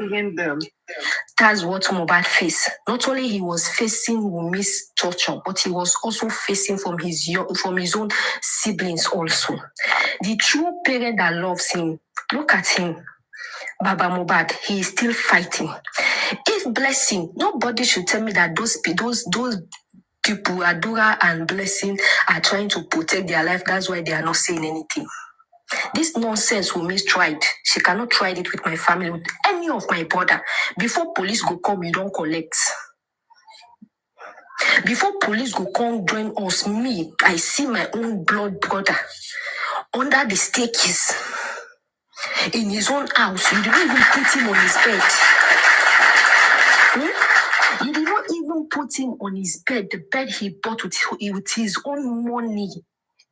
That's what Mohbad faced. Not only he was facing Wumi's torture, but he was also facing from his own siblings also. The true parent that loves him, look at him. Baba Mohbad, he is still fighting. If Blessing, nobody should tell me that those people, Adura and Blessing, are trying to protect their life. That's why they are not saying anything. This nonsense Wumi tried. She cannot try it with my family, with any of my brother. Before police go come, you don't collect. Before police go come join us, me, I see my own blood brother under the staircase in his own house. You didn't even put him on his bed. You did not even put him on his bed, the bed he bought with his own money.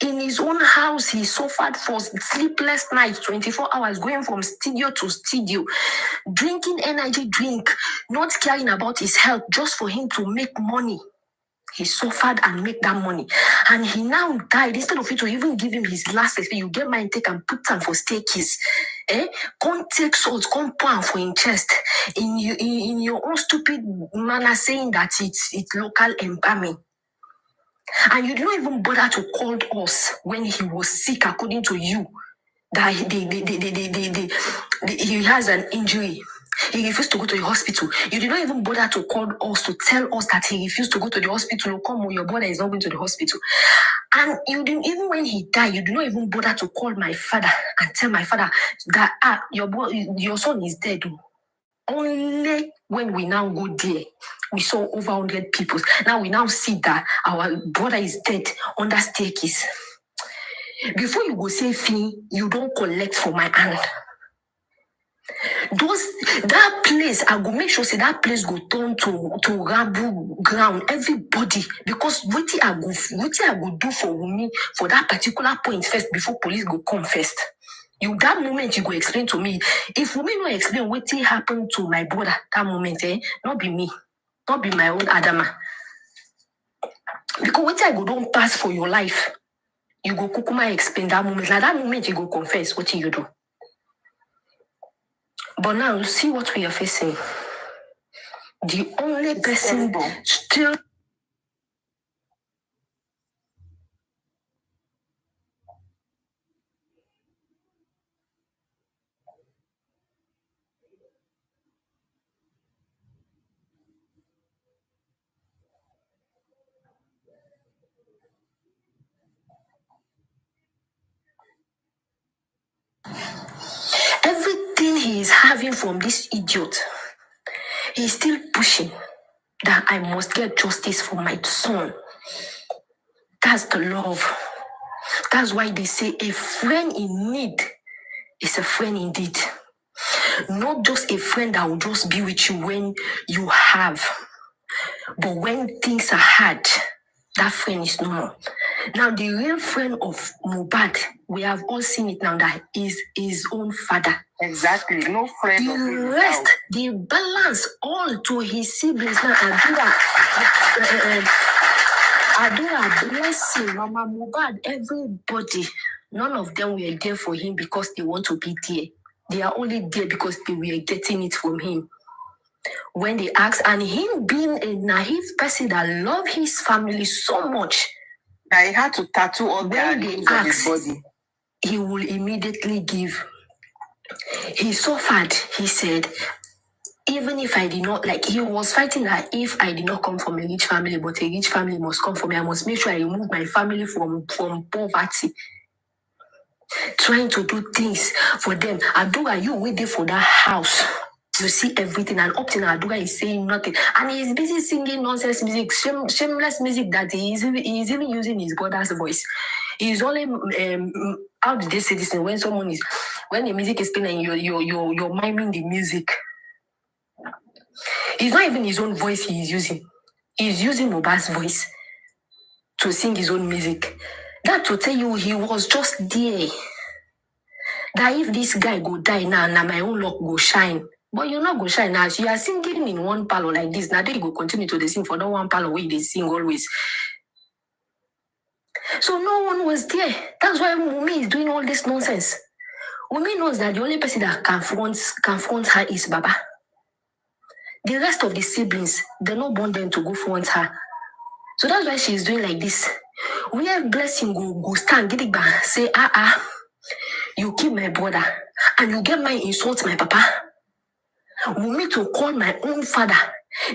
In his own house, he suffered for sleepless nights, 24 hours, going from studio to studio, drinking energy drink, not caring about his health, just for him to make money. He suffered and make that money. And he now died. Instead of you to even give him his last experience, you get mine, take and put them for staircase. Come take salt, come pour for in chest. In your own stupid manner saying that it's local embalming. And you didn't even bother to call us when he was sick, according to you, that he has an injury. He refused to go to the hospital. You did not even bother to call us to tell us that he refused to go to the hospital. Come, your brother is not going to the hospital. And you didn't, even when he died, you did not even bother to call my father and tell my father that your son is dead. Only when we now go there, we saw over 100 people. Now we now see that our brother is dead on that staircase. Before you go say thing, you don't collect for my hand. That place, I go make sure say that place go turn to rabble ground. Everybody, because what I go do for Wumi for that particular point first before police go come first. That moment you go explain to me. If Wumi no explain what happened to my brother that moment, not be me, not be my own Adama. Because what I go don't pass for your life, you go kukuma explain that moment. Like that moment you go confess what you do. But now see what we are facing. The only person still. Everything he is having from this idiot, he's still pushing that I must get justice for my son. That's the love. That's why they say a friend in need is a friend indeed. Not just a friend that will just be with you when you have, but when things are hard, that friend is no more. Now, the real friend of Mohbad, we have all seen it now, that is his own father. Exactly. No friend of his The is rest, out. the balance all to his siblings. Now, Adura, blessing, Mama Mubad, everybody. None of them were there for him because they want to be there. They are only there because they were getting it from him. When they asked, and him being a naive person that loved his family so much, that he had to tattoo all their when they names on his asked, body. he will immediately give. He suffered, he said, even if I did not, like, he was fighting that if I did not come from a rich family, but a rich family must come for me, I must make sure I remove my family from poverty. Trying to do things for them. Adura, you waiting for that house. You see everything, and up to now, Adura is saying nothing. And he's busy singing nonsense music, shameless music that he is even using his brother's voice. He's only, how did they say this thing? When the music is playing, you're miming the music. It's not even his own voice he is using. He's using Moba's voice to sing his own music. That to tell you he was just there. That if this guy go die now my own luck go shine. But you're not go shine now. You are singing in one parlor like this. Now they go continue to sing for that one parlor where they sing always. So no one was there. That's why Mumi is doing all this nonsense. Mumi knows that the only person that confronts her is Baba. The rest of the siblings, they not want them to go front her. So that's why she's doing like this. We have blessing go stand, get it back, say, you kill my brother, and you get my insult my papa. We need to call my own father.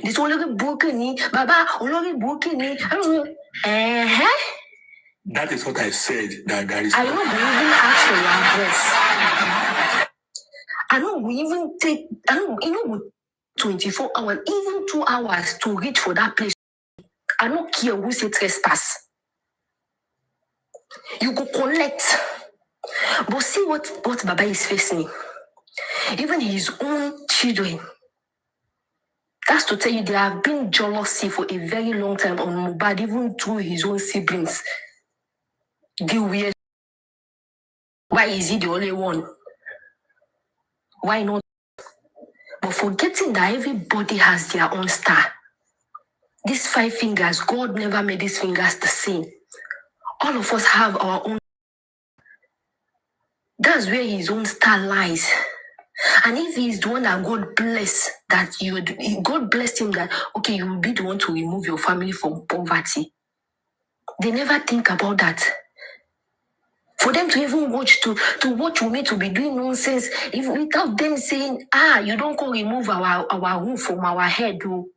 This only broken Baba, only broken That is what I said. That is. I know we even ask for your address. I know we even take. I know 24 hours, even 2 hours to reach for that place. I don't care who say trespass. You go collect. But see what Baba is facing. Even his own children. That's to tell you they have been jealousy for a very long time on Mohbad, even through his own siblings. The weird. Why is he the only one? Why not? But forgetting that everybody has their own star. These 5 fingers, God never made these fingers the same. All of us have our own. That's where his own star lies. And if he's the one that God blessed, God blessed him that, okay, you will be the one to remove your family from poverty. They never think about that. For them to even watch me to be doing nonsense, if without them saying, you don't go remove our roof from our head, though.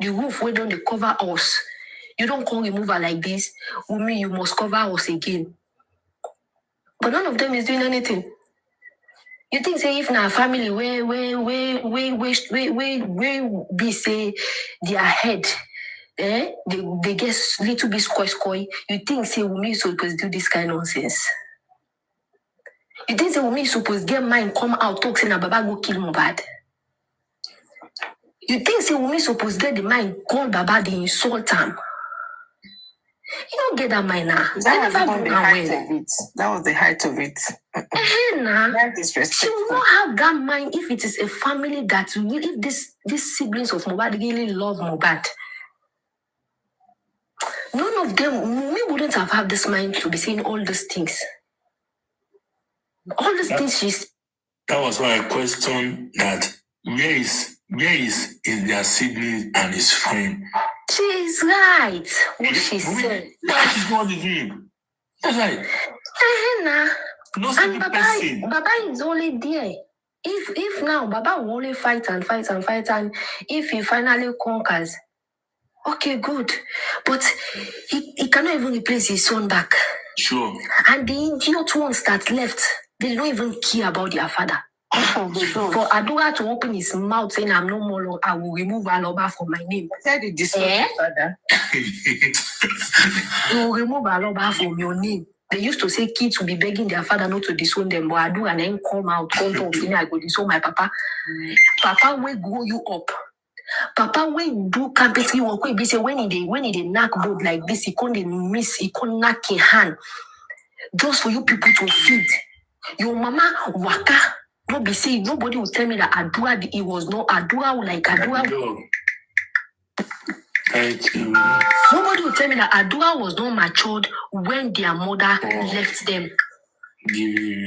The roof where don't they cover us. You don't go remove her like this. Umi, you must cover us again. But none of them is doing anything. You think say if na family where be say their head, they get little bit squoy. You think say Wumi is supposed to do this kind of nonsense? You think say Wumi is supposed to get mind come out talk say na Baba go kill Mohbad? You think say Wumi is supposed to get the mind call Baba the insult him? You don't get that mind now. That was the height of it. That was the height of it. Very disrespectful. She will not have that mind if it is a family that really, if these siblings of Mohbad really love Mohbad. None of them, we wouldn't have had this mind to be saying all these things. All these things she's. That was why I questioned that where is their sibling and his friend? She is right. What she said. Why she's not with him? That's right. No and Baba is only there. If now Baba will only fight, and if he finally conquers, okay, good. But he cannot even replace his son back. Sure. And the idiot ones that left, they don't even care about their father. For Adura to open his mouth saying, I'm no more long, I will remove Aloba from my name. Said it this father. You will remove Aloba from your name. They used to say kids will be begging their father not to disown them, but Adura then come talk, saying, I go disown my papa. Papa will grow you up. Papa when do carpentry work, we say when he knock board like this, he can't miss, he can't knock in hand. Just for you people to feed. Your mama waka No, be see, nobody will tell me that Adua, it was no Adua like Adua. Thank you. Nobody will tell me that Adua was not matured when their mother left them. He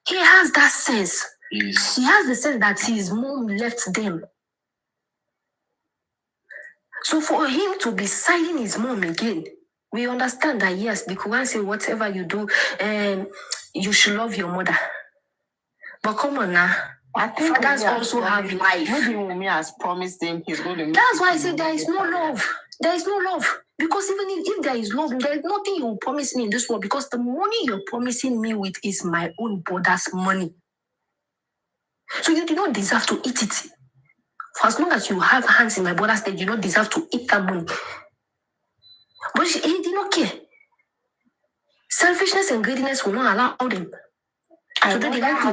has that sense. Yes. He has the sense that his mom left them. So for him to be siding his mom again, we understand that yes, the Quran says whatever you do, you should love your mother. But come on now. I think fathers also have life. Maybe Wumi has promised him he's going to make. That's why I said there is no love. There is no love. Because even if there is love, there is nothing you will promise me in this world because the money you're promising me with is my own brother's money. So you do not deserve to eat it. For as long as you have hands in my brother's state, you don't deserve to eat that money. But he did not care. Selfishness and greediness will not allow them. I don't know how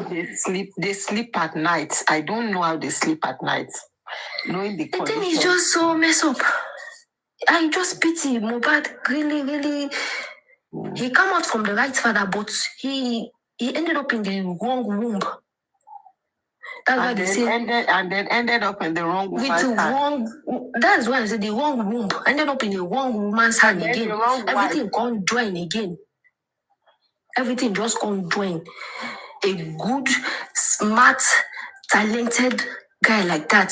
they sleep at night. I don't know how they sleep at night. Knowing the thing is just so messed up. I just pity Mohbad. Really. He came out from the right father, but he ended up in the wrong womb. That's why they say ended up in the wrong woman's hand. That's why I said the wrong womb. Ended up in the wrong woman's hand again. Everything can't join again. Everything just can't join. A good, smart, talented guy like that.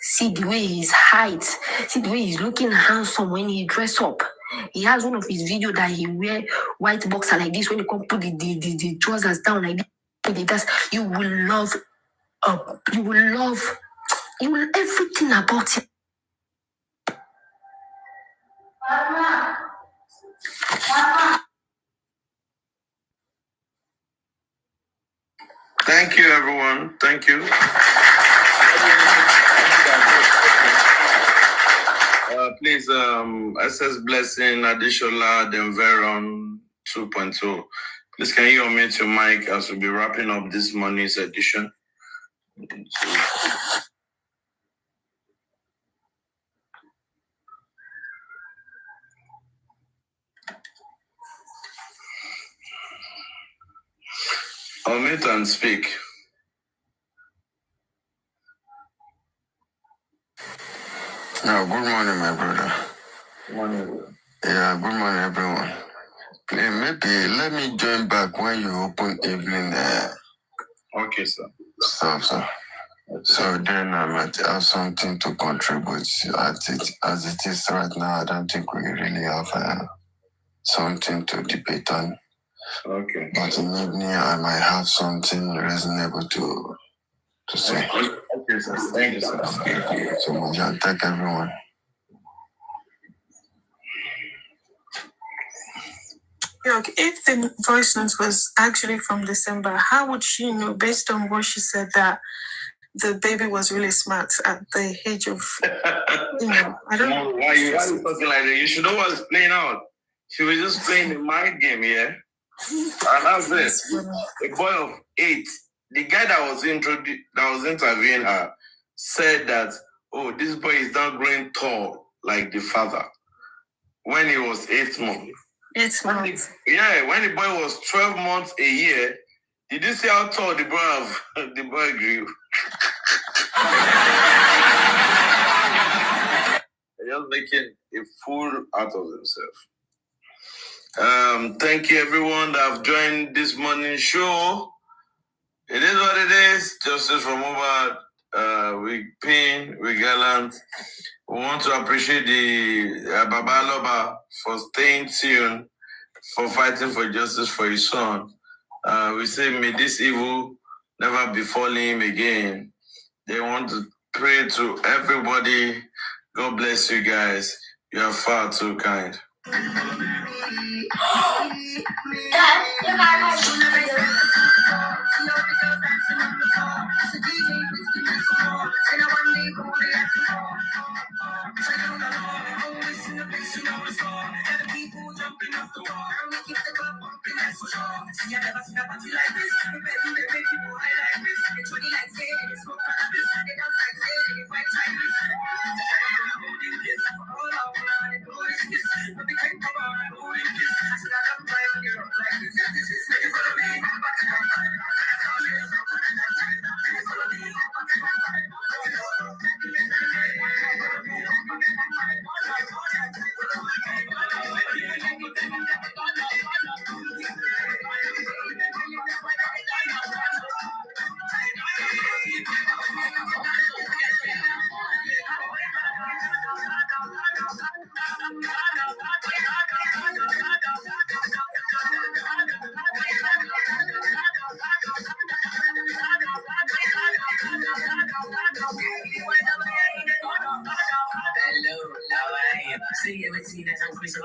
See the way he's height. See the way he's looking handsome when he dress up. He has one of his videos that he wear white boxer like this when he come put the trousers down like this. You will love everything about him. Thank you, everyone. Thank you. Please, SS Blessing, Adishola, Denveron 2.0. Please, can you unmute your mic as we'll be wrapping up this morning's edition? Unmute and speak. No, good morning, my brother. Good morning. Yeah, good morning, everyone. Maybe let me join back when you open evening Okay, sir. stuff, sir. So then I might have something to contribute. As it is right now, I don't think we really have something to debate on. Okay. But in evening, I might have something reasonable to say. Okay, sir. Thank you, sir. Thank you so much, and thank everyone. Look, if the voice note was actually from December, how would she know, based on what she said, that the baby was really smart at the age of, I don't know. Why you talking like that? You should know what's playing out. She was just playing the mind game, yeah? And that's it. A boy of 8, the guy that was interviewing her said that, oh, this boy is not growing tall like the father when he was 8 months. 8 months. When the boy was 12 months a year, did you see how tall the boy grew? Just making a fool out of himself. Thank you, everyone that have joined this morning show. It is what it is. Justice from over. We pin, we gallant. We want to appreciate the Baba Loba for staying tuned, for fighting for justice for his son. We say, may this evil never befall him again. They want to pray to everybody. God bless you guys. You are far too kind.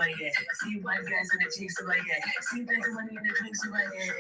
like that. See white guys in the cheeks, so like that. See plenty money in the drinks, so like that.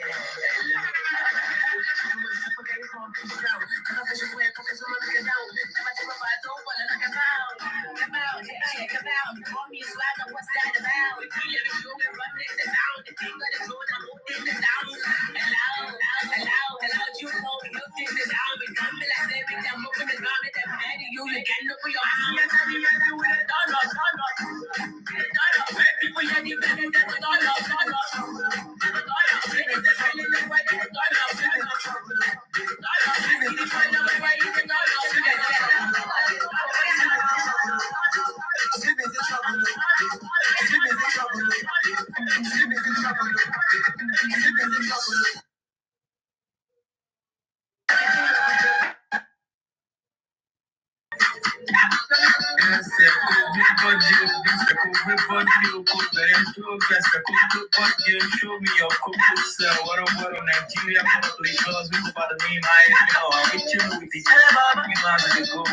Show me your cocoa cell. What up, Nigeria? What up, Lagos? We about to name I know. We chill with each other. We know how to go.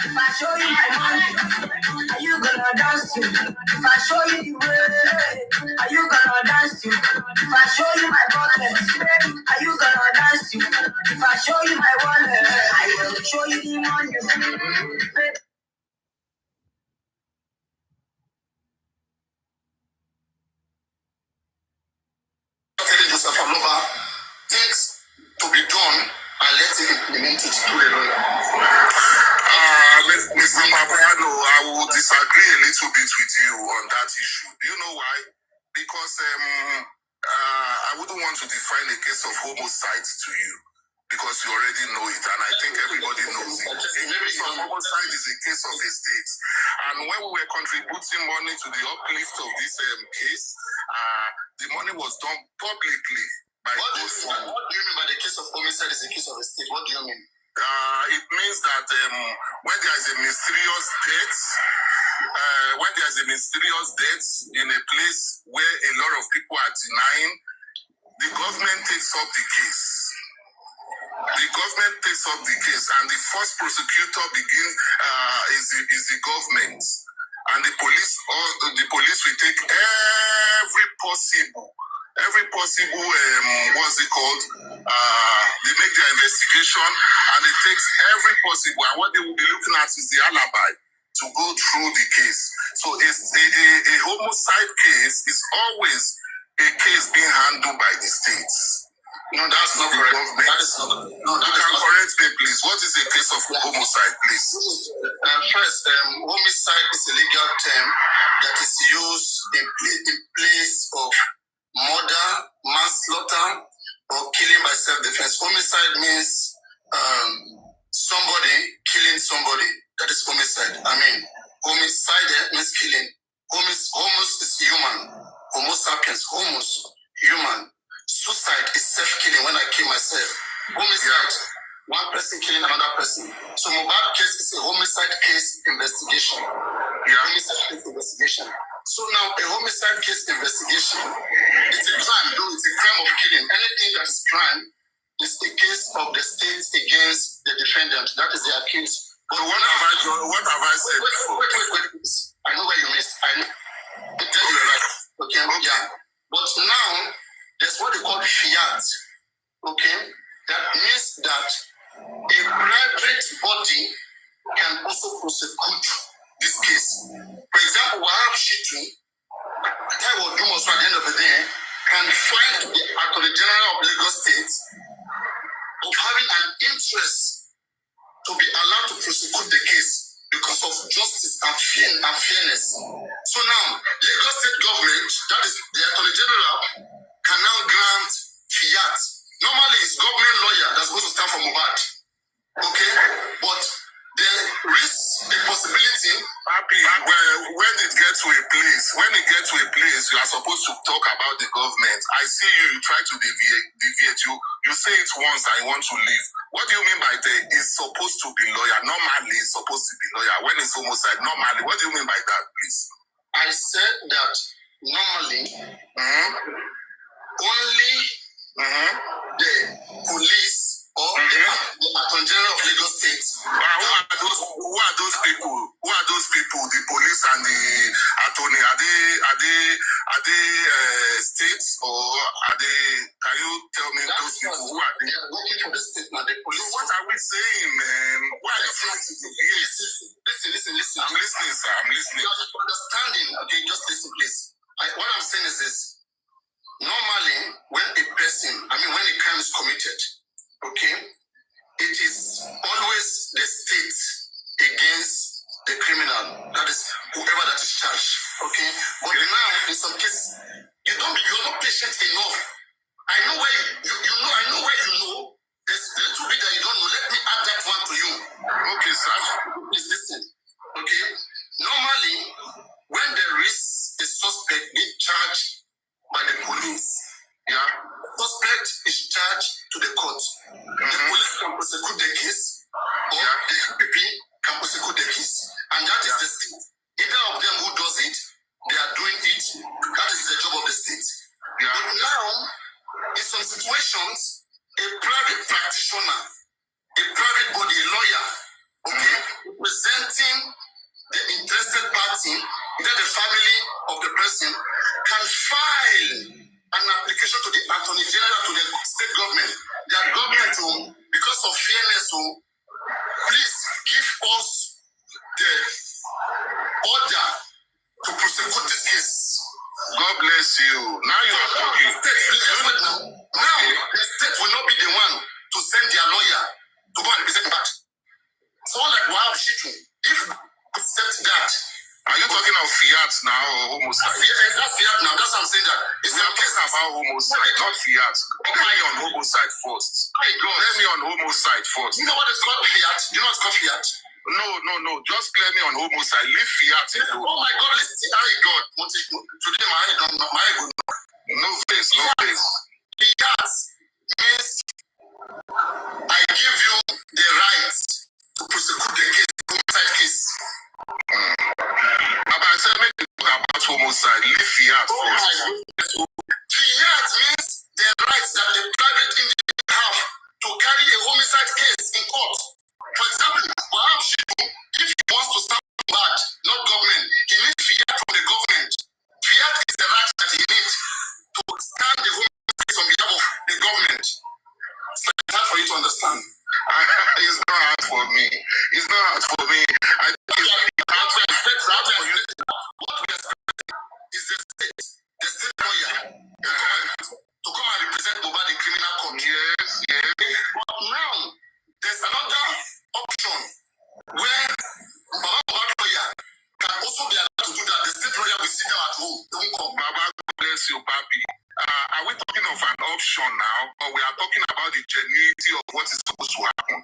If I show you my money, are you gonna dance to? If I show you the way, are you gonna dance to? If I show you my pocket, are you gonna dance to? If I show you my wallet, I will show you the money. Things to be done and let's implement it through the lawyer. Mr. Papiano, I will disagree a little bit with you on that issue. Do you know why? Because I wouldn't want to define a case of homicide to you because you already know it, and I think everybody knows it. A case of homicide is a case of a state. And when we were contributing money to the uplift of this case, the money was done publicly by what do you mean by the case of homicide is a case of a state? What do you mean? It means that when there is a mysterious death, in a place where a lot of people are denying, the government takes up the case. And the first prosecutor is the government, and the police will take every possible what's it called? They make their investigation and it takes every possible, and what they will be looking at is the alibi to go through the case. So it's a homicide case is always a case being handled by the states. No, that's not correct. That is not. No, that you can correct me, please. What is a case of homicide, please? First, homicide is a legal term that is used in place of murder, manslaughter, or killing by self-defense. Homicide means somebody killing somebody. That is homicide. I mean, homicide means killing. Homus is human. Homo sapiens. Homus, human. Suicide is self-killing when I kill myself. Homicide, one person killing another person. So Mohbad case is a homicide case investigation. Homicide case investigation. So now a homicide case investigation, it's a crime, though it's a crime of killing. Anything that is crime is the case of the state against the defendant. That is the accused. But what have I said before? Wait, please. I know where you missed. I know. Okay. Yeah. But now, there's what they call fiat. Okay? That means that a private body can also prosecute this case. For example, Wahab Shitu, Taiwo Dumoso at the end of the day, can find the Attorney General of Lagos State of having an interest to be allowed to prosecute the case because of justice and fairness. So now, Lagos State government, that is the Attorney General, can now grant fiat. Normally, it's government lawyer that's supposed to stand for Mohbad. Okay? But there is a possibility. Happy, when it gets to a place, you are supposed to talk about the government. I see you try to deviate. You say it once and you want to leave. What do you mean by that? It's supposed to be lawyer. Normally, it's supposed to be lawyer. When it's homicide, normally, what do you mean by that, please? I said that normally, only the police or the Attorney General of Lagos State. Who are those people? Who are those people? The police and the attorney. Are they states or are they? Can you tell me those people? Who are they? They are working for the state now. The police. So what are we saying, man? Why are you trying to deviate? Listen. I'm listening, sir. I'm listening. You are understanding. Okay, just listen, please. What I'm saying is this. Normally, when a crime is committed, okay, it is always the state against the criminal. That is whoever that is charged, okay. But now, in some cases, you're not patient enough. I know where I know where you know. There's a little bit that you don't know. Let me add that one to you. Okay, sir. Please listen. Okay. Normally, when there is a suspect being charged by the police, suspect is charged to the court. The police can prosecute the case, or the CPP can prosecute the case, and that is the state. Either of them who does it, they are doing it. That is the job of the state. But now, in some situations, a private practitioner, a private body, a lawyer, okay, representing the interested party, either the family of the person, can file an application to the Attorney General, to the state government. Their government, because of fairness, please give us the order to prosecute this case. God bless you. Now you are talking. Now, the state will not be the one to send their lawyer to go and represent back. Someone like Wahab Shitu, if we accept that. Are you talking of fiat now or homicide? That's fiat now. That's what I'm saying. That it's a case about homicide, not fiat. Let me on homicide first. Let me on homicide first. You know what it's called fiat? You know what's called fiat? No. Just clear me on homicide. Leave fiat alone. Oh my God, listen. My God. Today my head don't know. My head don't know. No face. Fiat means I give you the right to prosecute the case, the homicide case. I said make you talk about homicide. Leave fiat first. Fiat means the rights that the private individual have to carry a homicide case in court. For example, Wahab Shitu, if he wants to stand bad, not government, he needs fiat from the government. Fiat is the right that he needs to stand the homicide case on behalf of the government. So it's hard for you to understand. It's not hard for me. I think it's hard for you. What we expect is the state lawyer, to come and represent Mohbad in criminal court. Yes. But now, there's another option where Mohbad lawyer can also be allowed to do that. The state lawyer will sit down at home. Don't come. Baba, God bless you, Papi. Are we talking of an option now, or we are talking about the genuinity of what is supposed to happen?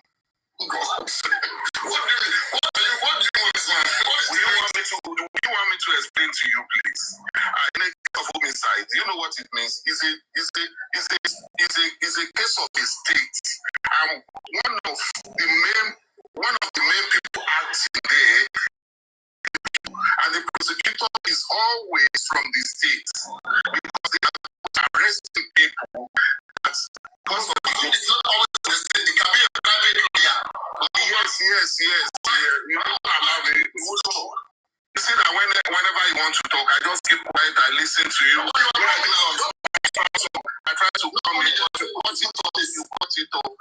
God. What do you want this man? Do you want me to explain to you, please? In a case of homicide, you know what it means? It's a case of a state. One of the main people acting there, and the prosecutor is always from the state, because they are arresting people because of it's not always the state. It can be a private lawyer. Yes. You don't allow me. You see that whenever you want to talk, I just keep quiet, I listen to you. I try to come in, cut it off.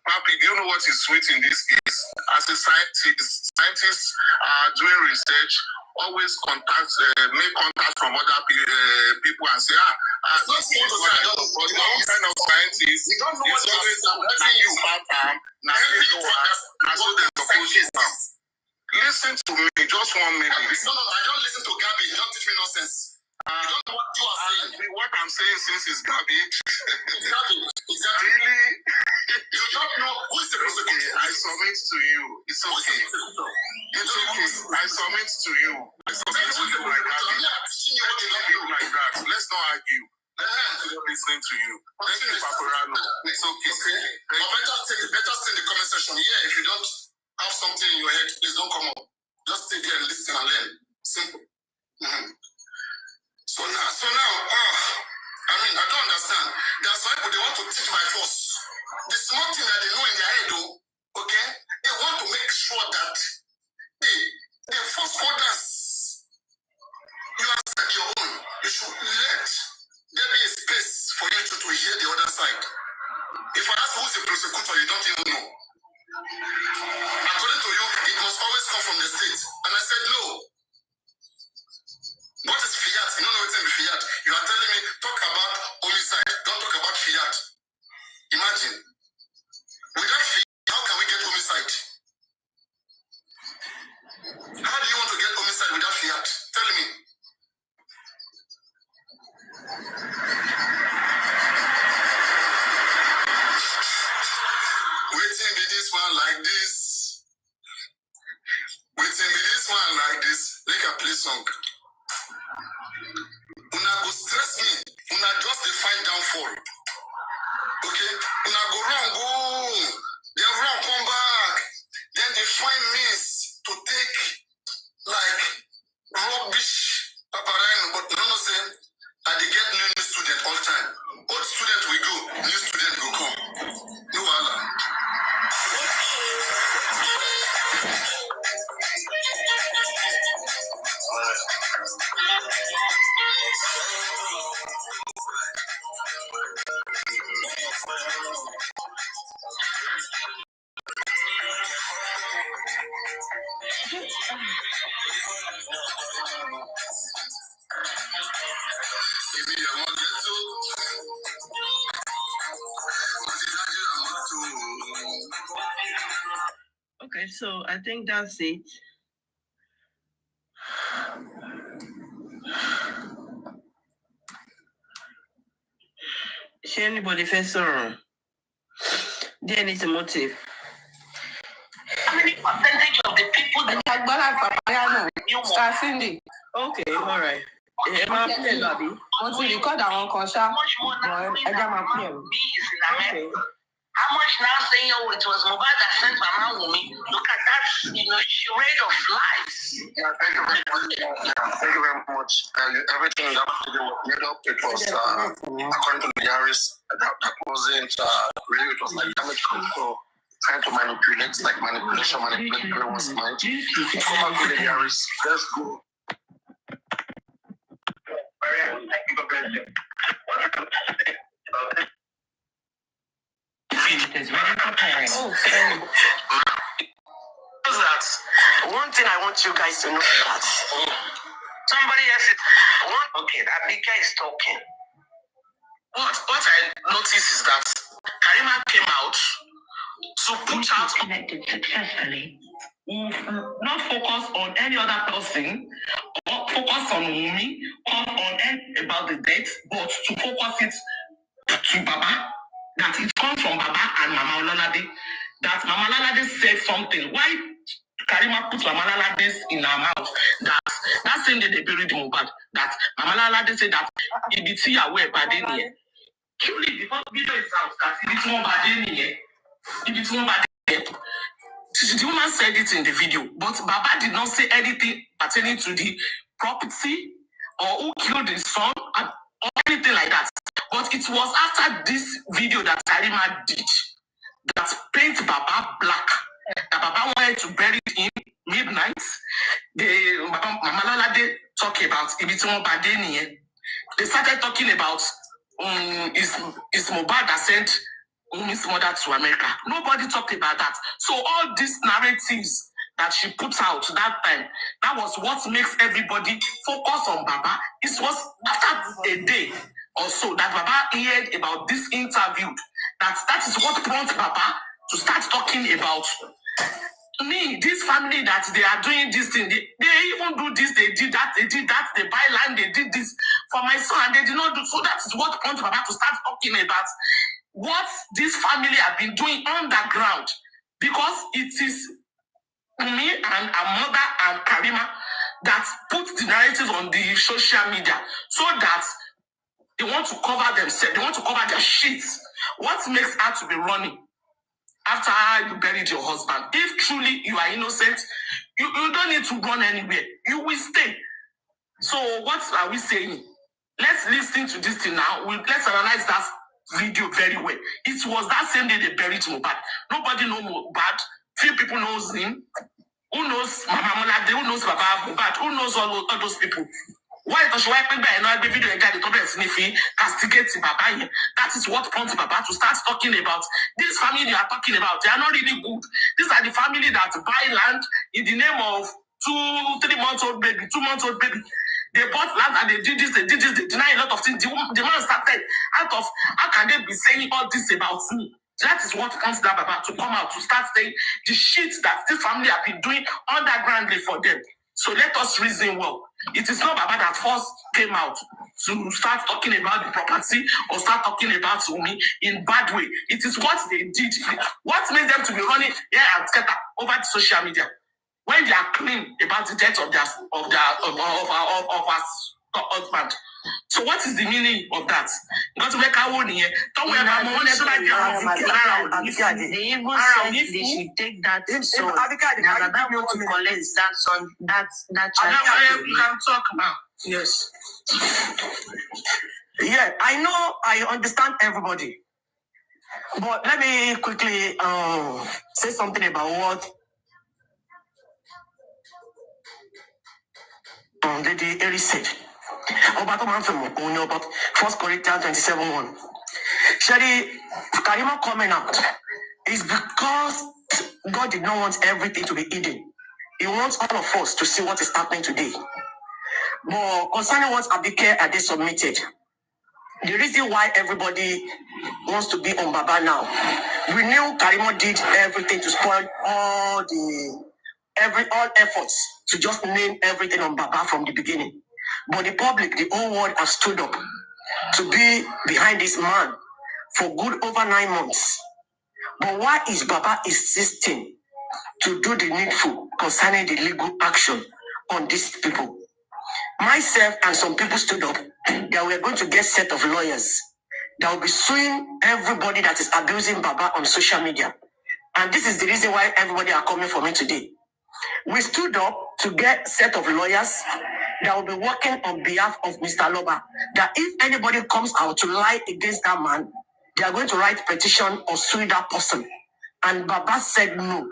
Papi, do you know what is sweet in this case? As a scientists are doing research, always make contact from other people and say, what kind of scientist is always letting you pattern, listen to me, just 1 minute. No, I don't listen to Gabby. You don't teach me nonsense. You don't know what you are saying. what I'm saying since is garbage. Exactly. Really? You don't know who's the prosecutor. I submit to you. It's okay. It's okay. I submit to you. I submit to you like that. Like that. Let's not argue. Let's not listening to you. Let's keep Paparano. It's okay. But better stay in the comment section. Yeah, if you don't have something in your head, please don't come up. Just stay there and listen and learn. Simple. So now, I mean, I don't understand. There are some people they want to teach by force. The small thing that they know in their head, though, okay, they want to make sure that they force others. You have said your own. You should let there be a space for you to hear the other side. If I ask who's a prosecutor, you don't even know. According to you, it must always come from the state. And I said no. What is fiat? You don't know what's in fiat. You are telling me, talk about homicide. Don't talk about fiat. Imagine. Without fiat, how can we get homicide? How do you want to get homicide without fiat? Tell me. Waiting be this one like this. Waiting be this one like this. Make a play song. Una go stress me. Una just the find downfall. Okay? Una go wrong, go. Then wrong, come back. Then they find means to take like rubbish paparano, but no say I dey get new student all time. Old student we go, new student go come. No wahala. Okay, so I think that's it. Is anybody face sorrow? There is a motive. How many percentage of the people that Star Cindy. Okay, all right. My play, Bobby. Once you record that one, Kosha. much more now I got my Mama PM. Wumi is in America? How much now saying, oh, it was Mohbad that sent Mama Wumi? Look at that, charade of lies. Yeah, thank you very much. Thank you very much. Everything that was made up, it was according to the Yaris. That wasn't really. It was like damage control, trying to manipulate, like manipulate everyone's mind. Come back with the Yaris. Let's go. Thank you, God bless you. Is ready for pairing. Oh, sorry. That one thing I want you guys to know that somebody else is okay, that big guy is talking. What I noticed is that Karima came out to put out connected successfully. Not focus on any other person or focus on Wumi or on any about the death, but to focus it to Baba, that it comes from Baba and Mama Olalade, that Mama Olalade said something. Why Karima put Mama Olalade in her mouth? That same day they buried Mohbad, that Mama Olalade said that Ibiti away Badeni. Truly, the video is out that Ibiti won Badeni. Ibiti won Badeni. The woman said it in the video, but Baba did not say anything pertaining to the property or who killed his son or anything like that. But it was after this video that Karima did that paint Baba black. That Baba wanted to bury him midnight. Mama Lalade talk about Ibiti Badeni. They started talking about is Mohbad that sent Wumi's mother to America. Nobody talked about that. So all these narratives that she put out that time, that was what makes everybody focus on Baba. It was after a day or so that Baba heard about this interview. That is what prompted Baba to start talking about me, this family that they are doing this thing, they even do this, they did that, they buy land, they did this for my son, and they did not do. So that is what prompted Baba to start talking about what this family have been doing underground, because it is me and our mother and Karima that put the narrative on the social media so that they want to cover themselves, they want to cover their shit. What makes her to be running after you buried your husband? If truly you are innocent, you don't need to run anywhere. You will stay. So what are we saying? Let's listen to this thing now. Let's analyze that video very well. It was that same day they buried Mohbad. Nobody knows Mohbad. Few people knows him. Who knows Mama Molade? Who knows Baba Mohbad? Who knows all those people? Why does she wipe by another video and the top castigate Baba? That is what prompted Baba to start talking about this family you are talking about. They are not really good. These are the family that buy land in the name of 2-3 months old baby, 2 months old baby. They bought land and they did this, they deny a lot of things. The man started out of, how can they be saying all this about me? That is what prompts that Baba to come out to start saying the shit that this family have been doing undergroundly for them. So let us reason well. It is not Baba that first came out to start talking about the property or start talking about me in bad way. It is what they did. What made them to be running here and scatter over the social media when they are clean about the death of our husband. So what is the meaning of that? Not to make our own here. Don't worry about money. They even said they should take that son. Now that want to collect that son, that child. You can talk now. Yes. Yeah, I know, I understand everybody. But let me quickly say something about what Lady Eri said. About 1 Corinthians 27:1. Shadi, Karima coming out is because God did not want everything to be hidden. He wants all of us to see what is happening today. But concerning what Abike had they submitted, the reason why everybody wants to be on Baba now, we knew Karima did everything to spoil all efforts to just name everything on Baba from the beginning. But the public, the whole world has stood up to be behind this man for good over 9 months. But why is Baba insisting to do the needful concerning the legal action on these people? Myself and some people stood up that we are going to get a set of lawyers that will be suing everybody that is abusing Baba on social media. And this is the reason why everybody are coming for me today. We stood up to get a set of lawyers that will be working on behalf of Mr. Loba. That if anybody comes out to lie against that man, they are going to write a petition or sue that person. And Baba said no.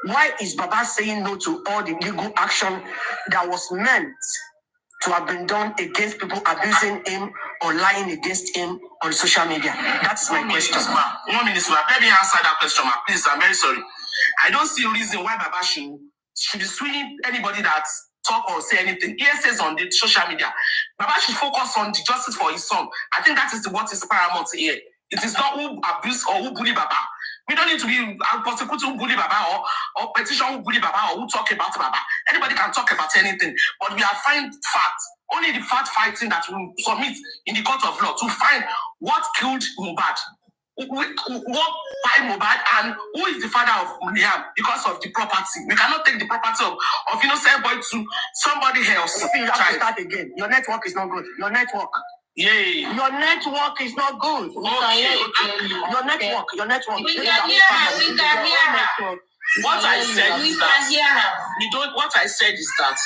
Why is Baba saying no to all the legal action that was meant to have been done against people abusing him or lying against him on social media? That is my question. 1 minute, let me answer that question, please. I'm very sorry. I don't see a reason why Baba should be suing anybody that talk or say anything. He says on the social media, Baba should focus on the justice for his son. I think that is what is paramount here. It is not who abuse or who bully Baba. We don't need to be prosecuting who bully Baba or petition who bully Baba or who talk about Baba. Anybody can talk about anything, but we are finding facts. Only the fact fighting that will submit in the court of law to find what killed Mohbad, what by Mohbad, and who is the father of Liam because of the property. We cannot take the property of innocent boy to somebody else. You have to start again. Your network is not good. Your network. Yay. Your network is not good. Okay. Your network. We can hear her. What I said is that what I said is that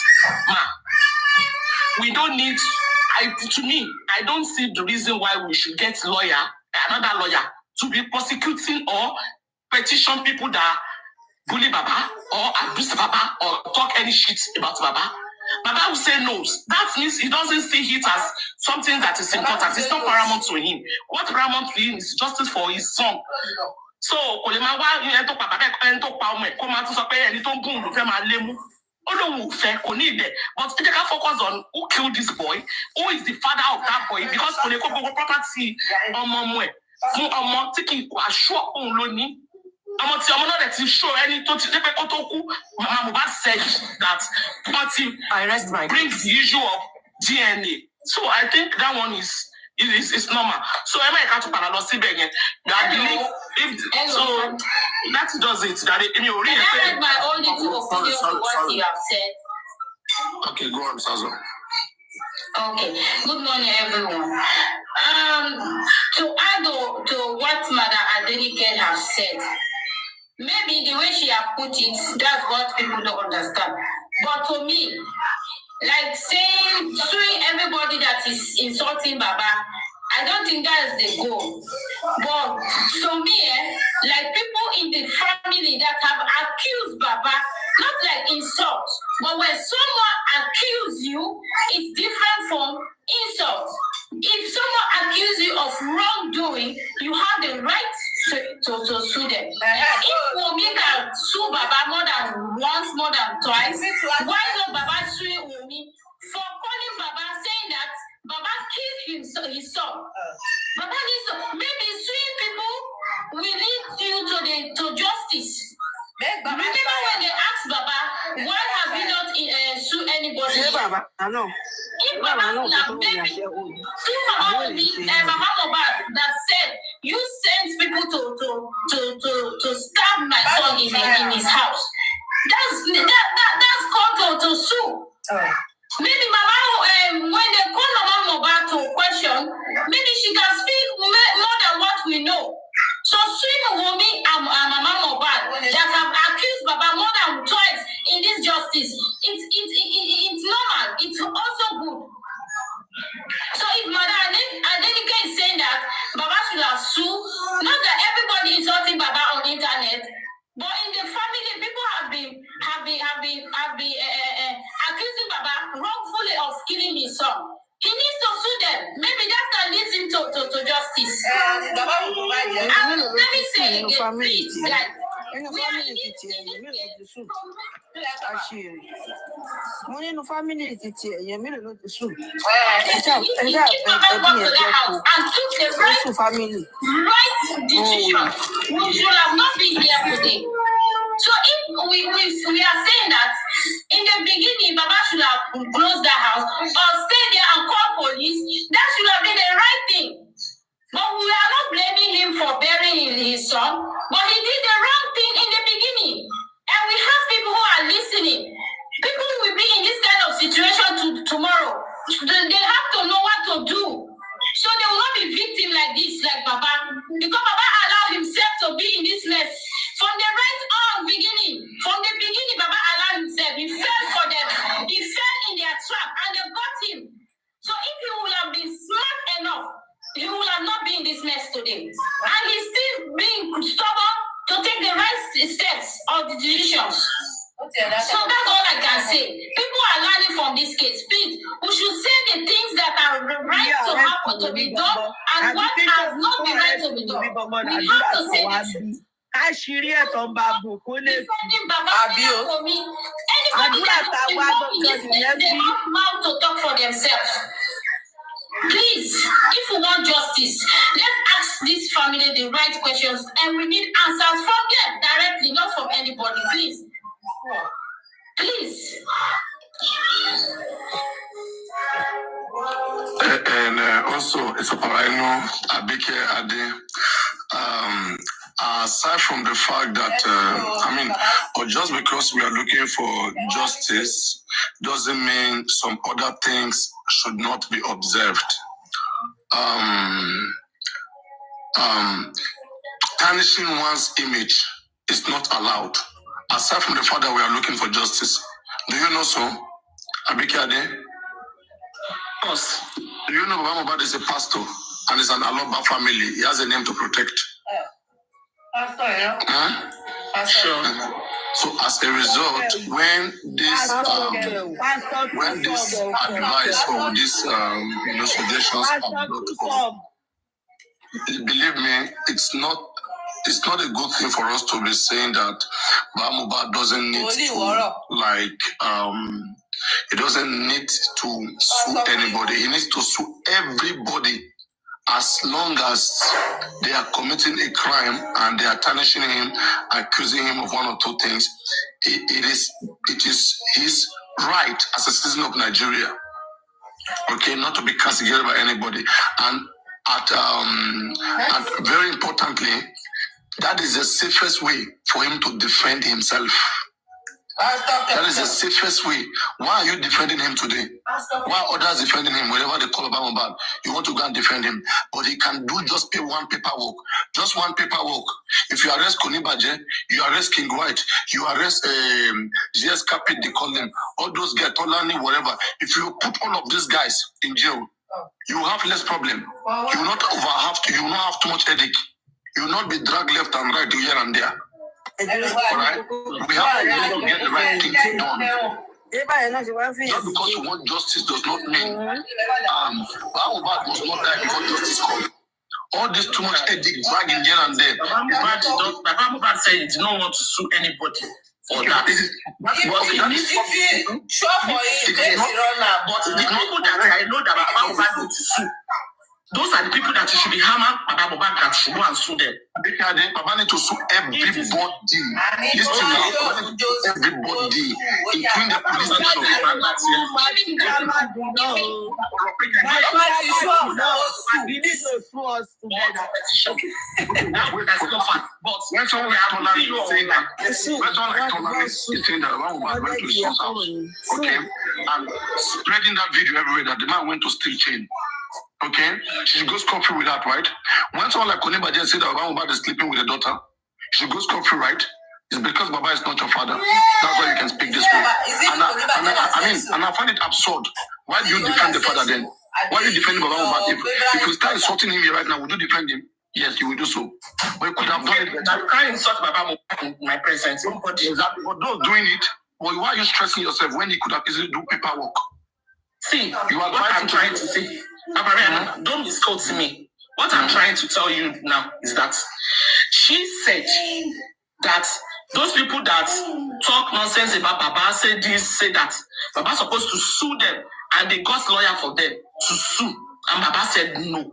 we don't need. To me, I don't see the reason why we should get another lawyer to be prosecuting or petition people that bully Baba or abuse Baba or talk any shit about Baba. Baba will say no. That means he doesn't see it as something that is important. It's not paramount to him. What paramount to him is justice for his son. So, but they can focus on who killed this boy, who is the father of that boy, because when they go property, I'm not letting show any Mama Mohbad said that party brings the issue of DNA. So I think that one is normal. So am I can't again? I believe if so that does it. That it me already. I read my own little opinion to what you have said. Okay, go on, Sazo. Okay. Good morning, everyone. To add to what Mother Adenike has said, maybe the way she has put it, that's what people don't understand. But to me, like suing everybody that is insulting Baba, I don't think that's the goal. But to me, like people in the family that have accused Baba, not like insult, but when someone accuses you, it's different from insult. If someone accuses you of wrongdoing, you have the right to sue them. If Wumi can sue Baba more than once, more than twice, why not Baba suing Wumi for calling Baba, saying that Baba killed his son? Baba needs to, maybe suing people will lead you to justice. Remember when they asked Baba, why have you not sued anybody? Yeah, Baba, I know. If Baba now, maybe Baba Mohbad that said you sent people to stab my son in his house. That's called to sue. Maybe Mama, when they call Mama Mohbad to question, maybe she can speak more than what we know. So suing Wumi and Mama Mohbad that have accused Baba more than twice in this justice, it's normal. It's also good. So if Mother Adenike is saying that Baba should have sued, not that everybody is insulting Baba on the internet, but in the family, people have been accusing Baba wrongfully of killing his son. He needs to sue them. Maybe that can lead him to justice. Let me say again, please, guys. We are in this money no family is it here. You mean not the soup. And took the right family. Right decision. We should have not been here today. So if we are saying that in the beginning, Baba should have closed the house or stay there and call police, that should have been the right thing. But we are not blaming him for burying his son, but he did the wrong thing in the beginning. And we have people who are listening. People will be in this kind of situation tomorrow. They have to know what to do. So they will not be victim like this, like Baba. Because Baba allowed himself to be in this mess. From the beginning, Baba allowed himself. He fell for them. He fell in their trap and they got him. So if he would have been smart enough, he would have not been in this mess today. And he's still being stubborn to take the right steps or the decisions. So that's all I can say. People are learning from this case. Please, we should say the things that are right to happen to be done and what has not been right to be done. We have to say the truth. Defending Baba for me. Anybody that they have mouth to talk for themselves. Please, if we want justice, let's ask this family the right questions and we need answers from them directly, not from anybody. Please. Please. And also, it's a parano, Abike Ade. Aside from the fact that, or just because we are looking for justice, doesn't mean some other things should not be observed. Tarnishing one's image is not allowed. Aside from the fact that we are looking for justice. Do you know so? Abike Ade? Yes. Do you know Baba Mohbad is a pastor and is an Aloba family? He has a name to protect. Pastor, yeah? Huh? Pastor. Sure. So as a result, when this advice or this suggestions are brought forth, believe me, it's not a good thing for us to be saying that Baba Mohbad doesn't need to he doesn't need to sue anybody. He needs to sue everybody as long as they are committing a crime and they are tarnishing him, accusing him of one or two things, it is his right as a citizen of Nigeria, okay, not to be castigated by anybody. And and very importantly, that is the safest way for him to defend himself. That is the safest way. Why are you defending him today? Why are others defending him? Whenever they call about Mohbad, you want to go and defend him. But he can do just one paperwork. Just one paperwork. If you arrest Konibaje, you arrest King White, you arrest GS Capit, they call them. All those guys, Tolani, whatever. If you put all of these guys in jail, you have less problem. You will not you will not have too much headache. You will not be dragged left and right here and there. Alright? We have to get the right thing done. Just because you want justice does not mean Mohbad must not die before justice comes. All this too much headache, dragging here and there. Mohbad said he did not want to sue anybody for that. But the people that I know that Mohbad need to sue, those are the people that you should be hammered about Mohbad that should go and sue them. Baba need to sue everybody. Listen now, everybody, including the police station. We need to sue us together. But when someone like Tonali is saying that, Mohbad went to his son's house, okay, and spreading that video everywhere that the man went to steal chain. Okay, she should go scot-free with that, right? When someone like Konibaje said that Mohbad is sleeping with a daughter, she should go scot-free, right? It's because Baba is not your father. That's why you can speak this way. And I find it absurd. Why do you defend the father then? Why are you defending Baba Mohbad? If you start insulting him here right now, would you defend him? Yes, you will do so. But you could have done it better. You can't insult Baba Mohbad in my presence. Exactly. But those doing it, well, why are you stressing yourself when you could have easily do paperwork? See, you are what I'm trying to say. Don't misquote me. What I'm trying to tell you now is that she said that those people that talk nonsense about Baba, say this, say that, Baba's supposed to sue them, and they got lawyer for them to sue, and Baba said no.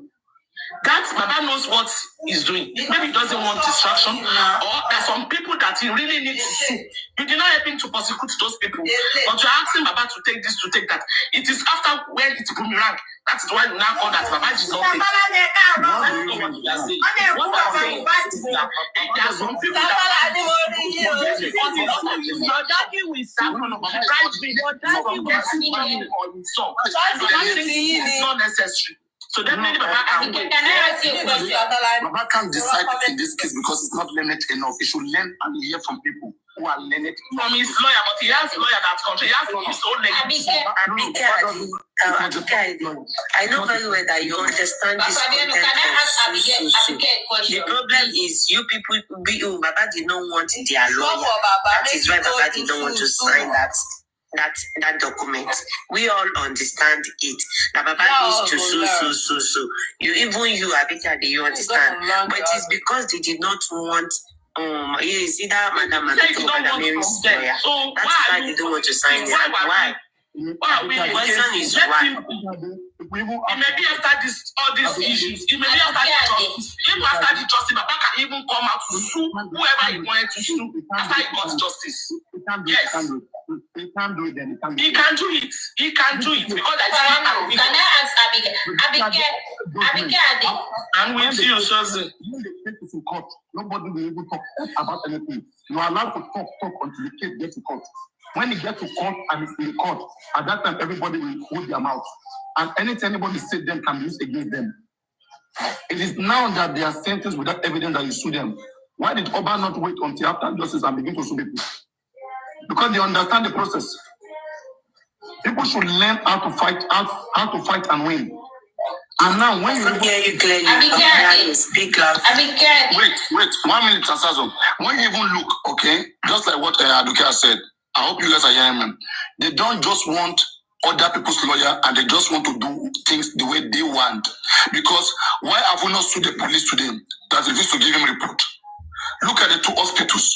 That Baba knows what he's doing. Maybe he doesn't want distraction, or there's some people that he really needs to sue. You did not help him to prosecute those people, but you're asking Baba to take this, to take that. It is after when it's boomerang. That's why you now call that Baba did not take. That's not what you are saying. What I'm saying is that there are some people that it's not necessary. So definitely Baba can't decide in this case because it's not learned enough. He should learn and hear from people who are learned from his lawyer, but he has lawyer that country. He has his own legacy. I know very well that you understand this. The problem is you people, Baba did not want their lawyer. That is why Baba did not want to sign that document. We all understand it. That Baba needs to sue. You Abika, you understand. But it's because they did not want it's either Madam Mary's lawyer. So that's why they don't want to sign it. Why? The question is why? It may be after all these issues. It may be after the justice. Even after the justice, Baba can even come out to sue whoever he wanted to sue after he got justice. Yes. He can't do it then. He can do it. He can do it because I can I ask Abigail? I'm with you, Shozi. When the case is in court, nobody will even talk about anything. You are allowed to talk until the case gets to court. When it gets to court and it's in court, at that time everybody will hold their mouth. And anything anybody said them can be used against them. It is now that they are sentenced without evidence that you sue them. Why did Oba not wait until after justice and begin to sue people? Because they understand the process. People should learn how to fight and win. And now when you hear you clearly, speak up. Wait, 1 minute, Sasazo. When you even look, okay, just like what Aduke said, I hope you guys are hearing me. They don't just want other people's lawyer and they just want to do things the way they want. Because why have we not sued the police today that refused to give him a report? Look at the 2 hospitals.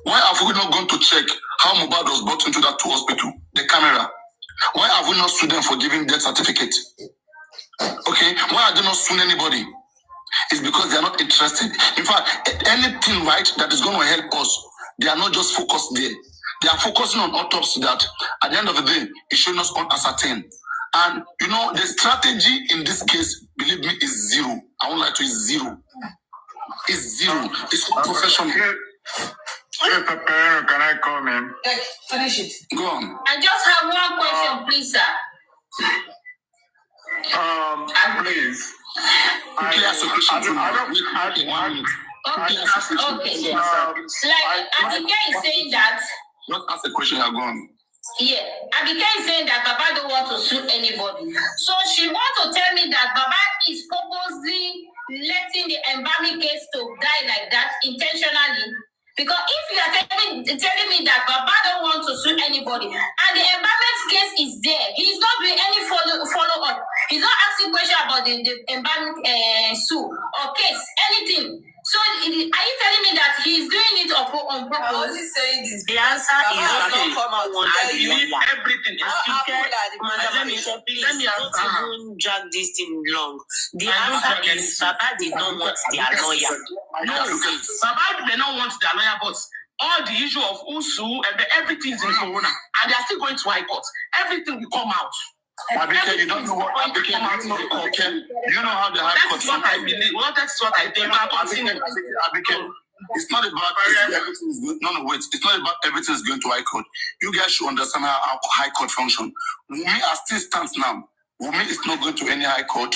Why have we not gone to check how Mohbad was brought into that 2 hospital? The camera. Why have we not sued them for giving death certificate? Okay, why are they not suing anybody? It's because they are not interested. In fact, anything right that is going to help us, they are not just focused there. They are focusing on autopsy that at the end of the day, it should not unascertain. And you know, the strategy in this case, believe me, is zero. I won't lie to you, is zero. It's zero. It's unprofessional. Can I come in? Finish it. Go on. I just have one question, please, sir. Please. Okay, ask a question. Okay. Like Abike is saying that. Not ask a question, you're gone. Yeah, Abike is saying that Baba don't want to sue anybody. So she wants to tell me that Baba is purposely letting the embalming case to die like that intentionally. Because if you are telling me that Baba don't want to sue anybody, and the embalming case is there, he's not doing any follow up. He's not asking questions about the embalming sue or case, anything. So are you telling me that he's doing it on purpose? I was saying this. The answer is okay. I believe everything is let me not even drag this thing long. The answer is Baba did not want their lawyer. No, Baba may not want their lawyer, but all the issue of Usu and everything is in Corona, and they are still going to high court. Everything will come out. Abike, you don't know what Abike, you know how the high court. That's what I believe. Well, that's what I think. Abike, it's not about everything is going. No, wait. It's not about everything is going to high court. You guys should understand how high court function. Wumi, as still stands now, Wumi is not going to any high court.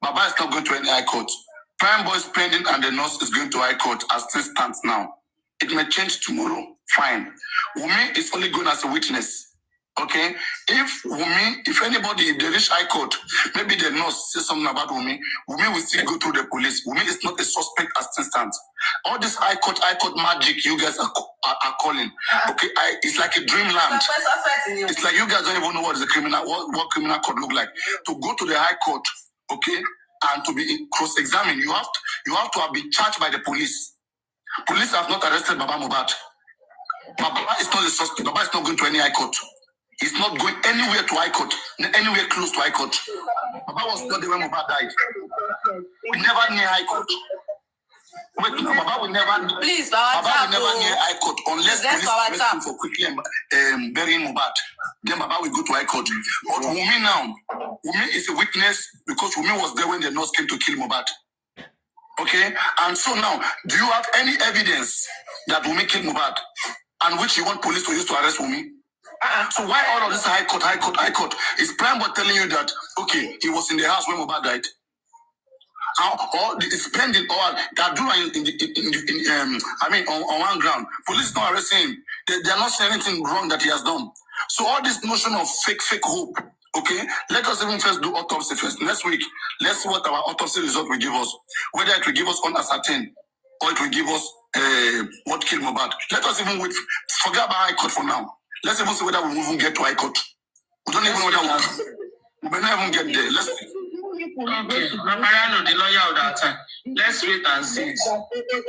Baba is not going to any high court. Prime Boy spending and the nurse is going to high court as still stands now. It may change tomorrow. Fine. Wumi is only going as a witness. Okay, if anybody, if they reach high court, maybe the nurse say something about Wumi will still go through the police. Wumi is not a suspect as instance. All this high court magic you guys are calling. Okay, it's like a dreamland. It's like you guys don't even know what is a criminal, what criminal court look like. To go to the high court, okay, and to be cross-examined, you have to be charged by the police. Police have not arrested Baba Mohbad. Baba is not a suspect. Baba is not going to any high court. He's not going anywhere to high court, anywhere close to high court. Baba was not there when Mohbad died. We never near high court. Wait, no, Baba will never. Please, Baba will never near high court unless police arrest him for quickly burying Mohbad. Then Baba will go to high court. But Wumi now, Wumi is a witness because Wumi was there when the nurse came to kill Mohbad. Okay, and so now, do you have any evidence that Wumi killed Mohbad, and which you want police to use to arrest Wumi? So why all of this high court? Is Prime Boy telling you that okay, he was in the house when Mohbad died? Or the spending all that do on one ground. Police is not arresting him. They are not saying anything wrong that he has done. So all this notion of fake hope. Okay, let us even first do autopsy first. Next week, let's see what our autopsy result will give us. Whether it will give us unascertained or it will give us what killed Mohbad. Let us even wait. Forget about high court for now. Let's even see whether we will even get to high court. We don't even know whether we may not even get there. Let's see. Okay, Mariano, the lawyer of that time. Let's wait and see.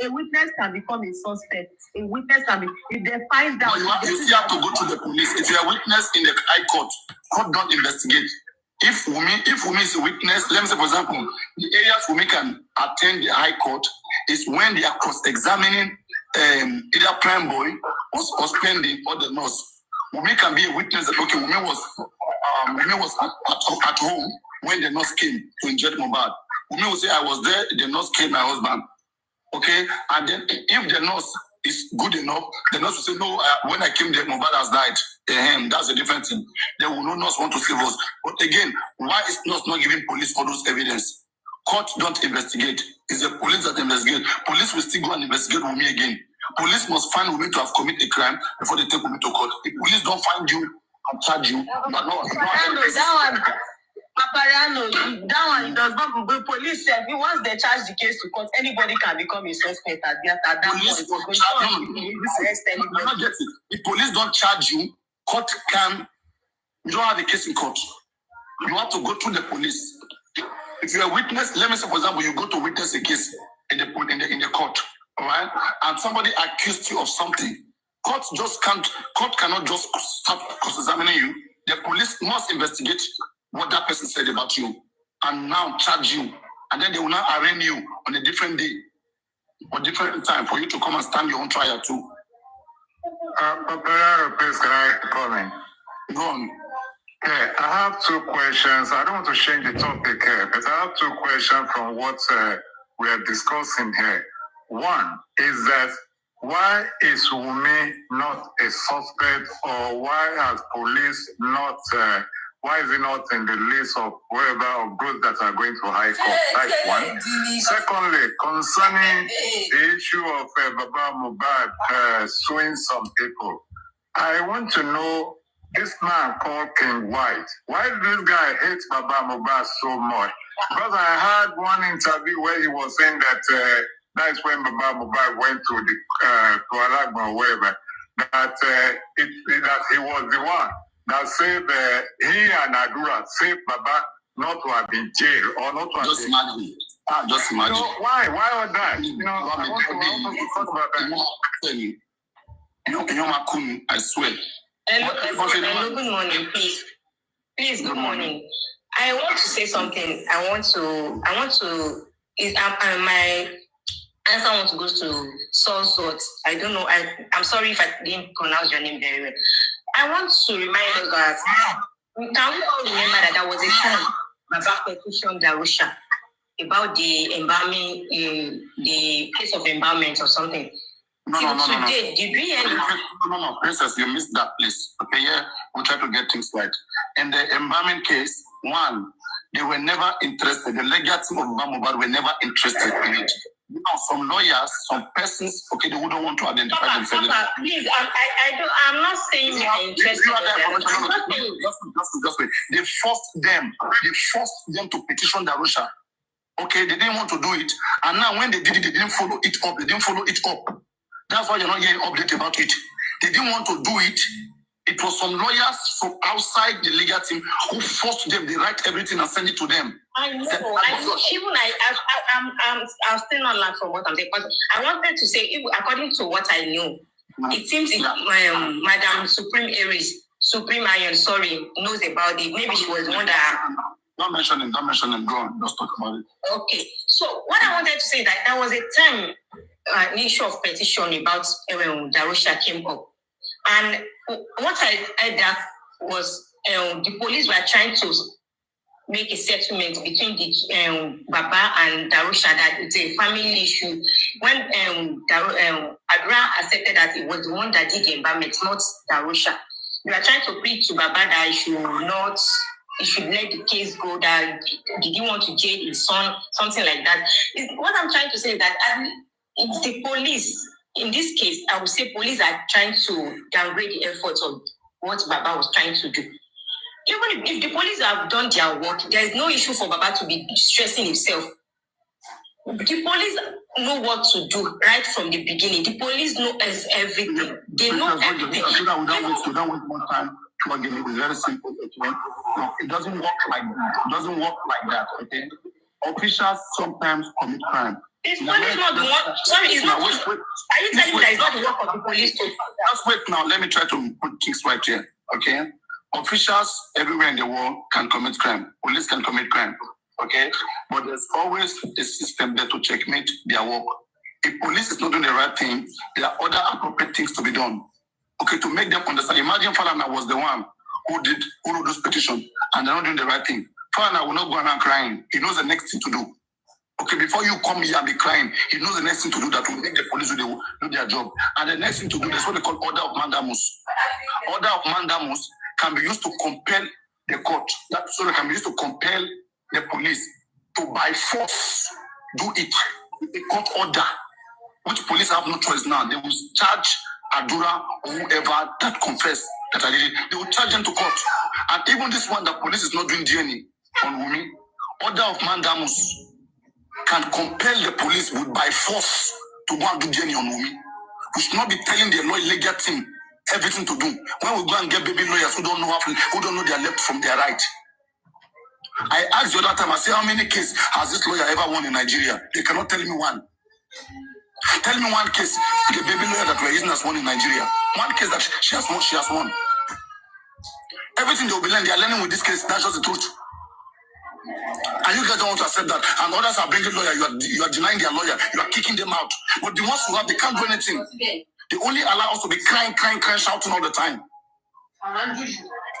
A witness can become a suspect. A witness can be, if they find out. You still have to go to the police. If you're a witness in the high court don't investigate. If Wumi is a witness, let me say, for example, the areas Wumi can attend the high court is when they are cross-examining either Prime Boy or spending or the nurse. Wumi can be a witness that okay, Wumi was at home when the nurse came to inject Mohbad. Wumi will say, I was there, the nurse killed my husband. Okay, and then if the nurse is good enough, the nurse will say, no, when I came there, Mohbad has died. That's a different thing. Then no nurse want to save us. But again, why is nurse not giving police all those evidence? Court don't investigate. It's the police that investigate. Police will still go and investigate Wumi again. Police must find Wumi to have committed a crime before they take Wumi to court. If police don't find you and charge you, but no. Paparano, that one does not go. Police said once they charge the case to court, anybody can become a suspect at that point. If police don't charge you, court can. You don't have a case in court. You have to go through the police. If you're a witness, let me say, for example, you go to witness a case in the court, all right, and somebody accused you of something. Court cannot just start cross-examining you. The police must investigate what that person said about you. and now charge you, and then they will now arraign you on a different day or different time for you to come and stand your own trial too. Please, can I comment? Go on. Yeah, I have two questions. I don't want to change the topic here, but I have two questions from what we are discussing here. One is that why is Wumi not a suspect, or why has police not? Why is he not in the list of whoever of those that are going to High Court? That's one. Secondly, concerning the issue of Baba Mohbad suing some people, I want to know this man called King White. Why does this guy hate Baba Mohbad so much? Because I heard one interview where he was saying that that's when Baba Mohbad went to the to Alagma or wherever, that that he was the one that saved he and Adura saved Baba not to have been jailed or not to have just imagine. Just imagine. You know, why was that? You know, I want to talk about that. I swear. Hello, good morning, please. Please, good morning. I want to say something. My answer want to go to Salt. I don't know. I'm sorry if I didn't pronounce your name very well. I want to remind us that can we all remember that there was a time Baba petitioned Darusha about the embalming, the case of embalmment or something. No. Today, did we No, Princess, you missed that, please. Okay, yeah, we'll try to get things right. In the embalming case, one, they were never interested. The legal team of Baba Mohbad were never interested in it. You know, some lawyers, some persons, okay, they wouldn't want to identify themselves. Papa, please, I'm not saying you are interested. Just wait. They forced them to petition Darusha. Okay, they didn't want to do it, and now when they did it, they didn't follow it up. That's why you're not hearing update about it. They didn't want to do it. It was some lawyers from outside the legal team who forced them. They write everything and send it to them. I know. I'm still not learning from what I'm saying. But I wanted to say, according to what I know, it seems Madam Supreme Iron, knows about it. Maybe she was one that. Don't mention him. Go on. Let's talk about it. Okay. So what I wanted to say that there was a time an issue of petition about Darusha came up, and what I heard that was the police were trying to make a settlement between the Baba and Darusha that it's a family issue. When Adra accepted that it was the one that did the embalmment, not Darusha, they were trying to plead to Baba that he should let the case go, that did he want to jail his son, something like that. What I'm trying to say is that it's the police. In this case, I would say police are trying to downgrade the efforts of what Baba was trying to do. Even if the police have done their work, there is no issue for Baba to be stressing himself. The police know what to do right from the beginning. The police know everything. They know everything. We don't waste more time. It's very simple. Okay? No, it doesn't work like that. Okay? Officials sometimes commit crime. Is police not the one? Sorry, it's not. Are you telling me that it's not the work of the police to? Just wait now. Let me try to put things right here. Okay? Officials everywhere in the world can commit crime. Police can commit crime. Okay? But there's always a system there to checkmate their work. If police is not doing the right thing, there are other appropriate things to be done. Okay, to make them understand. Imagine Falana was the one who wrote this petition and they're not doing the right thing. Falana will not go around crying. He knows the next thing to do. Okay, before you come here and be crying, he knows the next thing to do that will make the police do their job. And the next thing to do, that's what they call order of mandamus. Order of mandamus can be used to compel the court. That so can be used to compel the police to by force do it. A court order, which police have no choice now. They will charge Adura or whoever that confess that I did it. They will charge them to court. And even this one, the police is not doing DNA on Wumi. Order of mandamus can compel the police with by force to go and do DNA on Wumi. We should not be telling the legal team everything to do. When we go and get baby lawyers who don't know their left from their right. I asked the other time, I said, how many cases has this lawyer ever won in Nigeria? They cannot tell me one. Tell me one case, the baby lawyer that we're using has won in Nigeria. One case that she has won. Everything they will be learning, they are learning with this case. That's just the truth. And you guys don't want to accept that. And others are bringing lawyer. You are denying their lawyer. You are kicking them out. But the ones who have, they can't do anything. They only allow us to be crying, shouting all the time.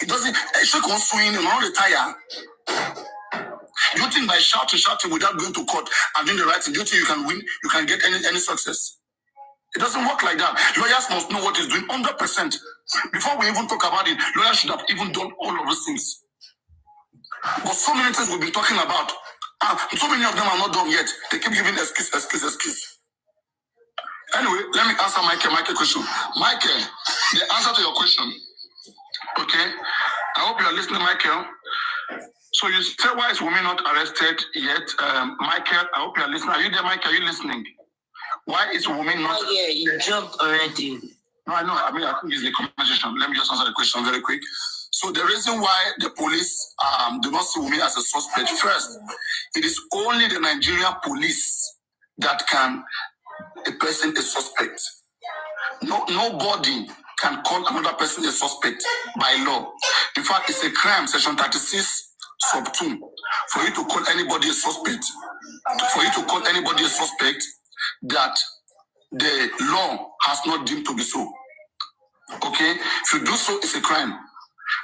It doesn't. All the tire. Do you think by shouting without going to court and doing the right thing, do you think you can win? You can get any success? It doesn't work like that. Lawyers must know what he's doing 100%. Before we even talk about it, lawyers should have even done all of those things. But so many things we've been talking about, so many of them are not done yet. They keep giving excuse. Anyway, let me answer Michael's question. Michael, the answer to your question, okay? I hope you are listening, Michael. So you say, why is women not arrested yet? Michael, I hope you are listening. Are you there, Michael? Are you listening? Why is women not... Oh, yeah, you jumped already. No, I know. I think it's the conversation. Let me just answer the question very quick. So the reason why the police do not see women as a suspect, first, it is only the Nigerian police that can a person a suspect. Nobody can call another person a suspect by law. In fact, it's a crime, section 36, sub 2, for you to call anybody a suspect. For you to call anybody a suspect that the law has not deemed to be so. Okay? If you do so, it's a crime.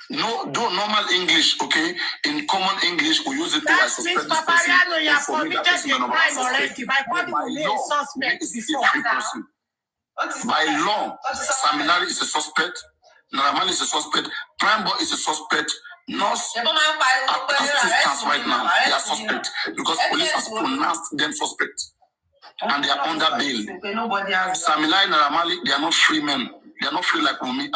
No, do normal English, okay? In common English, we use it to suspect this person. You have committed a crime already by calling me a suspect before. By law, Saminari is a suspect, Naramali is a suspect, Prime Boy is a suspect, Nurse assistants right now, they are suspect because police has pronounced them suspect and they are under bail. Saminari and Naramali, they are not free men. They are not free like Wumi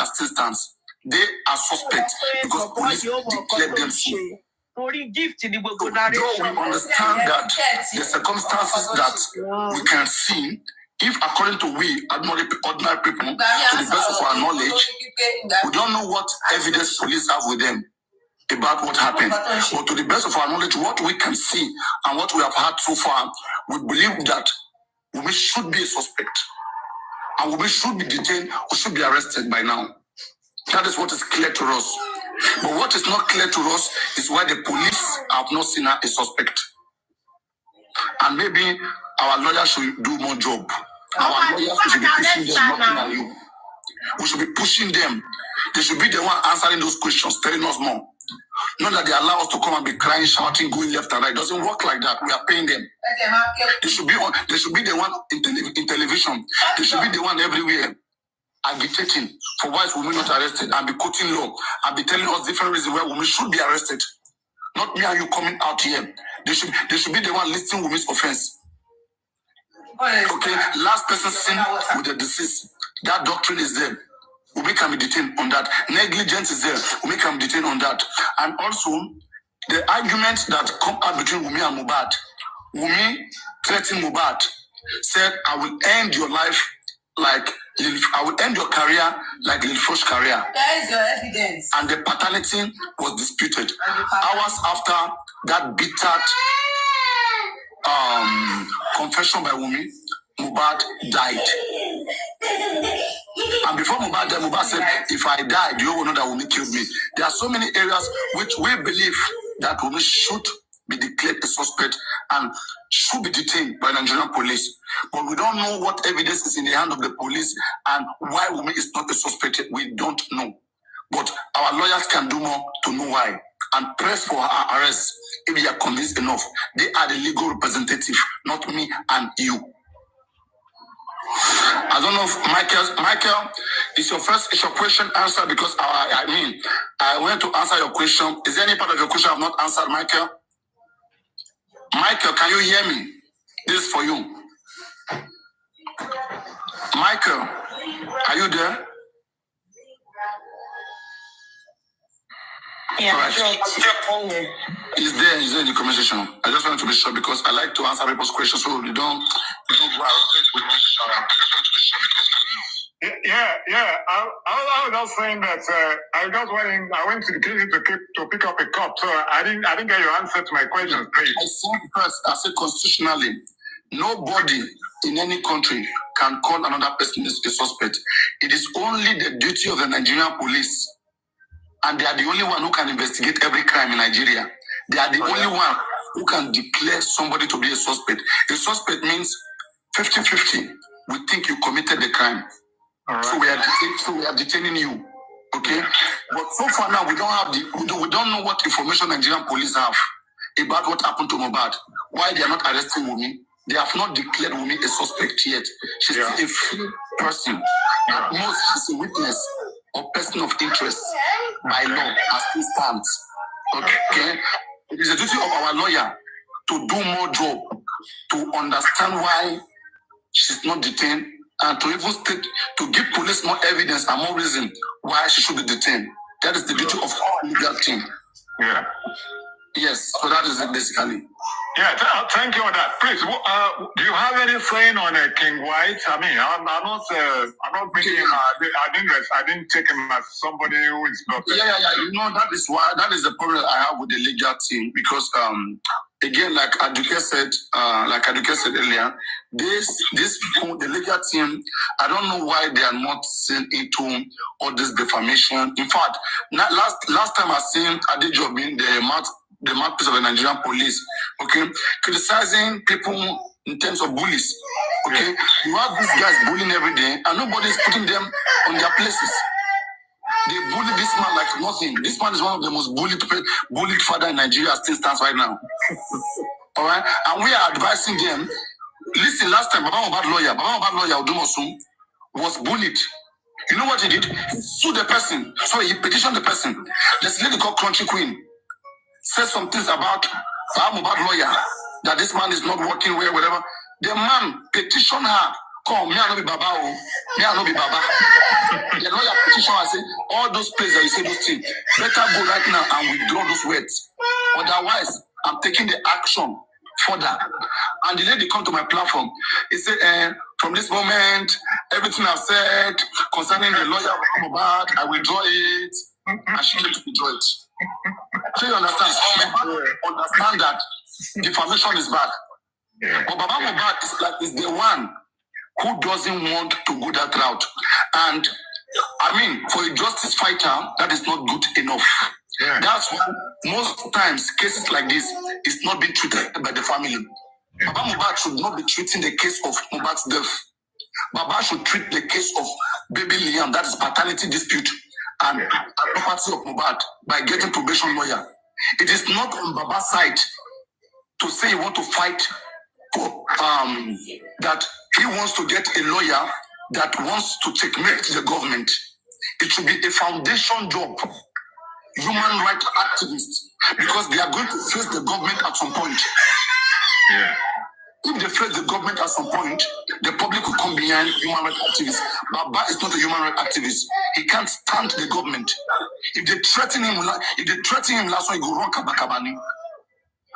assistants. They are suspect because police declared them so. Though we understand that the circumstances that we can see, if according to we, ordinary people, to the best of our knowledge, we don't know what evidence police have with them about what happened. But to the best of our knowledge, what we can see and what we have heard so far, we believe that we should be a suspect. And we should be detained, we should be arrested by now. That is what is clear to us. But what is not clear to us is why the police have not seen her a suspect. And maybe our lawyers should do more job. Our lawyers should be pushing them, not at you. We should be pushing them. They should be the one answering those questions, telling us more. Not that they allow us to come and be crying, shouting, going left and right. It doesn't work like that. We are paying them. They should be the one in television. They should be the one everywhere agitating for why is women not arrested and be quoting law and be telling us different reasons why women should be arrested. Not me and you coming out here. They should be the one listing women's offense. Okay, last person seen with the deceased. That doctrine is there. Women can be detained on that. Negligence is there. Women can be detained on that. And also, the argument that come out between Wumi and Mohbad. Wumi threatened Mohbad, said, I will end your life like I will end your career like Lil Fosh's career. That is your evidence. And the paternity was disputed. Hours after that bitter confession by Wumi, Mohbad died. And before Mohbad died, Mohbad said, if I died, you will know that Wumi killed me. There are so many areas which we believe that Wumi should be declared a suspect and should be detained by Nigerian police. But we don't know what evidence is in the hand of the police and why Wumi is not a suspect. We don't know. But our lawyers can do more to know why and press for her arrest if they are convinced enough. They are the legal representative, not me and you. I don't know if Michael, is your question answered? Because I went to answer your question. Is there any part of your question I have not answered, Michael? Michael, can you hear me? This is for you. Michael, are you there? Yeah, right. He's there in the conversation. I just wanted to be sure because I like to answer people's questions so we don't go out with Yeah. I was just saying that I went to the kitchen to pick up a cup, so I didn't get your answer to my question, please. I said constitutionally, nobody in any country can call another person a suspect. It is only the duty of the Nigerian police, and they are the only one who can investigate every crime in Nigeria. They are the only one who can declare somebody to be a suspect. A suspect means 50-50. We think you committed the crime. Right. So we are detaining you. Okay? But so far now we don't know what information Nigerian police have about what happened to Mohbad. Why they are not arresting Wunmi? They have not declared Wunmi a suspect yet. She's still a free person. At most, she's a witness or person of interest by law as it stands. Okay? It is the duty of our lawyer to do more job to understand why she's not detained and to even to give police more evidence and more reason why she should be detained. That is the duty of our legal team. Yeah. Yes, so that is it basically. Yeah, thank you on that. Please, do you have anything on King White? I mean, I'm not meeting him. I didn't take him as somebody who is perfect. Yeah. You know, that is the problem I have with the legal team because again, like Aduke said earlier, this people, the legal team, I don't know why they are not seen into all this defamation. In fact, last time I seen Adejobin, the mouthpiece of the Nigerian police, okay, criticizing people in terms of bullies. Okay, you have these guys bullying every day, and nobody is putting them on their places. They bully this man like nothing. This man is one of the most bullied father in Nigeria as things stands right now. All right, and we are advising them. Listen, last time, Baba Mohbad lawyer Odumosun was bullied. You know what he did? He sued the person. Sorry, he petitioned the person. This lady called Crunchy Queen said some things about Baba Mohbad lawyer that this man is not working well, whatever. The man petitioned her. Come, me I no be Baba, oh. Me I no be Baba. The lawyer petitioned her, say, all those places that you say those things, better go right now and withdraw those words. Otherwise, I'm taking the action further. And the lady come to my platform. He said, from this moment, everything I've said concerning the lawyer Mohbad, I withdraw it. And she need to withdraw it. So you understand? Understand that defamation is bad. But Baba Mohbad is the one who doesn't want to go that route. And I mean, for a justice fighter, that is not good enough. Yeah. That's why most times cases like this is not being treated by the family. Yeah. Baba Mohbad should not be treating the case of Mohbad's death. Baba should treat the case of baby Liam, that is paternity dispute, and property of Mohbad by getting probation lawyer. It is not on Baba's side to say he want to fight for that he wants to get a lawyer that wants to checkmate the government. It should be a foundation job, human rights activists, because they are going to face the government at some point. Yeah. If they face the government at some point, the public will come behind human rights activists. Baba is not a human rights activist. He can't stand the government. If they threaten him last one, he go run kabakabani.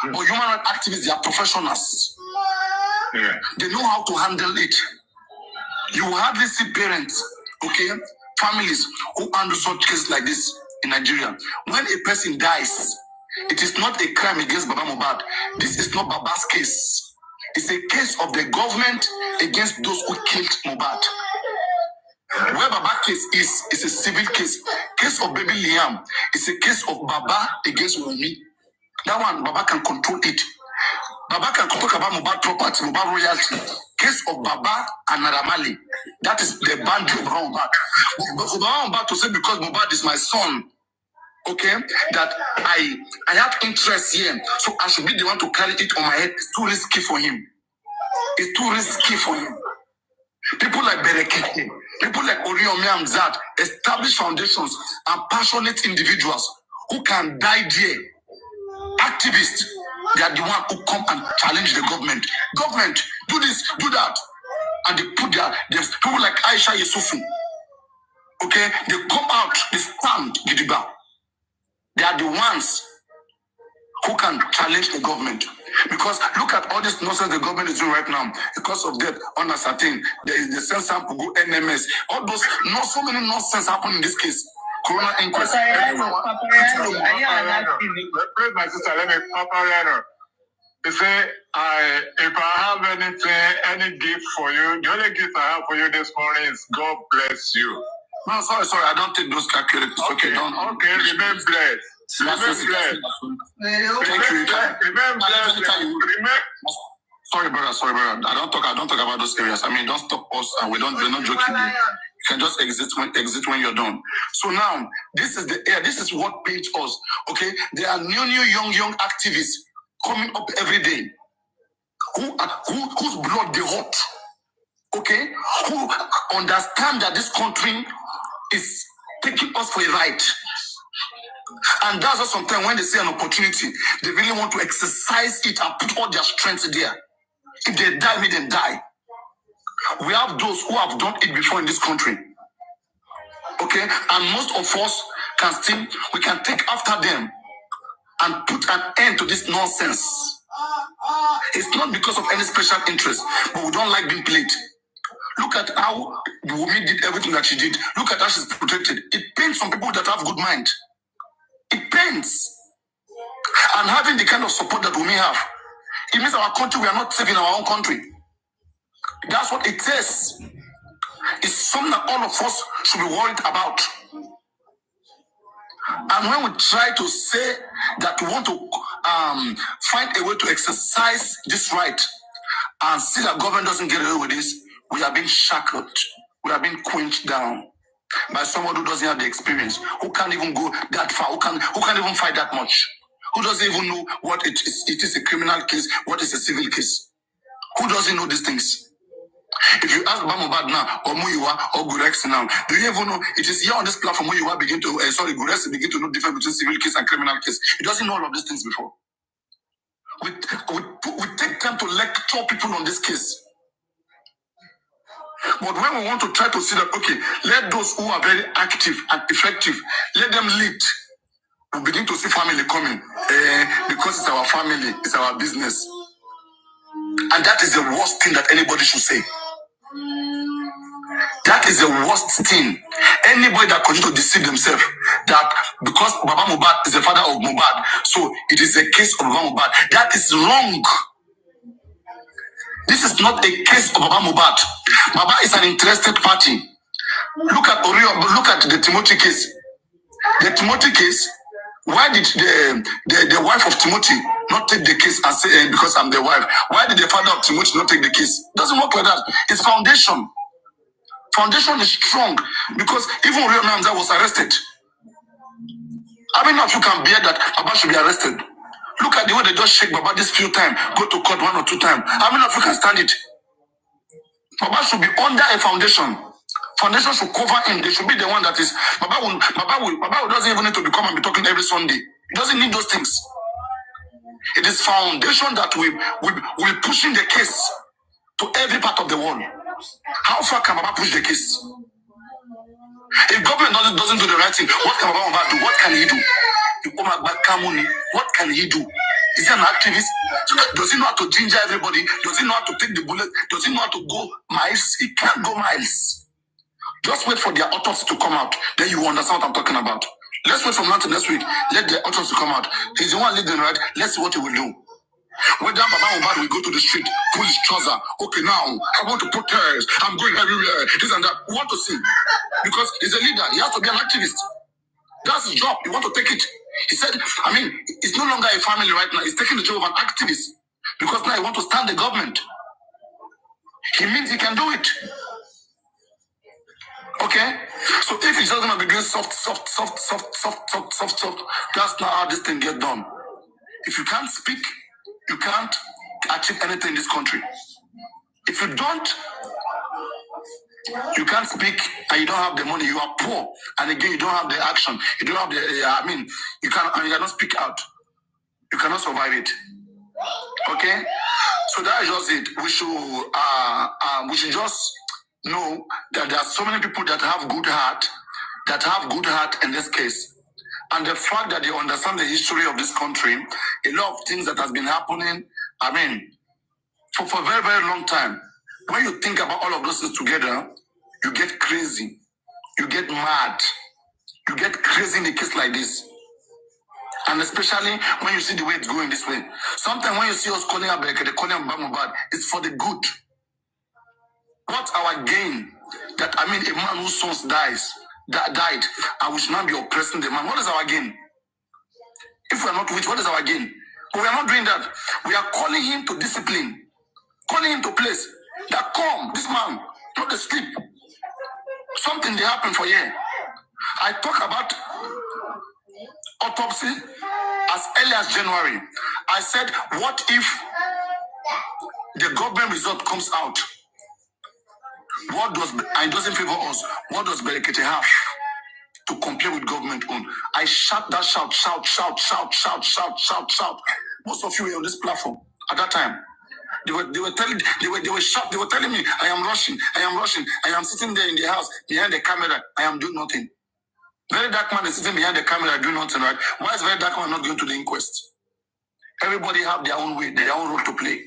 But human rights activists, they are professionals. Yeah. They know how to handle it. You will hardly see parents, okay, families who handle such cases like this in Nigeria. When a person dies, it is not a crime against Baba Mohbad. This is not Baba's case. It's a case of the government against those who killed Mohbad. Where Baba's case is a civil case. Case of baby Liam is a case of Baba against Wunmi. That one, Baba can control it. Baba can talk about Mohbad property, Mohbad royalty. Case of Baba and Naramali. That is the boundary of Mohbad. But for Baba Mohbad to say because Mohbad is my son, okay, that I have interest here, so I should be the one to carry it on my head. It's too risky for him. It's too risky for him. People like Berekete, people like Oriomi Amzad, established foundations and passionate individuals who can die there. Activists, they are the one who come and challenge the government. Government, do this, do that. And they put there's people like Aisha Yusufu. Okay, they come out, they stand Gidiba. They are the ones who can challenge the government. Because look at all this nonsense the government is doing right now. Because of that, uncertain, there is the sense sample go NMS. All those, not so many nonsense happen in this case. Corona inquest. Please, my sister, let me Paparano. You say, if I have anything, any gift for you, the only gift I have for you this morning is God bless you. No, sorry, I don't take those calculators. Okay, don't. Okay, remain blessed. Sorry, brother. I don't talk about those areas. I mean, don't stop us, and we're not joking here. You can just exit when you're done. So now, this is the air. This is what paints us. Okay, there are new young activists coming up every day. Whose blood they hot? Okay, who understand that this country is taking us for a ride. And that's why sometimes when they see an opportunity, they really want to exercise it and put all their strength there. If they die, may them die. We have those who have done it before in this country. Okay? And most of us we can take after them and put an end to this nonsense. It's not because of any special interest, but we don't like being played. Look at how the woman did everything that she did. Look at how she's protected. It pains some people that have good mind. It pains. And having the kind of support that we may have, it means our country, we are not safe in our own country. That's what it says. It's something that all of us should be worried about. And when we try to say that we want to find a way to exercise this right and see that government doesn't get away with this, we are being shackled. We are being quenched down by someone who doesn't have the experience, who can't even go that far, who can't even fight that much, who doesn't even know what it is. It is a criminal case, what is a civil case. Who doesn't know these things? If you ask Bamobad now, or Muyiwa, or Gurex now, do you even know it is here on this platform Muyiwa begin to, Gurex begin to know the difference between civil case and criminal case? He doesn't know all of these things before. We take time to lecture people on this case. But when we want to try to see that, okay, let those who are very active and effective, let them lead. We begin to see family coming. Because it's our family, it's our business. And that is the worst thing that anybody should say. That is the worst thing. Anybody that continue to deceive themselves that because Baba Mohbad is the father of Mohbad, so it is a case of Baba Mohbad. That is wrong. This is not a case of Baba Mohbad. Baba is an interested party. Look at the Timothy case. The Timothy case, why did the wife of Timothy not take the case and say, because I'm the wife? Why did the father of Timothy not take the case? It doesn't work like that. It's foundation. Foundation is strong because even Rio Namza was arrested. How many of you can bear that Baba should be arrested? Look at the way they just shake Baba this few times, go to court 1 or 2 times. How many of you can stand it? Baba should be under a foundation. Foundation should cover him. They should be the one that is. Baba doesn't even need to become and be talking every Sunday. He doesn't need those things. It is foundation that will pushing the case to every part of the world. How far can Baba push the case? If government doesn't do the right thing, what can Baba do? What can he do? What can he do? Is he an activist? Does he know how to ginger everybody? Does he know how to take the bullet? Does he know how to go miles? He can't go miles. Just wait for their autopsy to come out. Then you will understand what I'm talking about. Let's wait from now to next week. Let the autopsy come out. He's the one leading, right? Let's see what he will do. Whether Baba Mohbad will go to the street, pull his trouser. Okay, now I want to protest. I'm going everywhere. This and that. We want to see. Because he's a leader. He has to be an activist. That's his job. You want to take it. He said, it's no longer a family right now. He's taking the job of an activist. Because now he wants to stand the government. He means he can do it. Okay? So if he's just going to be doing soft, that's not how this thing gets done. If you can't speak, you can't achieve anything in this country. If you can't speak and you don't have the money, you are poor. And again, you don't have the action. You don't have the, you cannot speak out. You cannot survive it. Okay? So that is just it. We should just know that there are so many people that have good heart in this case. And the fact that they understand the history of this country, a lot of things that has been happening, for a very, very long time. When you think about all of those things together, you get crazy. You get mad. You get crazy in a case like this. And especially when you see the way it's going this way. Sometimes when you see us calling Abeke, they calling Bamobad, it's for the good. What's our gain? That a man whose sons died, and we should not be oppressing the man. What is our gain? If we are not rich, what is our gain? But we are not doing that. We are calling him to discipline, calling him to place. That come, this man, not to sleep. Something they happen for you. I talk about autopsy as early as January. I said, what if the government result comes out? What does, and it doesn't favor us, what does Berekete have to compare with government own? I shout that shout. Most of you were on this platform at that time. They were telling me, I am rushing. I am sitting there in the house behind the camera. I am doing nothing. Very dark man is sitting behind the camera doing nothing, right? Why is very dark man not going to the inquest? Everybody have their own way, their own role to play.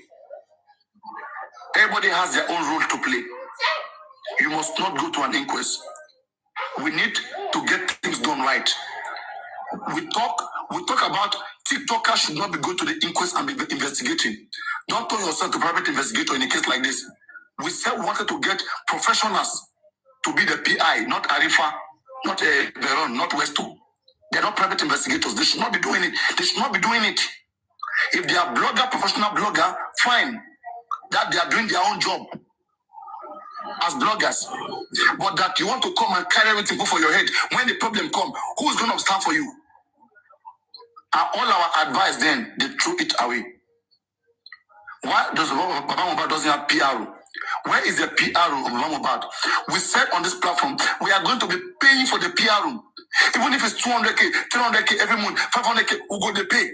Everybody has their own role to play. You must not go to an inquest. We need to get things done right. We talk about TikTokers should not be going to the inquest and be investigating. Don't turn yourself to private investigator in a case like this. We said we wanted to get professionals to be the PI, not Arifa, not Veron, not Westo. They're not private investigators. They should not be doing it. If they are professional blogger, fine. That they are doing their own job as bloggers. But that you want to come and carry everything go for your head. When the problem comes, who's going to stand for you? And all our advice then, they threw it away. Why does Baba Mohbad doesn't have PRO? Where is the PRO of Baba Mohbad? We said on this platform, we are going to be paying for the PRO. Even if it's 200K, 300K every month, 500K, we'll go to pay.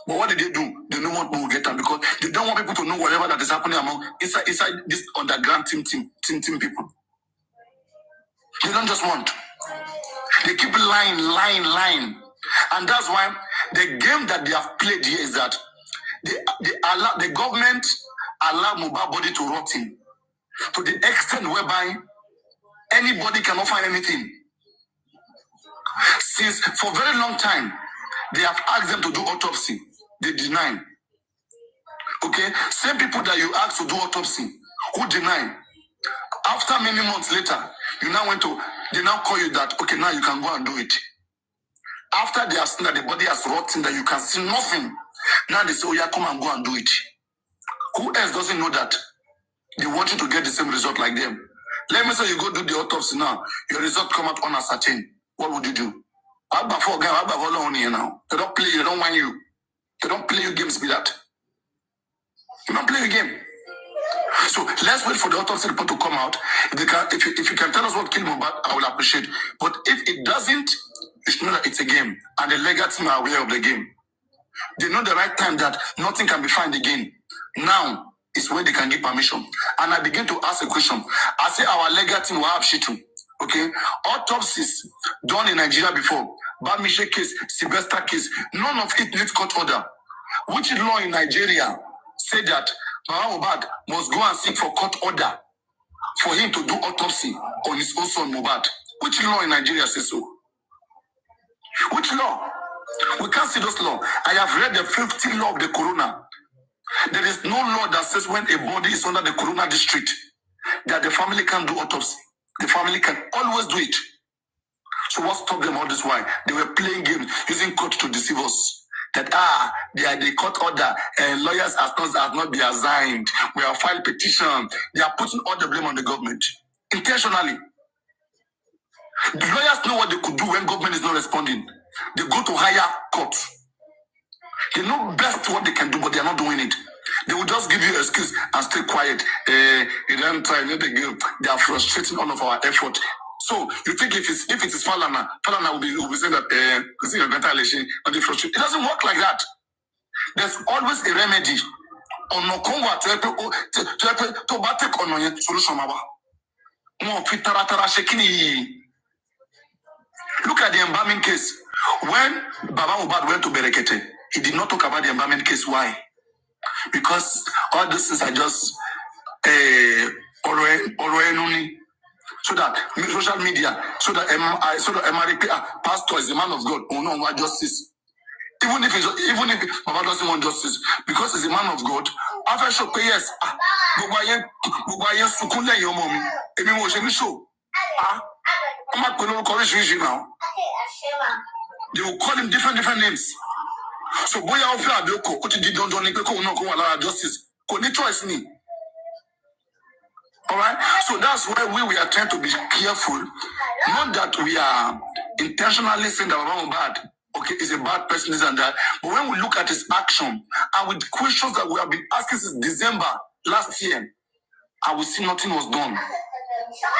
But what did they do? They don't want people to get them because they don't want people to know whatever that is happening among inside this underground team people. They don't just want. They keep lying. And that's why the game that they have played here is that the government allow Mohbad body to rot in to the extent whereby anybody cannot find anything. Since for a very long time, they have asked them to do autopsy. They deny. Okay? Same people that you asked to do autopsy, who deny. After many months later, they now call you that, okay, now you can go and do it. After they have seen that the body has rotten, that you can see nothing, now they say, oh yeah, come and go and do it. Who else doesn't know that? They want you to get the same result like them. Let me say you go do the autopsy now, your result come out unascertained. What would you do? Now. They don't play, they don't want you. They don't play your games with that. You don't play your game. So let's wait for the autopsy report to come out. If you can tell us what killed Mohbad, I will appreciate. But if it doesn't, you should know that it's a game. And the Lagata team are aware of the game. They know the right time that nothing can be found again. Now is when they can give permission. And I begin to ask a question. I say our Lagata team will have Shitu. Okay? Autopsies done in Nigeria before. Bamishe case, Sylvester case, none of it needs court order. Which law in Nigeria said that Baba Mohbad must go and seek for court order for him to do autopsy on his own son Mohbad? Which law in Nigeria says so? Which law? We can't see those laws. I have read the 50 law of the corona. There is no law that says when a body is under the corona district that the family can do autopsy. The family can always do it. So what stopped them all this while? They were playing games, using court to deceive us. That they are the court order and lawyers have not been assigned. We have filed petition. They are putting all the blame on the government intentionally. The lawyers know what they could do when government is not responding. They go to higher court. They know best what they can do, but they are not doing it. They will just give you an excuse and stay quiet. You don't try. They are frustrating all of our effort. So you think if it is Falana will be saying that it doesn't work like that. There's always a remedy. Look at the embalming case. When Baba Mohbad went to Berekete, he did not talk about the embalming case. Why? Because all these things are just so that social media, so that MRP pastor is a man of God. Oh no, why justice? Even if Baba doesn't want justice, because he's a man of God, after show yes, show. I'm not going to encourage you now. They will call him different names. So boy, I'll feel Abioko, what did don't allow justice. Could choice me. All right. So that's why we are trying to be careful. Not that we are intentionally saying that Baba Mohbad, okay, is a bad person, this and that. But when we look at his action and with questions that we have been asking since December last year, and we see nothing was done.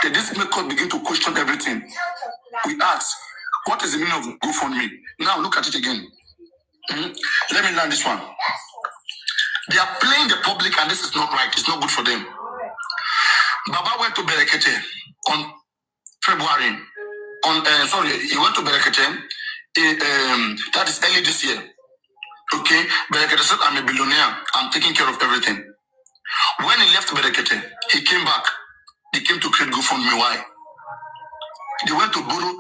Then this make us begin to question everything. We ask, what is the meaning of GoFundMe? Now look at it again. Let me learn this one. They are playing the public, and this is not right. It's not good for them. Baba went to Berekete on February. He went to Berekete. That is early this year. Okay, Berekete said, "I'm a billionaire. I'm taking care of everything." When he left Berekete, he came back. They came to create GoFundMe. Why? They went to borrow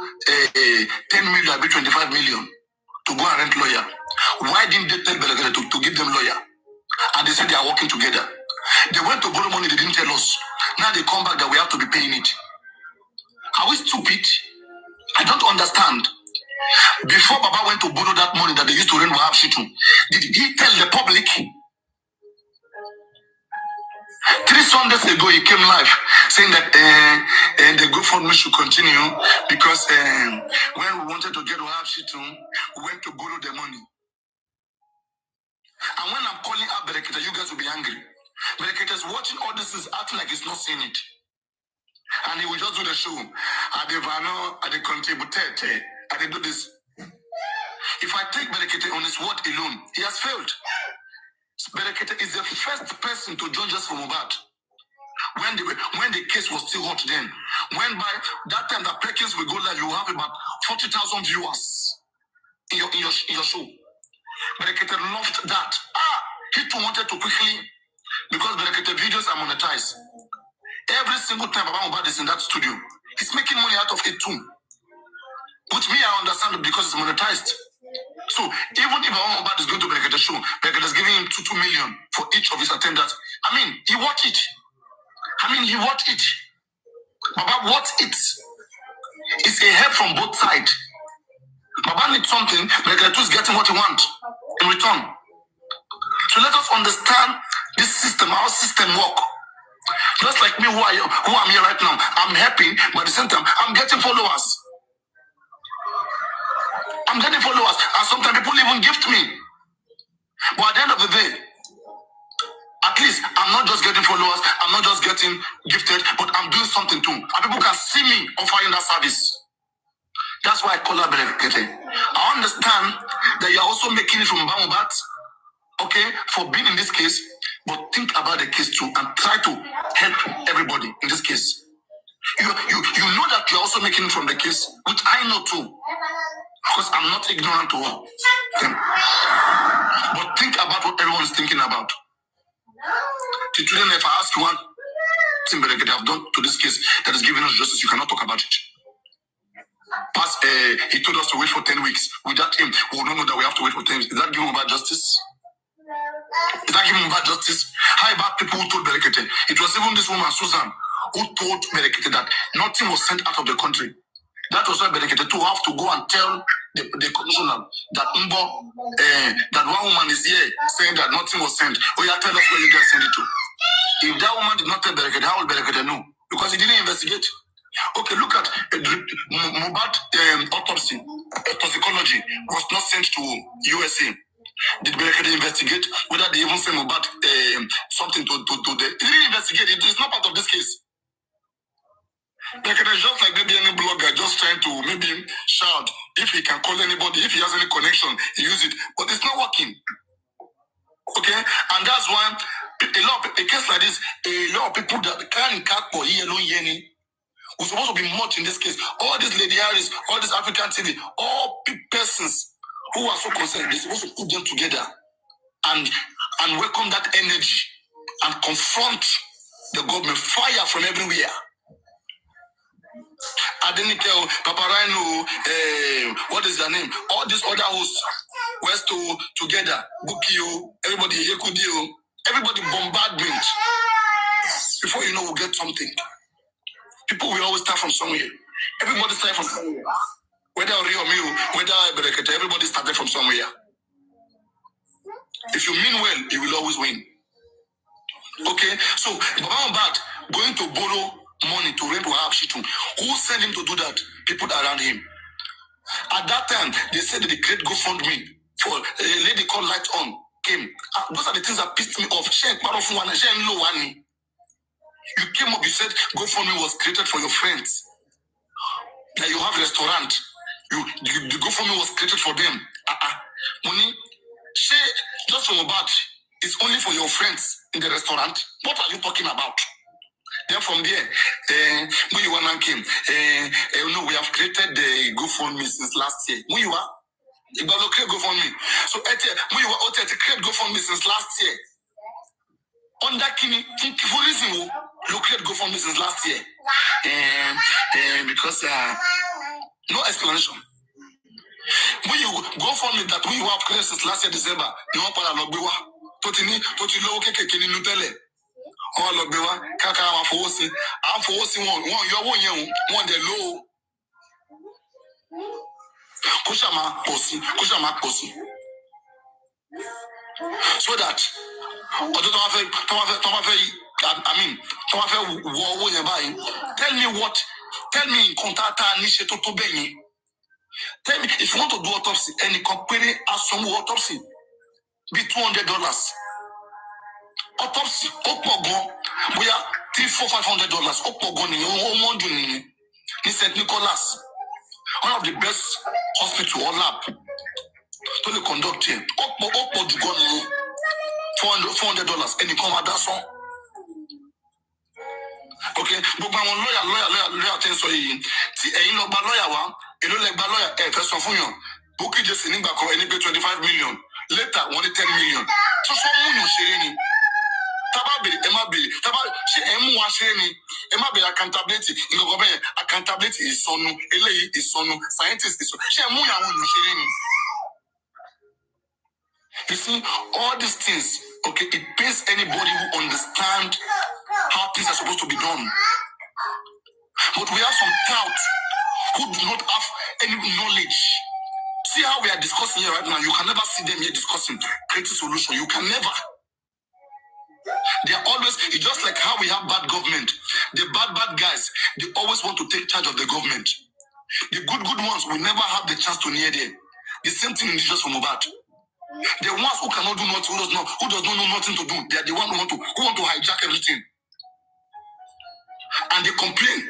10 million, 25 million to go and rent lawyer. Why didn't they tell Berekete to give them lawyer? And they said they are working together. They went to borrow money, they didn't tell us. Now they come back that we have to be paying it. Are we stupid? I don't understand. Before Baba went to borrow that money that they used to rent Wahab Shitu, did he tell the public? 3 Sundays ago, he came live saying that the GoFundMe should continue because when we wanted to get Wahab Shitu, we went to borrow the money. And when I'm calling out Berekete, you guys will be angry. Berekete is watching all this, is acting like he's not seeing it. And he will just do the show. At the Vano, at the contributed, at the do this. If I take Berekete on his word alone, he has failed. Berekete is the first person to join just for Mohbad. When the case was still hot then. When by that time that Perkins will go live, you have about 40,000 viewers in your show. Berekete loved that. He too wanted to quickly, because Berekete videos are monetized. Every single time Baba Mohbad is in that studio, he's making money out of it too. Which me, I understand it because it's monetized. So even if Baba Mohbad is going to Berekete show, Berekete is giving him 2 million for each of his attendants. I mean, he watch it. Baba watch it. It's a help from both sides. Baba needs something, Berekete is getting what he wants in return. So let us understand this system, how system work. Just like me, who I'm here right now, I'm happy, but at the same time, I'm getting followers. And sometimes people even gift me. But at the end of the day, at least I'm not just getting followers, I'm not just getting gifted, but I'm doing something too. And people can see me offering that service. That's why I call her Berekete. I understand that you're also making it from Bamoubat, okay, for being in this case, but think about the case too and try to help everybody in this case. You know that you're also making it from the case, which I know too, because I'm not ignorant to all. But think about what everyone is thinking about. Today, if I ask you one thing that I've done to this case that is giving us justice, you cannot talk about it. He told us to wait for 10 weeks. Without him, we don't know that we have to wait for 10 weeks. Is that giving about justice? How about people who told Berekete? It was even this woman, Susan, who told Berekete that nothing was sent out of the country. That was why Berekete to have to go and tell the commissioner that that one woman is here saying that nothing was sent. Oh yeah, tell us where you guys send it to. If that woman did not tell Berekete, how will Berekete know? Because he didn't investigate. Okay, look at Mohbad autopsy, toxicology was not sent to USA. Did Berekete investigate whether they even sent Mohbad something to the? He didn't investigate. It is not part of this case. Berekete is just like maybe any blogger just trying to maybe shout if he can call anybody, if he has any connection, he use it, but it's not working. Okay, and that's why a case like this, a lot of people that can't for yellow yeni. We're supposed to be much in this case. All these Lady Harris, all these African TV, all persons who are so concerned, they're supposed to put them together and welcome that energy and confront the government. Fire from everywhere. Adenike, Papa Rhino, what is their name? All these other hosts, Westo, together, Bukio, everybody, Yekudio, everybody bombardment. Before you know, we'll get something. People will always start from somewhere. Everybody start from somewhere. Whether Rio Miu, whether Berekete, everybody started from somewhere. If you mean well, you will always win. Okay, so Baba Mohbad going to borrow money to rent Wahab Shitu. Who sent him to do that? People around him. At that time, they said that the great GoFundMe for a lady called Light On came. Those are the things that pissed me off. You came up, you said GoFundMe was created for your friends. That you have a restaurant. The GoFundMe was created for them. Money, just from Mohbad, it's only for your friends in the restaurant. What are you talking about? Then from there, when you came, no, we have created the GoFundMe since last year. When you are, you got to create GoFundMe. So when you are out to create GoFundMe since last year, under Kini, for reason you create GoFundMe since last year, because no explanation. When you GoFundMe that when you have created since last year December, you want to know biwa, toti low keke kini nutele. All of biwa, kaka I'm forcing one the low. Kushama posi. So that tell me in contact to Benny. Tell me if you want to do autopsy and you compare as some autopsy be $200. Autopsy, we are $300-$500. In St. Nicholas, one of the best hospital or lab to the conduct here. $400 and you come at that song. Okay, but my lawyer things so you ain't no lawyer one, you know like lawyer first of all, Bookie just in back or any pay 25 million. Later, 10 million. So someone sharing accountability. Accountability is son, LA is son, scientist is son. You see, all these things, okay, it pains anybody who understand how things are supposed to be done. But we have some touts who do not have any knowledge. See how we are discussing here right now. You can never see them here discussing creative solution. You can never. They are always, it's just like how we have bad government. The bad guys, they always want to take charge of the government. The good ones will never have the chance to near them. The same thing in the just from Mohbad. The ones who cannot do nothing, who does not know nothing to do, they are the ones who want to hijack everything. And they complain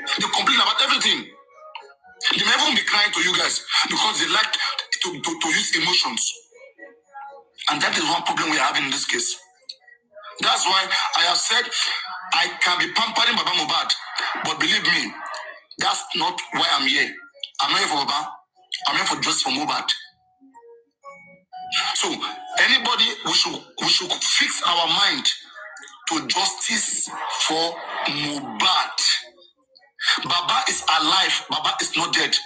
about everything. They may even be crying to you guys because they like to use emotions. And that is one problem we are having in this case. That's why I have said I can be pampering Baba Mohbad, but believe me, that's not why I'm here. I'm not here for Baba. I'm here for justice for Mohbad. So anybody, we should fix our mind to justice for Mohbad. Baba is alive. Baba is not dead.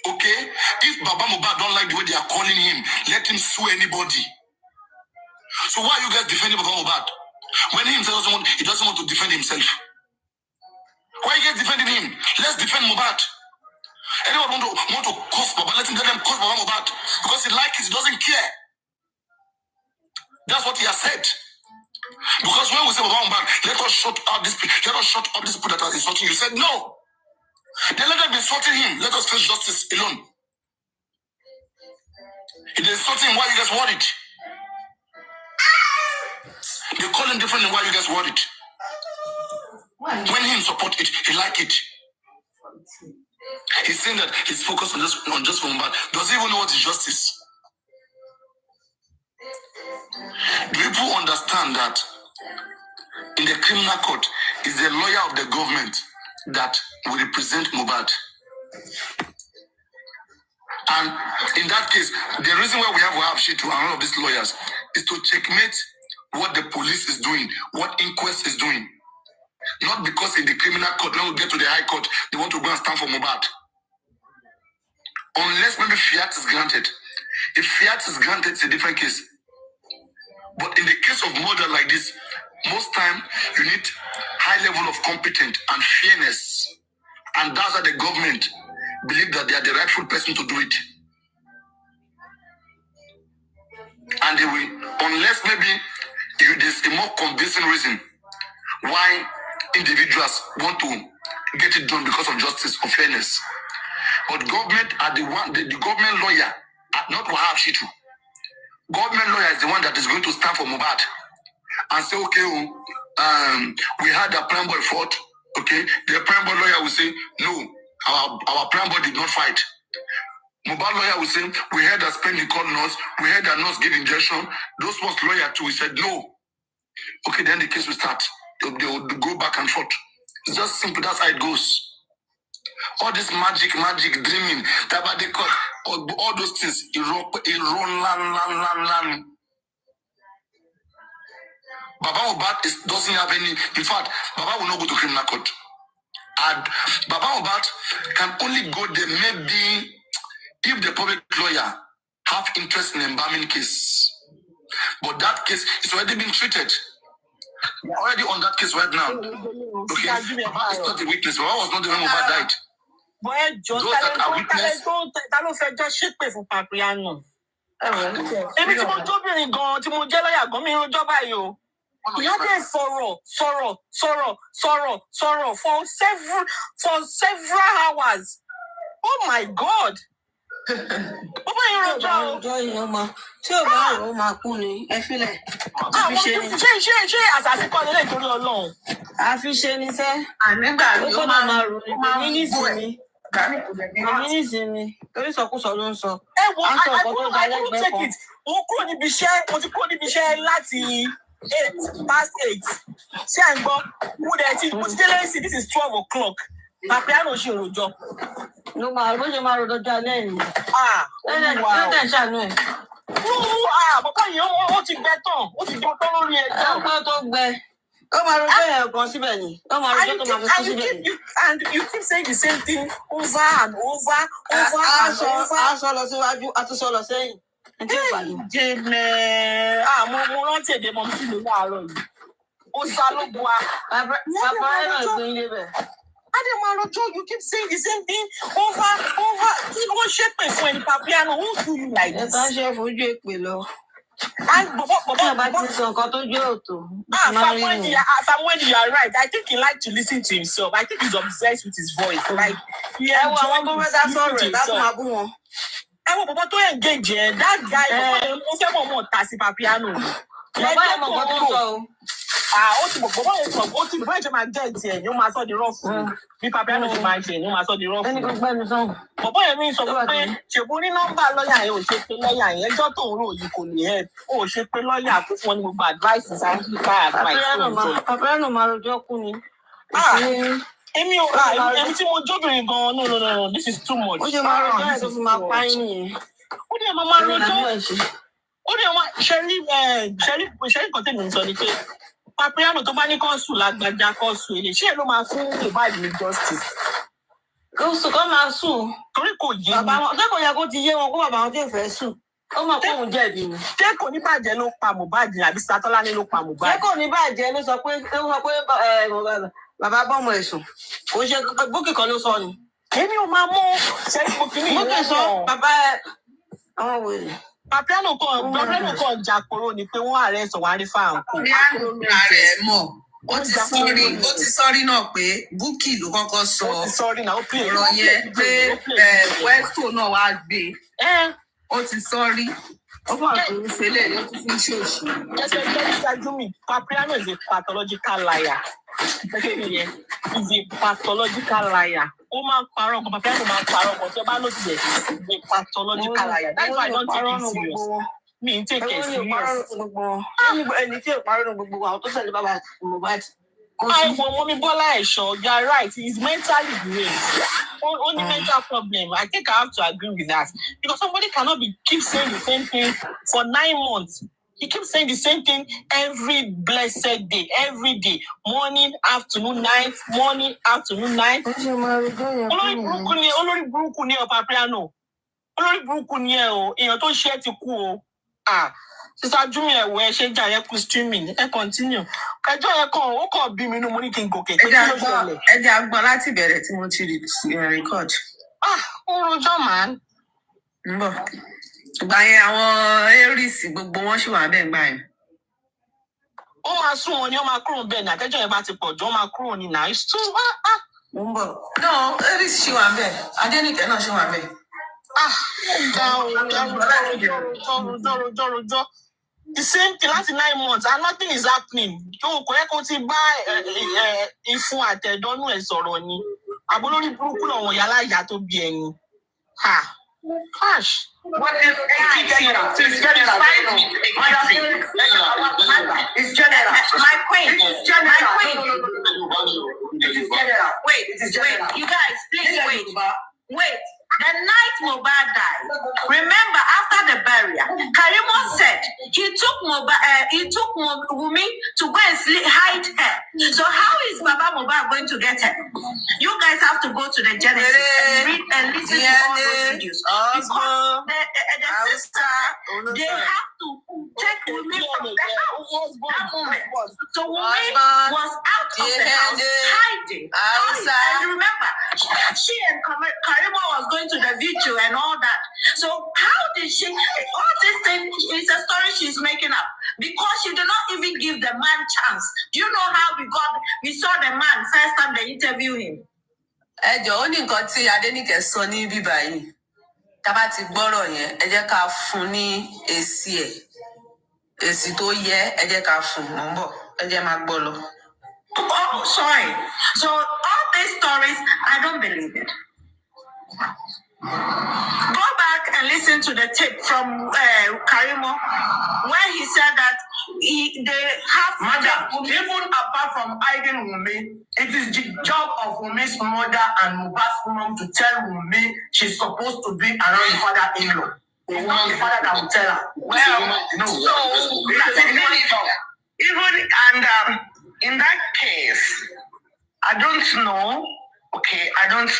Okay? If Baba Mohbad don't like the way they are calling him, let him sue anybody. So why are you guys defending Baba Mohbad? When he doesn't want to defend himself. Why are you guys defending him? Let's defend Mohbad. Anyone want to curse Baba, let them curse Baba Mohbad. Because he likes it, he doesn't care. That's what he has said. Because when we say Baba Mohbad, let us shut up these people that are insulting you. Said no. Then let them be insulting him. Let us face justice alone. If they're insulting him, why you guys worried? They call him differently, why you guys worried? When him support it, he like it. He's saying that he's focused on just Mohbad. Does he even know what is justice? Do people understand that in the criminal court is the lawyer of the government that will represent Mohbad? And in that case, the reason why we have Wahab Shitu and all of these lawyers is to checkmate what the police is doing, what inquest is doing. Not because in the criminal court, when we get to the high court, they want to go and stand for Mohbad. Unless maybe fiat is granted. If fiat is granted, it's a different case. But in the case of murder like this, most time you need high level of competence and fairness. And that's why the government believe that they are the rightful person to do it. And they will, unless maybe there's a more convincing reason why individuals want to get it done because of justice or fairness. But government are the one, the government lawyer, not Wahab Shitu. Government lawyer is the one that is going to stand for Mohbad and say, okay, we had a prime boy fought. Okay, the prime boy lawyer will say, no, our prime boy did not fight. Mohbad lawyer will say, we had a spending called nurse, we had a nurse give injection. Those was lawyer too. He said no. Okay, then the case will start. They will go back and forth. It's just simple. That's how it goes. All this magic, dreaming, tabade court, all those things, Iran, land. Baba Mohbad doesn't have any. In fact, Baba will not go to criminal court. And Baba Mohbad can only go there maybe if the public lawyer have interest in embalming case. But that case is already being treated. We're already on that case right now. Okay, Baba is not a witness. Baba was not the one Mohbad died. Those that are witness. Èmi tí mo jóbìnrin gan tí mo jẹ́ lọ́yà gan mi rojọ́ báyìí o. Ìyá dẹ̀ sọ̀rọ̀ for several hours. Oh my God. Bàbá yẹn rojọ́ o. Ọjọ́ ìyẹn máa tí ò bá rò ó máa kú ni ẹ filẹ̀. Ṣé àṣàṣì kọ́ lélẹ̀ torí Ọlọ́run? Àfi ṣe ni sẹ́. Nígbà ó máa rò ní nísìnyí. Èmi nísìnyí torí sọkúsọ ló ń sọ. Ẹ wo I don't take it. Mo ti kúrò níbi iṣẹ́ láti 8:08. Ṣé à ń gbọ́? Mo ti délé sí this is 12 o'clock. Papiano ṣe òròjọ́. Ló máa bó ṣe máa rò lọ́jọ́ alẹ́ yìí. Lọ́dẹ̀ ṣàánú ẹ̀. Bàbá yìí ó ti gbẹ tán. Ó ti gbẹ tán lórí ẹjọ́. Ẹ̀gbọ́n tó gbẹ. Ó máa rojọ́ yẹn gan síbẹ̀ ni. Ó máa rojọ́ tó máa fi kú síbẹ̀ ni. And you keep saying the same thing over and over. A sọ lọ síwájú, a tún sọ lọ sẹ́yìn. Mo rántí èdè mọ́ sí mi láàárọ̀ yìí. Ó sá ló bu wa. Bàbá ẹ̀ náà gbé ilé bẹ̀. Ademalojo, you keep saying the same thing over. Kí ló ṣépè fún ẹni Papiano? Who do you like this? Ẹ̀ka ṣe fojú èpè lọ. Bàbá ti sọ nǹkan tó jẹ́ òtò. Samuel, you are right. I think he likes to listen to himself. I think he's obsessed with his voice. Like, ẹ wo àwọn tó fẹ́ dá sọ̀rọ̀ ẹ̀ láti máa bú wọn. Ẹ wo bàbá tó engage ẹ̀, that guy, ó fẹ́ mọ̀ ta sí Papiano. Bàbá ẹ̀ mọ̀ nǹkan tó sọ o. Ó ti bàbá yẹn sọ, bàbá yẹn ṣe máa jẹ́ ìtì ẹ̀ ni ó máa sọ di rọ́ọ̀fù. Bí Papiano ṣe máa ṣe ni ó máa sọ di rọ́ọ̀fù. Ẹni kò gbẹ́nu sọ̀hún. Bàbá yẹn mi sọ pé ṣèbó ní nọ́mbà lọ́ọ̀yà yẹn ò ṣe pé lọ́ọ̀yà yẹn ẹjọ́ tó ń rò yìí kò ní ẹ̀ ó ṣe pé lọ́ọ̀yà kó fún ọ ní gbogbo advice scientific advice. Papiano máa rojọ́ kú ni. Èmi tí mo jóbìnrin gan-an no this is too much. Ó ṣe máa rojọ́ ẹ̀ tó fi máa pa yín nìyẹn. Ó dẹ̀ máa rojọ́. Ó dẹ̀ máa ṣẹ́rí kan tẹ̀mí sọ ni pé Papiano tó bá ní kọ́ọ̀sù lágbájá kọ́ọ̀sù èlé ṣé ló máa fún Mohbad ní justice. Kọ́ọ̀sù kọ́ máa sùn. Torí kò yé mi. Bàbá wọn kẹ́kọ̀ọ́ yẹ kó ti yé wọn kó bàbá wọn tí ò fẹ́ sùn. Ó mọ̀ pé òun jẹ̀bi ni. Ṣé kò ní bàjẹ́ ló pa Mohbad àbí Satọ́lání ló pa Mohbad? Ṣé kò ní bàjẹ́ ló sọ pé bàbá bọ́mọ ẹ̀sùn? Kò ṣe Búkì kan ló sọ ni. Èmi ò máa mú ṣẹ́rí Búkì ní Búkì sọ bàbá àwọn wèrè. Papiano kan jàkóró ni pé wọ́n ààrẹ sọ wá rí fáwọn kò. Ààrẹ mọ̀ ó ti sọrí náà pé Búkì ló kọ́kọ́ sọ ọ̀rọ̀ yẹn pé Westo náà wá gbé. Ó ti sọrí. Ó bọ̀ tó ń ṣẹlẹ̀ ló ti fi ń ṣòṣì. Ẹgbẹ́ ṣáájú mi, Papiano is a pathological liar. He's a pathological liar. Ó máa ń parọ́ ọkọ̀ Papiano máa ń parọ́ ọkọ̀ tí ó bá lòdì ẹ̀ is a pathological liar. That's why I don't take it serious. Mi ń take it serious. Ẹni tí ò parọ́ ní gbogbo àwọn tó tẹ̀lé bàbá Mohbad. Àwọn mi Bọ́lá Ẹ̀ṣọ́, you are right. He's mentally deranged. Only mental problem. I think I have to agree with that. Because somebody cannot keep saying the same thing for 9 months. He keeps saying the same thing every blessed day, every day. Morning, afternoon, night, morning, afternoon, night. Olórí burúkú ni o Papiano. Olórí burúkú ni ẹ o. Èèyàn tó ṣe é ti kú o. Sísá Júmi ẹ̀wọ̀ ẹ ṣe jà yẹ kú streaming. Ẹ continue. Ẹjọ́ yẹn kan, ó kàn bí mi inú mo ní kí n gòkè. Ẹ jẹ́ àgbọ̀ láti bẹ̀rẹ̀ tí mo ti record. Orojọ́ man. Mbọ̀. Ìgbà yẹn àwọn Aries gbogbo wọn ṣì wà bẹ́ẹ̀ gbà yẹn. Ó máa sún wọn ni ó máa kúrò bẹ́ẹ̀ ní àtẹ́jọ́ yẹn bá ti pọ̀ jù ó máa kúrò ní náà. It's too Mbọ̀. No, Aries ṣì wà bẹ́ẹ̀. Adénìkẹ́ náà ṣì wà bẹ́ẹ̀. Rojọ́. The same thing last 9 months and nothing is happening. Yóò kò yẹ kó ti bá ìfun àtẹ̀dọ́nú ẹ̀ sọ̀rọ̀ ni. Àbólórí burúkú lọ́wọ́ yàrá ìyá tó bí ẹni. Gosh. What is general? It's general. It's general. My queen. It's general. My queen. It is general. Wait, you guys, please wait. Wait. The night Mohbad died, remember after the burial, Karimo said he took Wumi to go and hide her. So how is Baba Mohbad going to get her? You guys have to go to the Genesis and read and listen to all those videos. Because the sister, they have to take Wumi from the house that moment. So Wumi was out of the house hiding. And remember, she and Karimo was going to the vigil and all that. So how did she? All this thing is a story she's making up because she did not even give the man chance. Do you know how we saw the man first time they interviewed him? Ẹ jọ̀ọ́ ó ní nǹkan tí Adéníkẹ́ sọ ní bíbá yìí. Tá bá ti gbọ́rọ̀ yẹn, ẹ jẹ́ ká fún ní èsì ẹ̀. Èsì tó yẹ, ẹ jẹ́ ká fún mọ́ bọ̀. Ẹ jẹ́ máa gbọ́ lọ. Oh, sorry. So all these stories, I don't believe it. Go back and listen to the tape from Karimo where he said that they have Madam, even apart from hiding Wumi, it is the job of Wumi's mother and Mohbad's mom to tell Wumi she's supposed to be around the father-in-law. It's not the father that will tell her. Well, no. Even and in that case, I don't know. Okay, I don't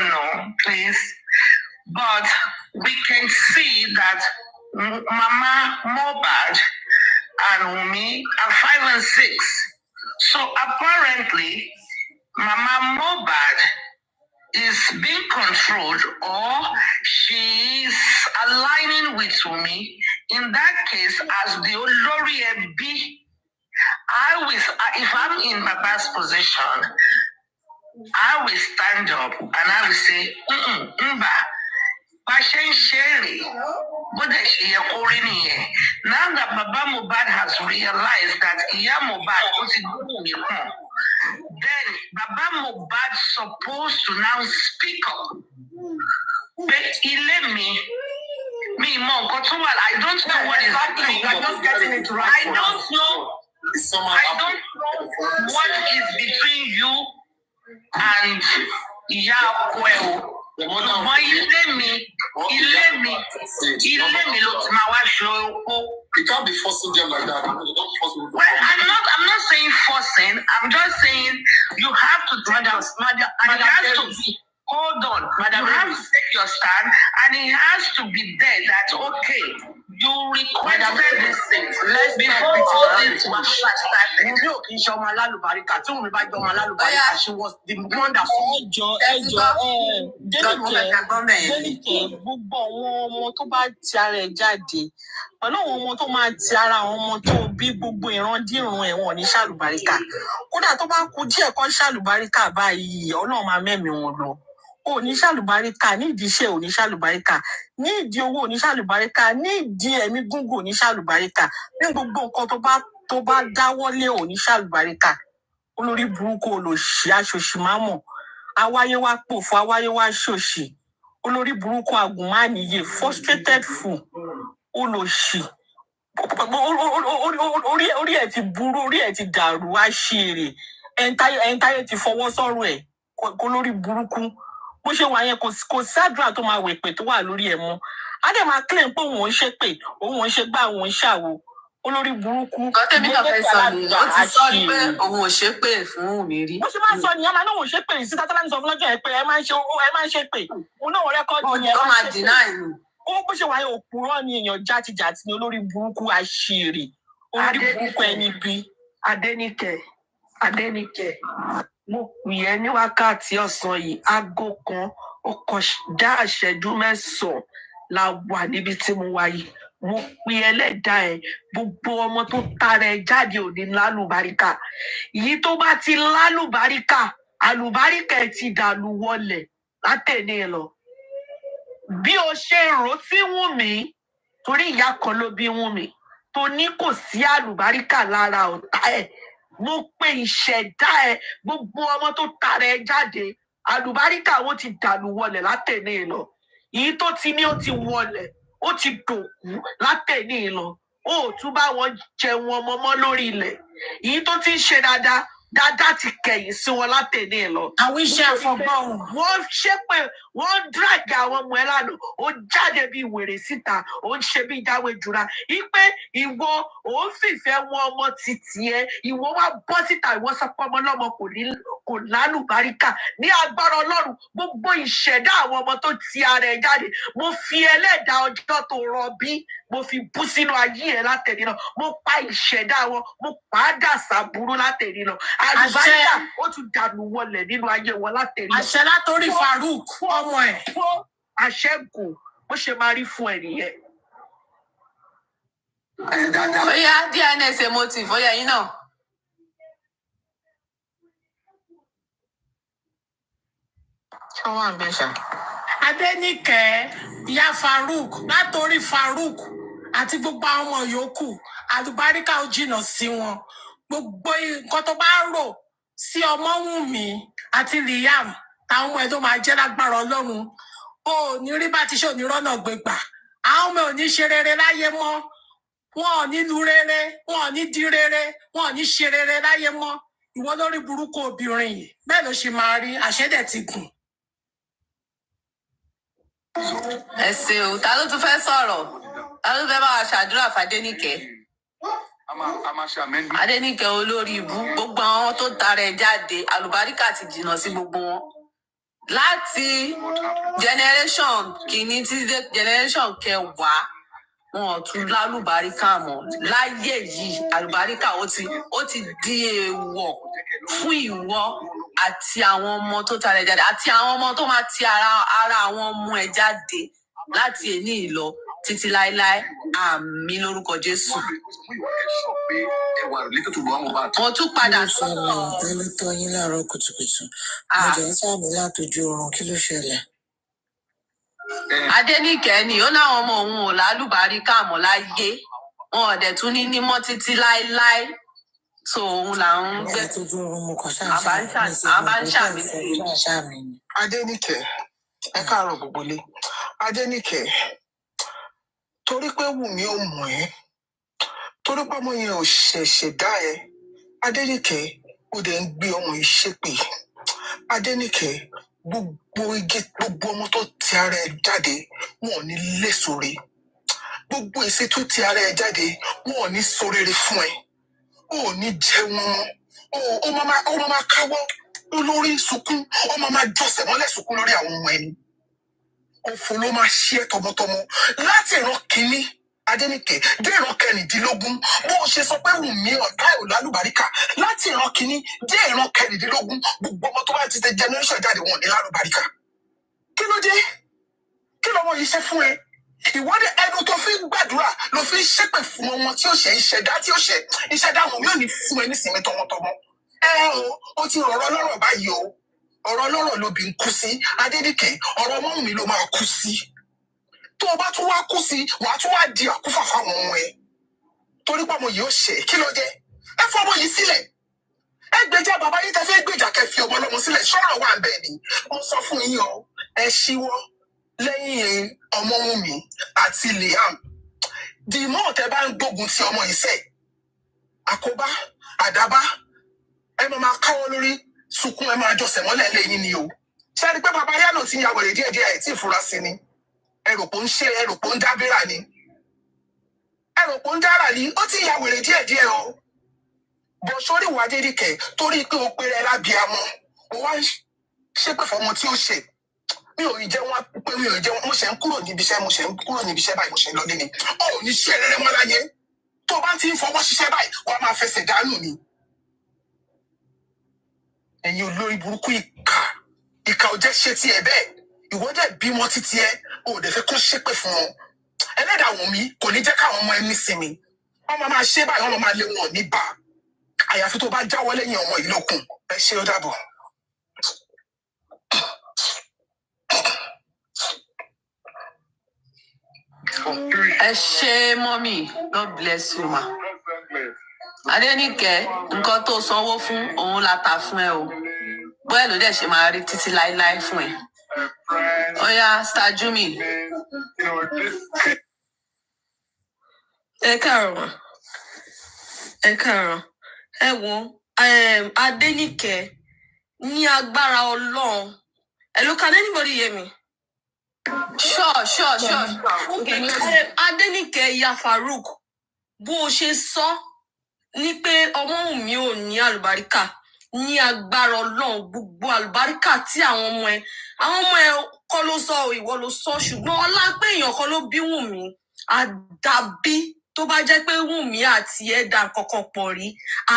know, please. But we can see that Mama Mohbad and Wumi are 5 and 6. So apparently, Mama Mohbad is being controlled or she is aligning with Wumi. In that case, as the Olori Ebi, if I'm in Baba's position, I will stand up and I will say, now that Baba Mohbad has realized that Iya Mohbad, then Baba Mohbad supposed to now speak up. But he let me, I don't know what is happening. You're just getting it right. I don't know what is between you and Yahweh. But he let me look my wife. You can't be forcing them like that. Well, I'm not saying forcing. I'm just saying you have to Madam, hold on. Madam, you have to take your stand, and it has to be there that okay. You requested this thing. Let's before all this was started. She was the one that gbogbo àwọn ọmọ tó bá ti ara ẹ̀ jáde pẹ̀lú àwọn ọmọ tó máa ti ara àwọn ọmọ tó bí gbogbo ìrandíran ẹ̀wọ̀n ní ṣàlùbáríkà kódà tó bá kú díẹ̀ kan ṣàlùbáríkà báyìí Ọlọ́run máa mẹ́mìí wọn lọ. Òní ṣàlùbáríkà nídìí iṣẹ́ òní ṣàlùbáríkà nídìí owó òní ṣàlùbáríkà nídìí ẹ̀mí gúngùn òní ṣàlùbáríkà ní gbogbo nǹkan tó bá dáwọ́lé òní ṣàlùbáríkà. Olórí burúkú olòṣì aṣòṣì máa mọ̀ awáyé wá pòfo awáyé wá ṣòṣì olórí burúkú agùnmánìyè frustrated fool olòṣì orí ẹ̀ ti burú orí ẹ̀ ti dàrú àṣírí ẹ̀ńtáyé ti fọwọ́ sọ́rùn ẹ̀ kó lórí burúkú bó ṣe wà yẹn kò sádùrà tó máa wèpè tó wà lórí ẹ̀ mọ́ á dẹ̀ máa claim pé òun ò ń ṣépè òun ò ń ṣe gbá òun ń ṣàwo olórí burúkú. Kọ́tẹ́mí kan fẹ́ sọ ni ó ti sọ ni pé òun ò ṣépè fún mi rí. bó ṣe máa ń sọ nìyẹn máa náà òun ṣépè sí tátálá ní sọ fún lọ́jọ́ ẹ̀ pé ẹ máa ń ṣépè òun náà wọ́n rẹ́kọ́ọ̀dù yẹn. ó máa deny ni. ó bó ṣe wà yẹn òpùrọ́ ni èèyàn játijàti ni olórí burúkú àṣírí olórí burúkú ẹni bí. Adéníkẹ́ mo pè ẹ́ ní wákàtí ọ̀sán yìí aago kan ó kàn dá àṣẹjú mẹ́sàn-án la wà níbi tí mo wà yìí. Mo pe ẹlẹ́dàá ẹ̀, gbogbo ọmọ tó tara ẹ jáde ò ní lálùbáríkà. Èyí tó bá ti lálùbáríkà, àlùbáríkà ẹ̀ ti dàlù wọlẹ̀ látẹ̀ní ẹ lọ. Bí o ṣe rò sí Wùnmí, torí ìyá kan ló bí Wùnmí, tó ní kò sí àlùbáríkà lára ọ̀tá ẹ̀. Mo pe ìṣẹ̀dá ẹ, gbogbo ọmọ tó tara ẹ jáde, àlùbáríkà wọn ti dàlù wọlẹ̀ látẹ̀ní ẹ lọ. Èyí tó ti ní ó ti wọlẹ̀, ó ti dòkú látẹ̀ní ẹ lọ. Ó ò tún bá wọn jẹun ọmọ mọ́ lórí ilẹ̀. Èyí tó ti ń ṣe dáadáa ti kẹ̀yìn sí wọn látẹ̀ní ẹ lọ. Àwọn iṣẹ́ àfọ̀gbọ́n. Wọ́n ṣépè, wọ́n dráàgì àwọn ọmọ ẹ lánàá, ó jáde bí wèrè síta, ó ń ṣe bí jáwé jura. Ipe ìwọ ò ń fìfẹ́ wọn ọmọ títì ẹ, ìwọ wá bọ́ síta, ìwọ sọ pé ọmọ ọlọ́mọ kò lálùbáríkà. Ní agbára Ọlọ́run, gbogbo ìṣẹ̀dá àwọn ọmọ tó ti ara ẹ jáde, mo fi ẹlẹ́dàá ọjọ́ tó rọbí, mo fi bú sínú ayé ẹ látẹ̀ní lọ. Mo pa ìṣẹ̀dá wọn, mo pa á dà sàbúrú látẹ̀ní lọ. Àlùbáríkà ó tún dànù wọlẹ̀ nínú ayé wọn látẹ̀ní lọ. Àṣẹ látòrí Farouk ọmọ ẹ̀. Fún àṣẹ́gun bó ṣe máa rí fún ẹ nìyẹn. Ó yá DNS motive, ó yá yín náà. Ṣé wọ́n wà ń bẹ̀ ṣá? Adéníkẹ́, ìyá Farouk, látòrí Farouk àti gbogbo àwọn ọmọ yòókù, àlùbáríkà ó jìnnà sí wọn. Gbogbo nǹkan tó bá rò sí Ọmọ́wùnmí àti Liam, táwọn ọmọ ẹ̀ tó máa jẹ́ lágbára Ọlọ́run. O ò ní rí bá ti ṣe òní rọ́nà gbégbà. Àwọn ọmọ ò ní ṣe rere láyé mọ́. Wọn ò ní lu rere, wọn ò ní di rere, wọn ò ní ṣe rere láyé mọ́. Ìwọ lórí burúkú obìnrin yìí. Bẹ́ẹ̀ ló ṣe máa rí, àṣẹ́dẹ̀ ti gùn. Ẹ ṣeun, ta ló tún fẹ́ sọ̀rọ̀? Ta ló fẹ́ bá wa ṣàdúrà f'Adéníkẹ́? Adéníkẹ́ olórí ibú, gbogbo àwọn tó tara ẹ jáde, àlùbáríkà ti jìnnà sí gbogbo wọn. Láti generation kìíní títí dé generation kẹwàá, wọn ò tún lálùbáríkà mọ́. Láyé yìí, àlùbáríkà ó ti di èèwọ̀ fún ìwọ àti àwọn ọmọ tó tara ẹ jáde, àti àwọn ọmọ tó máa ti ara àwọn ọmọ ẹ jáde láti èní ìlọ títí láéláé. Àmín lórúkọ Jésù. Wọ́n tún padà sọ̀rọ̀ pẹ̀lú tọ́yín láàárọ̀ kùtùkùtù. Mo jẹ́ ń sàmì látọjú oorun, kí ló ṣẹlẹ̀? Adéníkẹ́ ni ó láwọn ọmọ òun ò lálùbáríkà mọ́ láyé. Wọn ò dẹ̀ tún ní nímọ́ títí láéláé. So òun là ń gbé. Látọjú oorun mo kàn Àbáńṣàmì sí i. Adéníkẹ́, ẹ káàárọ̀ gbogbo ilé. Adéníkẹ́, torí pé Wùnmí ò mọ̀ ẹ́, torí pé ọmọ yẹn ò ṣẹ̀ṣẹ̀ dá ẹ, Adéníkẹ́, ó dẹ̀ ń gbé ọmọ yìí ṣépè. Adéníkẹ́, gbogbo ọmọ tó ti ara ẹ jáde, wọn ò ní léso re. Gbogbo èsì tó ti ara ẹ jáde, wọn ò ní sọ rere fún ẹ. O ò ní jẹun ọmọ. Ó máa káwọ́ lórí sunkún, ó máa jọsẹ̀ mọ́lẹ̀ sunkún lórí àwọn ọmọ ẹni. Òfò ló máa ṣe é tọmọtọmọ láti ìran kìíní Adéníkẹ́ dé ìran kẹrìndínlógún. Bó o ṣe sọ pé Wùnmí ọ̀tá ò lálùbáríkà, láti ìran kìíní dé ìran kẹrìndínlógún, gbogbo ọmọ tó bá ti tẹ generation jáde wọn ò ní lálùbáríkà. Kí ló dé? Kí lọ́wọ́ yìí ṣe fún ẹ? Ìwọ́de ẹnu tó fi ń gbàdúrà ló fi ń ṣépè fún ọmọ tí ó ṣe ìṣẹ̀dá tí ó ṣe ìṣẹ̀dá wọn yóò ní fún ẹ nísìnyí tọmọtọmọ. O ti ọ̀rọ̀ ọlọ́rọ̀ báyìí o. Ọ̀rọ̀ ọlọ́rọ̀ lóbi ń kú sí. Adéníkẹ́, ọ̀rọ̀ Ọmọ́wùnmí ló máa kú sí. Tó o bá tún wá kú sí, wàá tún wá di àkúfà fáwọn ọmọ ẹ. Torí pé ọmọ yìí ó ṣe kí ló jẹ́? Ẹ fọ ọmọ yìí sílẹ̀. Ẹ gbèjà bàbá yìí tẹ fẹ́ gbèjà kẹ́ fi ọmọ ọlọ́mọ sílẹ̀. Ṣọ́rọ̀ wà bẹ́ẹ̀ ni. Mo sọ fún yín o, ẹ ṣíwọ́ lẹ́yìn Ọmọ́wùnmí àti Liam. Dìmọ́ tẹ bá ń gbógun ti ọmọ yìí sẹ́, àkóbá, àdábá, ẹ máa káwọ́ lórí sunkún, ẹ máa jọsẹ̀ mọ́lẹ̀ lẹ́yìn ni o. Ṣé ẹ rí pé bàbá yánà ti ń ya wèrè díẹ̀díẹ̀ ẹ̀ tí ìfura sí ni? Ẹròpó ń dábìrà ni. Ẹròpó ń dára ni, ó ti ń ya wèrè díẹ̀díẹ̀ o. Bọ̀ sórí ìwà Adéníkẹ́ torí pé o pé rẹ lábíamọ, o wá ń ṣépè fọmọ tí ó ṣe. Mi ò jẹ́ wọn pé mi ò jẹ́ wọn, mo ṣe ń kúrò níbi iṣẹ́ báyìí, mo ṣe ń lọ nínú. O ò ní ṣe rere mọ́ láyé. Tó o bá ti ń fọwọ́ ṣiṣẹ́ báyìí, wàá máa fẹsẹ̀ dànù ni. Ẹ̀yin olórí burúkú ìkà ò jẹ́ ṣe tiẹ̀ bẹ́ẹ̀. ìwọ dẹ̀ bímọ títí ẹ ò dẹ̀ fẹ́ kó ṣépè fún wọn. Ẹlẹ́dàá Wùnmí kò ní jẹ́ káwọn ọmọ ẹ nísinmi. Wọ́n máa ṣe báyìí, wọ́n máa lé wọn ní bá. Àyàfi tó bá jáwọ́ lẹ́yìn ọmọ yìí lókun. Ẹ ṣé, ó dàbọ̀. Ẹ ṣé, mommy. God bless you, ma. Adéníkẹ́, nǹkan tó sanwó fún òun la ta fún ẹ o. Bóyá ló dẹ̀ ṣe máa rí títí láéláé fún ẹ. Oya, Star Jumi. Ẹ káàárọ̀. Ẹ káàárọ̀. Ẹ wo, Adéníkẹ́ ní agbára Ọlọ́run. Hello, can anybody hear me? Sure. Okay. Adéníkẹ́ Ìyá Farouk, bó o ṣe sọ ní pé Ọmọ́wùnmí ò ní àlùbáríkà, ní agbára Ọlọ́run, gbogbo àlùbáríkà tí àwọn ọmọ ẹ kọ́ ló sọ, ìwọ ló sọ, ṣùgbọ́n ọlá pé èèyàn kan ló bí Wùnmí, àdàbí tó bá jẹ́ pé Wùnmí àti ẹ̀dà kankan pọ̀ rí,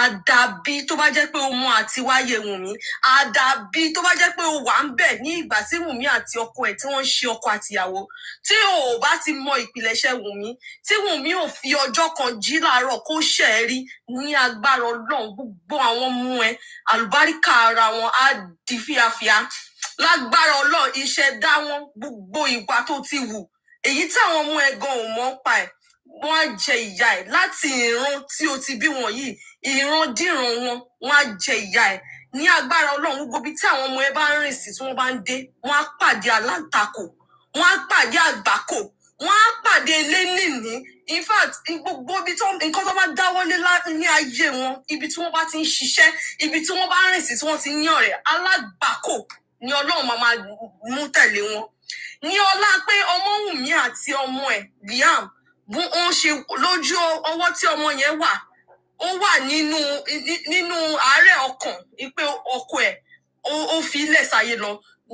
àdàbí tó bá jẹ́ pé o mọ àti wáyé Wùnmí, àdàbí tó bá jẹ́ pé o wà ń bẹ̀ ní ìgbà tí Wùnmí àti ọkọ ẹ̀ tí wọ́n ń ṣe ọkọ àtìyàwó, tí o ò bá ti mọ ìpìlẹ̀ṣẹ̀ Wùnmí, tí Wùnmí ò fi ọjọ́ kan jí láàárọ̀ kó ṣẹ̀ ẹ́ rí, ní agbára Ọlọ́run gbogbo àwọn ọmọ ẹ àlùbáríkà ara wọn á di fíafíà. Lágbára Ọlọ́run ìṣẹ̀dá wọn gbogbo ìwà tó ti wù, èyí tí àwọn ọmọ ẹ gan ò mọ̀ pa ẹ̀, wọ́n á jẹ ìyà ẹ̀ láti ìran tí o ti bí wọn yìí, ìran díran wọn, wọ́n á jẹ ìyà ẹ̀ ní agbára Ọlọ́run. Gbogbo ibi tí àwọn ọmọ ẹ bá ń rìn sí tí wọ́n bá ń dé, wọ́n á pàdé alátakò, wọ́n á pàdé àgbákò, wọ́n á pàdé elénìní. In fact, gbogbo ibi tó nǹkan tó bá dáwọ́lé ní ayé wọn, ibi tí wọ́n bá ti ń ṣiṣẹ́, ibi tí wọ́n bá ń rìn sí tí wọ́n ti ní ọ̀rẹ́, alágbákò ni Ọlọ́run máa mú tẹ̀lé wọn. Ní ọlá pé Ọmọ́wùnmí àti ọmọ ẹ̀ Liam bó ń ṣe lójú ọwọ́ tí ọmọ yẹn wà, ó wà nínú àárẹ̀ ọkàn, pé ọkọ ẹ̀ ó fi ilẹ̀ sáyé lọ.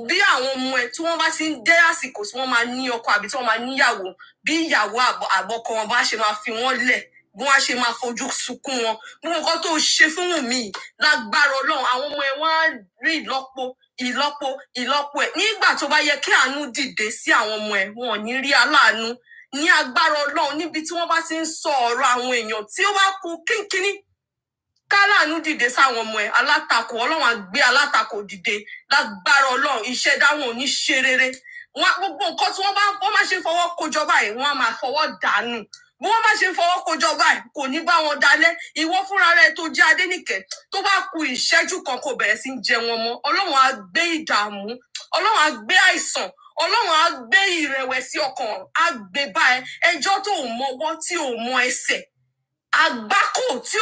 Bí àwọn ọmọ ẹ̀ tí wọ́n bá ti ń dé àsìkò tí wọ́n máa ní ọkọ àbí tí wọ́n máa níyàwó, bí ìyàwó àbọ̀kọ wọn bá ṣe máa fi wọ́n lẹ̀, bí wọ́n á ṣe máa fojú sunkún wọn. Gbogbo nǹkan tó ṣe fún Wùnmí lágbára Ọlọ́run, àwọn ọmọ ẹ̀ wọ́n á rí ìlọ́po ẹ̀. Nígbà tó bá yẹ kí àánú dìde sí àwọn ọmọ ẹ̀, wọn ò ní rí aláàánú. Ní agbára Ọlọ́run, níbi tí wọ́n bá ti ń sọ ọ̀rọ̀ àwọn èèyàn tí ó bá kú kínkínní, káláàánú dìde sáwọn ọmọ ẹ̀, alátakò, Ọlọ́run á gbé alátakò dìde lágbára Ọlọ́run. Ìṣẹ̀dá wọn ò ní ṣe rere. Gbogbo nǹkan tí wọ́n máa ṣe fọwọ́ kójọ báyìí, wọ́n á máa fọwọ́ dànù. Bí wọ́n bá ṣe fọwọ́ kójọ báyìí, kò ní bá wọn dalẹ̀. Ìwọ fúnra rẹ tó jẹ́ Adéníkẹ́, tó bá ku ìṣẹ́jú kan kò bẹ̀rẹ̀ sí jẹ wọn mọ́, Ọlọ́run á gbé ìdààmú, Ọlọ́run á gbé àìsàn, Ọlọ́run á gbé ìrẹ̀wẹ̀sì ọkàn, á gbé bá ẹ. Ẹjọ́ tó ò mọwọ́, tí ò mọ ẹsẹ̀, àgbákò tí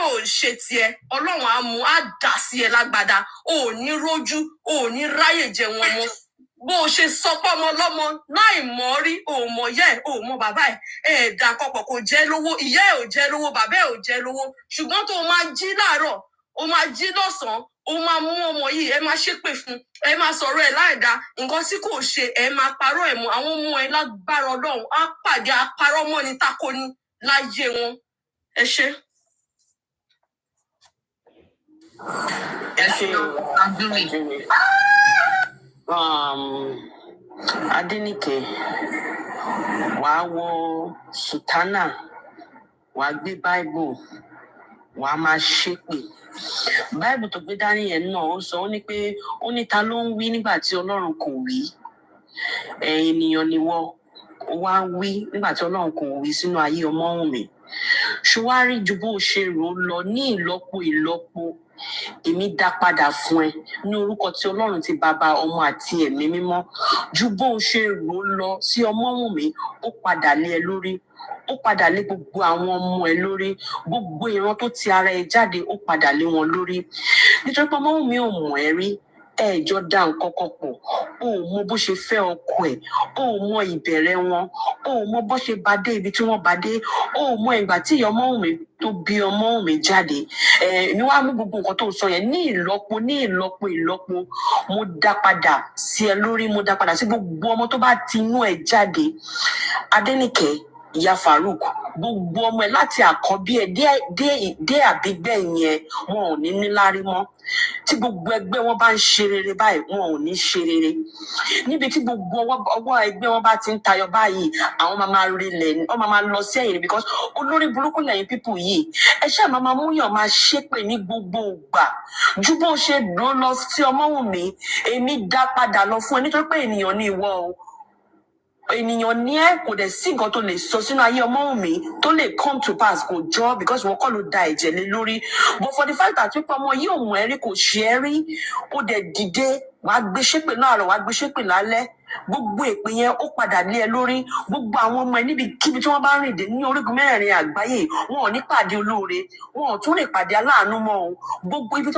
ò ṣe tiẹ̀, Ọlọ́run á mú, á dà sí ẹ lágbádá. O ò ní rójú, o ò ní ráyè jẹ wọn mọ́. Bó o ṣe sọ pé ọmọ ọlọ́mọ láì mọ̀ rí, o ò mọ̀ ìyá ẹ̀, o ò mọ̀ bàbá ẹ̀, ẹ̀ẹ̀dà kọ̀pọ̀ kò jẹ́ lówó, ìyá ẹ̀ ò jẹ́ lówó, bàbá ẹ̀ ò jẹ́ lówó. Ṣùgbọ́n tó o máa jí láàárọ̀, o máa jí lọ́sàn-án, o máa mú ọmọ yìí, ẹ máa ṣépè fún, ẹ máa sọ̀rọ̀ ẹ̀ láìda, nǹkan tí kò ṣe, ẹ máa parọ́ ẹ̀ mọ́. Àwọn ọmọ ẹ lágbára Ọlọ́run á pàdé apárọ́ mọ́ ní takoni láyé wọn. Ẹ ṣé. Ẹ ṣé Adéníkẹ́, wàá wọ sùtánà, wàá gbé báíbù, wàá máa ṣépè. Báíbù tó gbé dání yẹn náà ó sọ, ó ní pé ó ní ta ló ń wí nígbà tí Ọlọ́run kò wí. Ènìyàn ni wọ́n wá ń wí nígbà tí Ọlọ́run kò wí sínú ayé Ọmọ́wùnmí. Ṣùwárí ju bó ṣe rò ó lọ ní ìlọ́po, èmi dá padà fún ẹ ní orúkọ tí Ọlọ́run ti Bàbá, Ọmọ àti Ẹ̀mí Mímọ́. Ju bó ṣe rò ó lọ sí Ọmọ́wùnmí, ó padà lé ẹ lórí, ó padà lé gbogbo àwọn ọmọ ẹ lórí, gbogbo ìran tó ti ara ẹ jáde ó padà lé wọn lórí. Nítorí pé Ọmọ́wùnmí ò mọ̀ ẹ́ rí, ẹ̀jọ́ dá nǹkan kan pọ̀, o ò mọ bó ṣe fẹ́ ọkọ ẹ̀, o ò mọ ìbẹ̀rẹ̀ wọn, o ò mọ bó ṣe bá dé ibi tí wọ́n bá dé, o ò mọ ìgbà tí ìyá Ọmọ́wùnmí tó bí Ọmọ́wùnmí jáde. Ni wàá mú gbogbo nǹkan tó sọ yẹn ní ìlọ́po, mo dá padà sí ẹ lórí, mo dá padà sí gbogbo ọmọ tó bá ti inú ẹ jáde. Adéníkẹ́ Ìyá Farouk, gbogbo ọmọ ẹ láti àkọ́bí ẹ dé àbígbẹ̀yìn ẹ wọn ò ní níláárí mọ́. Tí gbogbo ẹgbẹ́ wọn bá ń ṣe rere báyìí wọn ò ní ṣe rere. Níbi tí gbogbo ọwọ́ ẹgbẹ́ wọn bá ti ń tayọ báyìí àwọn máa rilẹ̀ wọ́n máa lọ sẹ́yìn because olórí burúkú lẹ́yìn pípù yìí. Ẹ ṣáà máa múyàn máa ṣépè ní gbogbo ìgbà. Ju bó ṣe lọ sí Ọmọ́wùnmí èmi dá padà lọ fún ẹ nítorí pé ènìyàn ní ìwọ o. Ènìyàn ní ẹ kò dẹ̀ sí nǹkan tó lè sọ sínú ayé Ọmọ́wùnmí tó lè come to pass kò jọ because wọn kọ́ ló da ẹ̀jẹ̀ lé lórí. But for the fact that wípé ọmọ yìí ò mọ̀ ẹ́ rí kò ṣe é rí ó dẹ̀ dìde wàá gbé ṣépè láàárọ̀ wàá gbé ṣépè lálẹ́ gbogbo èpè yẹn ó padà lé ẹ lórí. Gbogbo àwọn ọmọ ẹ níbikíbi tí wọ́n bá rìn dé ní orígun mẹ́rẹ̀ẹ̀rin àgbáyé wọn ò ní pàdé olóore wọn ò tún lè pàdé aláàánú mọ́ o. Gbogbo ibi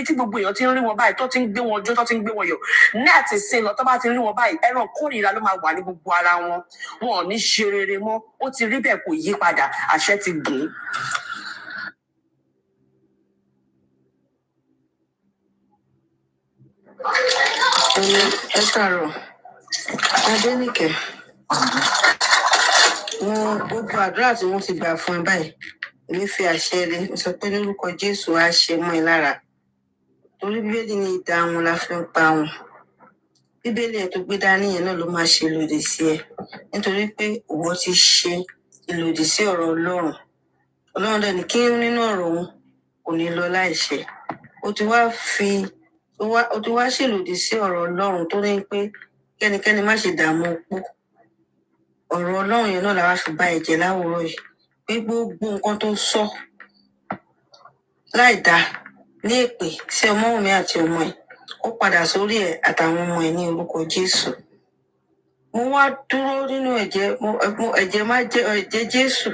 tí gbogbo èèyàn ti ń rí wọn báyìí tó ti ń gbé wọn jó tó ti ń gbé wọn yọ̀ ní àti sin lọ tó bá ti rí wọn báyìí ẹran kórìíra ló máa wà ní gbogbo ara wọn. Wọn ò ní ṣe rere mọ́ ó ti rí bẹ́ẹ̀ kò yí padà àṣẹ ti gùn. Ẹ káàárọ̀ Adéníkẹ́ wọn gbogbo àdúrà tí wọ́n ti gbà fún ẹ báyìí èmi fi àṣẹ rẹ sọ pé lórúkọ Jésù á ṣe mọ́ ẹ lára torí bíbélì ní idà wọn la fi ń pa wọn. Bíbélì ẹ tó gbé dání yẹn náà ló máa ṣe lòdì sí ẹ nítorí pé òwò ti ṣe ìlòdì sí ọ̀rọ̀ Ọlọ́run. Ọlọ́run dẹ̀ ní kí nínú ọ̀rọ̀ òun kò ní lọ láìṣẹ. Ó ti wá ṣèlòdì sí ọ̀rọ̀ Ọlọ́run tó ní pé kẹ́nikẹ́ni má ṣe dààmú opó. Ọ̀rọ̀ Ọlọ́run yẹn náà la wá fi bá ẹ̀jẹ̀ láwòrán yìí pé gbogbo nǹkan tó sọ láì dá ní èpè sí Ọmọ́wùnmí àti ọmọ ẹ̀ ó padà sórí ẹ̀ àtàwọn ọmọ ẹ̀ ní orúkọ Jésù. Mo wá dúró nínú ẹ̀jẹ̀ Jésù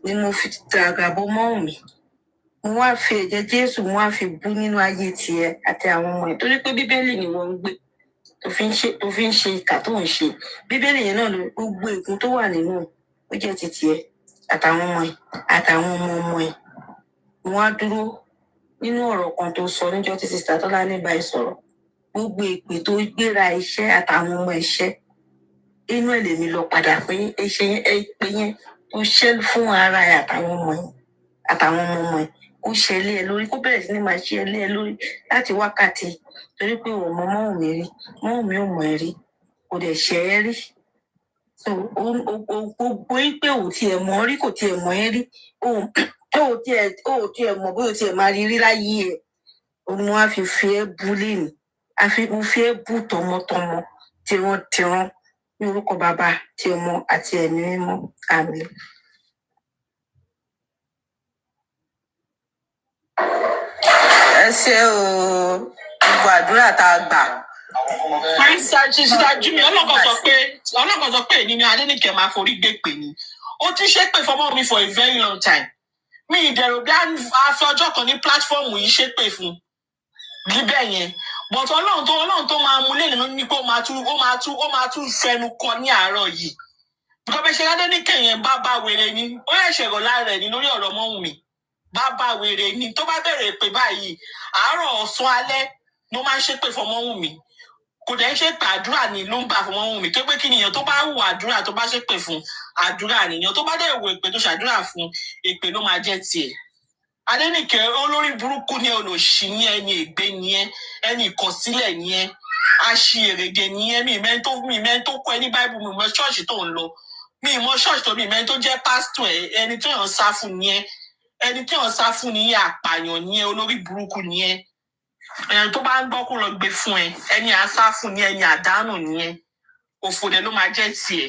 ni mo fi tàgàbọ̀ Ọmọ́wùnmí. Mo wá fi ẹ̀jẹ̀ Jésù mo wá fi bú nínú ayé tiẹ̀ àti àwọn ọmọ ẹ̀ torí pé Bíbélì ni wọ́n ń gbé tó fi ń ṣe ìkà tó ń ṣe. Bíbélì yẹn náà ló gbogbo ègún tó wà nínú ó jẹ́ ti tiẹ̀ àtàwọn ọmọ ẹ̀ àtàwọn ọmọ ẹ̀. Mo wá dúró nínú ọ̀rọ̀ kan tó sọ níjọ́ tí sista Tọ́lá ní báyìí sọ̀rọ̀ gbogbo èpè tó gbéra iṣẹ́ àtàwọn ọmọ iṣẹ́ inú ẹ̀ lèmi lọ padà pé èpè yẹn tó ṣẹ́ fún ara ẹ̀ àtàwọn ọmọ ẹ̀ ó ṣẹlẹ̀ ẹ lórí kó bẹ̀rẹ̀ sí ní máa ṣe ẹlẹ́ ẹ lórí láti wákàtí torí pé òun mọ Ọmọ́wùnmí rí Ọmọ́wùnmí ò mọ̀ ẹ́ rí kò dẹ̀ ṣẹ́ ẹ rí. So gbogbo pé òun tiẹ̀ mọ̀ rí kò tiẹ̀ mọ̀ ẹ́ rí ó tiẹ̀ mọ̀ bóyá ó tiẹ̀ máa rí láyé ẹ̀ òun wá fi ẹ́ bú lẹ́nu mo fi ẹ́ bú tọmọtọmọ tiran ní orúkọ Bàbá ti Ọmọ àti Ẹ̀mí Mímọ́ àmín. Ẹ ṣé o gbogbo àdúrà tá a gbà. Ṣáájú mi ọlọ́kàn sọ pé èyí ni Adéníkẹ́ máa forí gbé pè ní. Ó ti ṣépè fọmọ mi for a very long time. Mi ìdẹ̀rù bí a fi ọjọ́ kan ní pílátífọ́ọ̀mù yìí ṣépè fún níbẹ̀ yẹn. But Ọlọ́run tó máa mú lẹ́nu ní pé ó máa tún fẹnu kọ ní àárọ̀ yìí. Bùkọ́ bẹ́ẹ̀ ṣe Adéníkẹ́ yẹn bá wèrè ni. Ó yẹ ṣẹ̀rọ̀ lára ẹ̀ ní lórí ọ̀rọ̀ Ọmọ́wùnmí. Bá wèrè ni tó bá bẹ̀rẹ̀ pé báyìí àárọ̀ ọ̀sán alẹ́ ló máa ń ṣépè fún Ọmọ́wùnmí. Kò dẹ̀ ṣe pé àdúrà ni ló ń gbà fún Ọmọ́wùnmí tó pé kí nìyẹn tó bá hù àdúrà tó bá ṣépè fún àdúrà nìyẹn tó bá dẹ̀ wò èpè tó ṣàdúrà fún èpè ló máa jẹ́ tiẹ̀. Adéníkẹ́ olórí burúkú ni olòṣì ní ẹni ègbé ni ẹni ìkọ̀sílẹ̀ ni aṣièrègè ni mi ìmẹ́ tó kọ́ ẹ ní báíbù mi ìmọ̀ ṣọ́ọ̀ṣì tó ń lọ mi ìmọ̀ ṣọ́ọ̀ṣì tó mi ìmẹ́ tó jẹ́ pásítọ̀ ẹni tó yàn sá fún ni ẹni tí wọn sá fún ni àpàyàn ni olórí burúkú ni ẹni tó bá ń gbọ́ kó lọ gbé fún ẹni àsá fún ni ẹni àdánù ni òfò dẹ̀ ló máa jẹ́ tiẹ̀.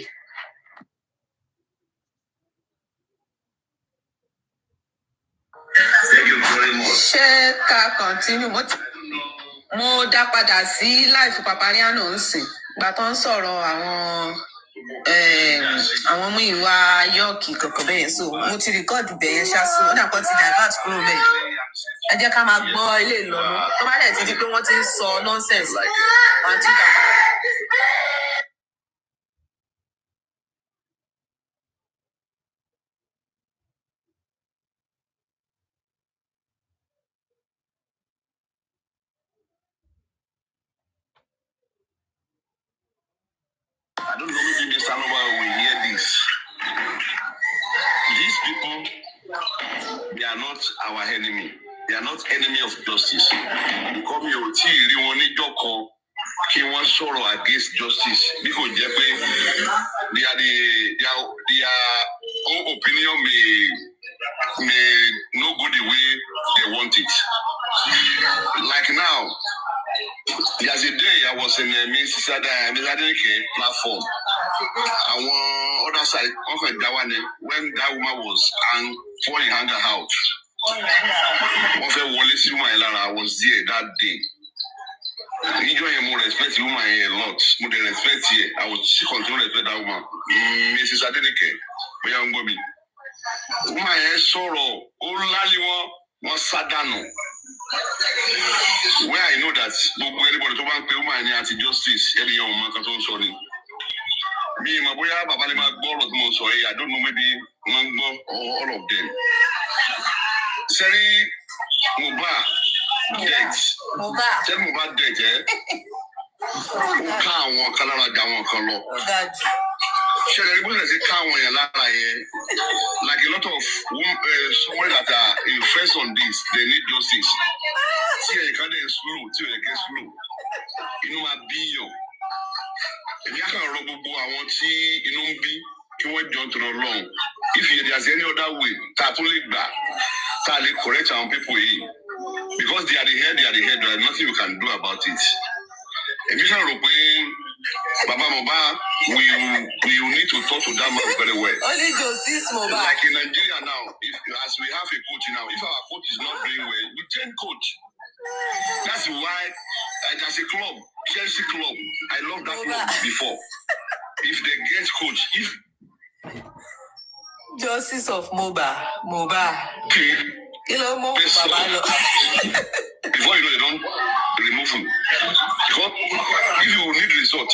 Ṣé ká continue mo dá padà sí láìfù Papariano ń sìn ìgbà tó ń sọ̀rọ̀ àwọn ọmọ ìwà yọ́ọ̀kì kankan bẹ́ẹ̀ so mo ti rìkọ́ọ̀dù bẹ̀yẹn ṣáṣú ó dàpọ̀ ti divert kúrò bẹ́ẹ̀ ẹ jẹ́ ká máa gbọ́ ilé ìlọ́nu tó bá dẹ̀ ti di pé wọ́n ti ń sọ nonsense wọ́n ti gbà. I don't know if Mr. Nova will hear this. not our enemy. They are not enemy of justice. Because mi ò tí ì rí wọn níjọ́ kan kí wọ́n sọ̀rọ̀ against justice. Bí kò jẹ́ pé their own opinion may not go the way they want it. Like now, there's a day I was in a Miss Adenike platform. And one other side, when that woman was pouring anger out. I was there that day. Enjoy more respect the woman a lot. More respect here. I would continue to respect that woman. Mrs. Adenike, we are going. Woman sorrow. One sadano. Where I know that anybody to bank woman anti justice, any young man can sorry. Me, my boy, Papa, I don't know, maybe all of them. Sorry, Muba, dead. Tell Muba dead, eh? Can't walk around down color. Like a lot of someone that are influenced on this, they need justice. See, you can't slow, till they get slow. You know, my billion. If you can't rob I want to see, you know, be, you want John to the long. If there's any other way, totally back, totally correct our people here. Because they are the head, there is nothing you can do about it. If you can't rob Baba Moba, we need to talk to that man very well. Only justice Moba. Like in Nigeria now, as we have a coach now, if our coach is not doing well, we change coach. That's why, as a club, Chelsea club, I love that club before. If they get coach, justice of Moba. Okay. Before you know, they don't remove him. Because if you need result,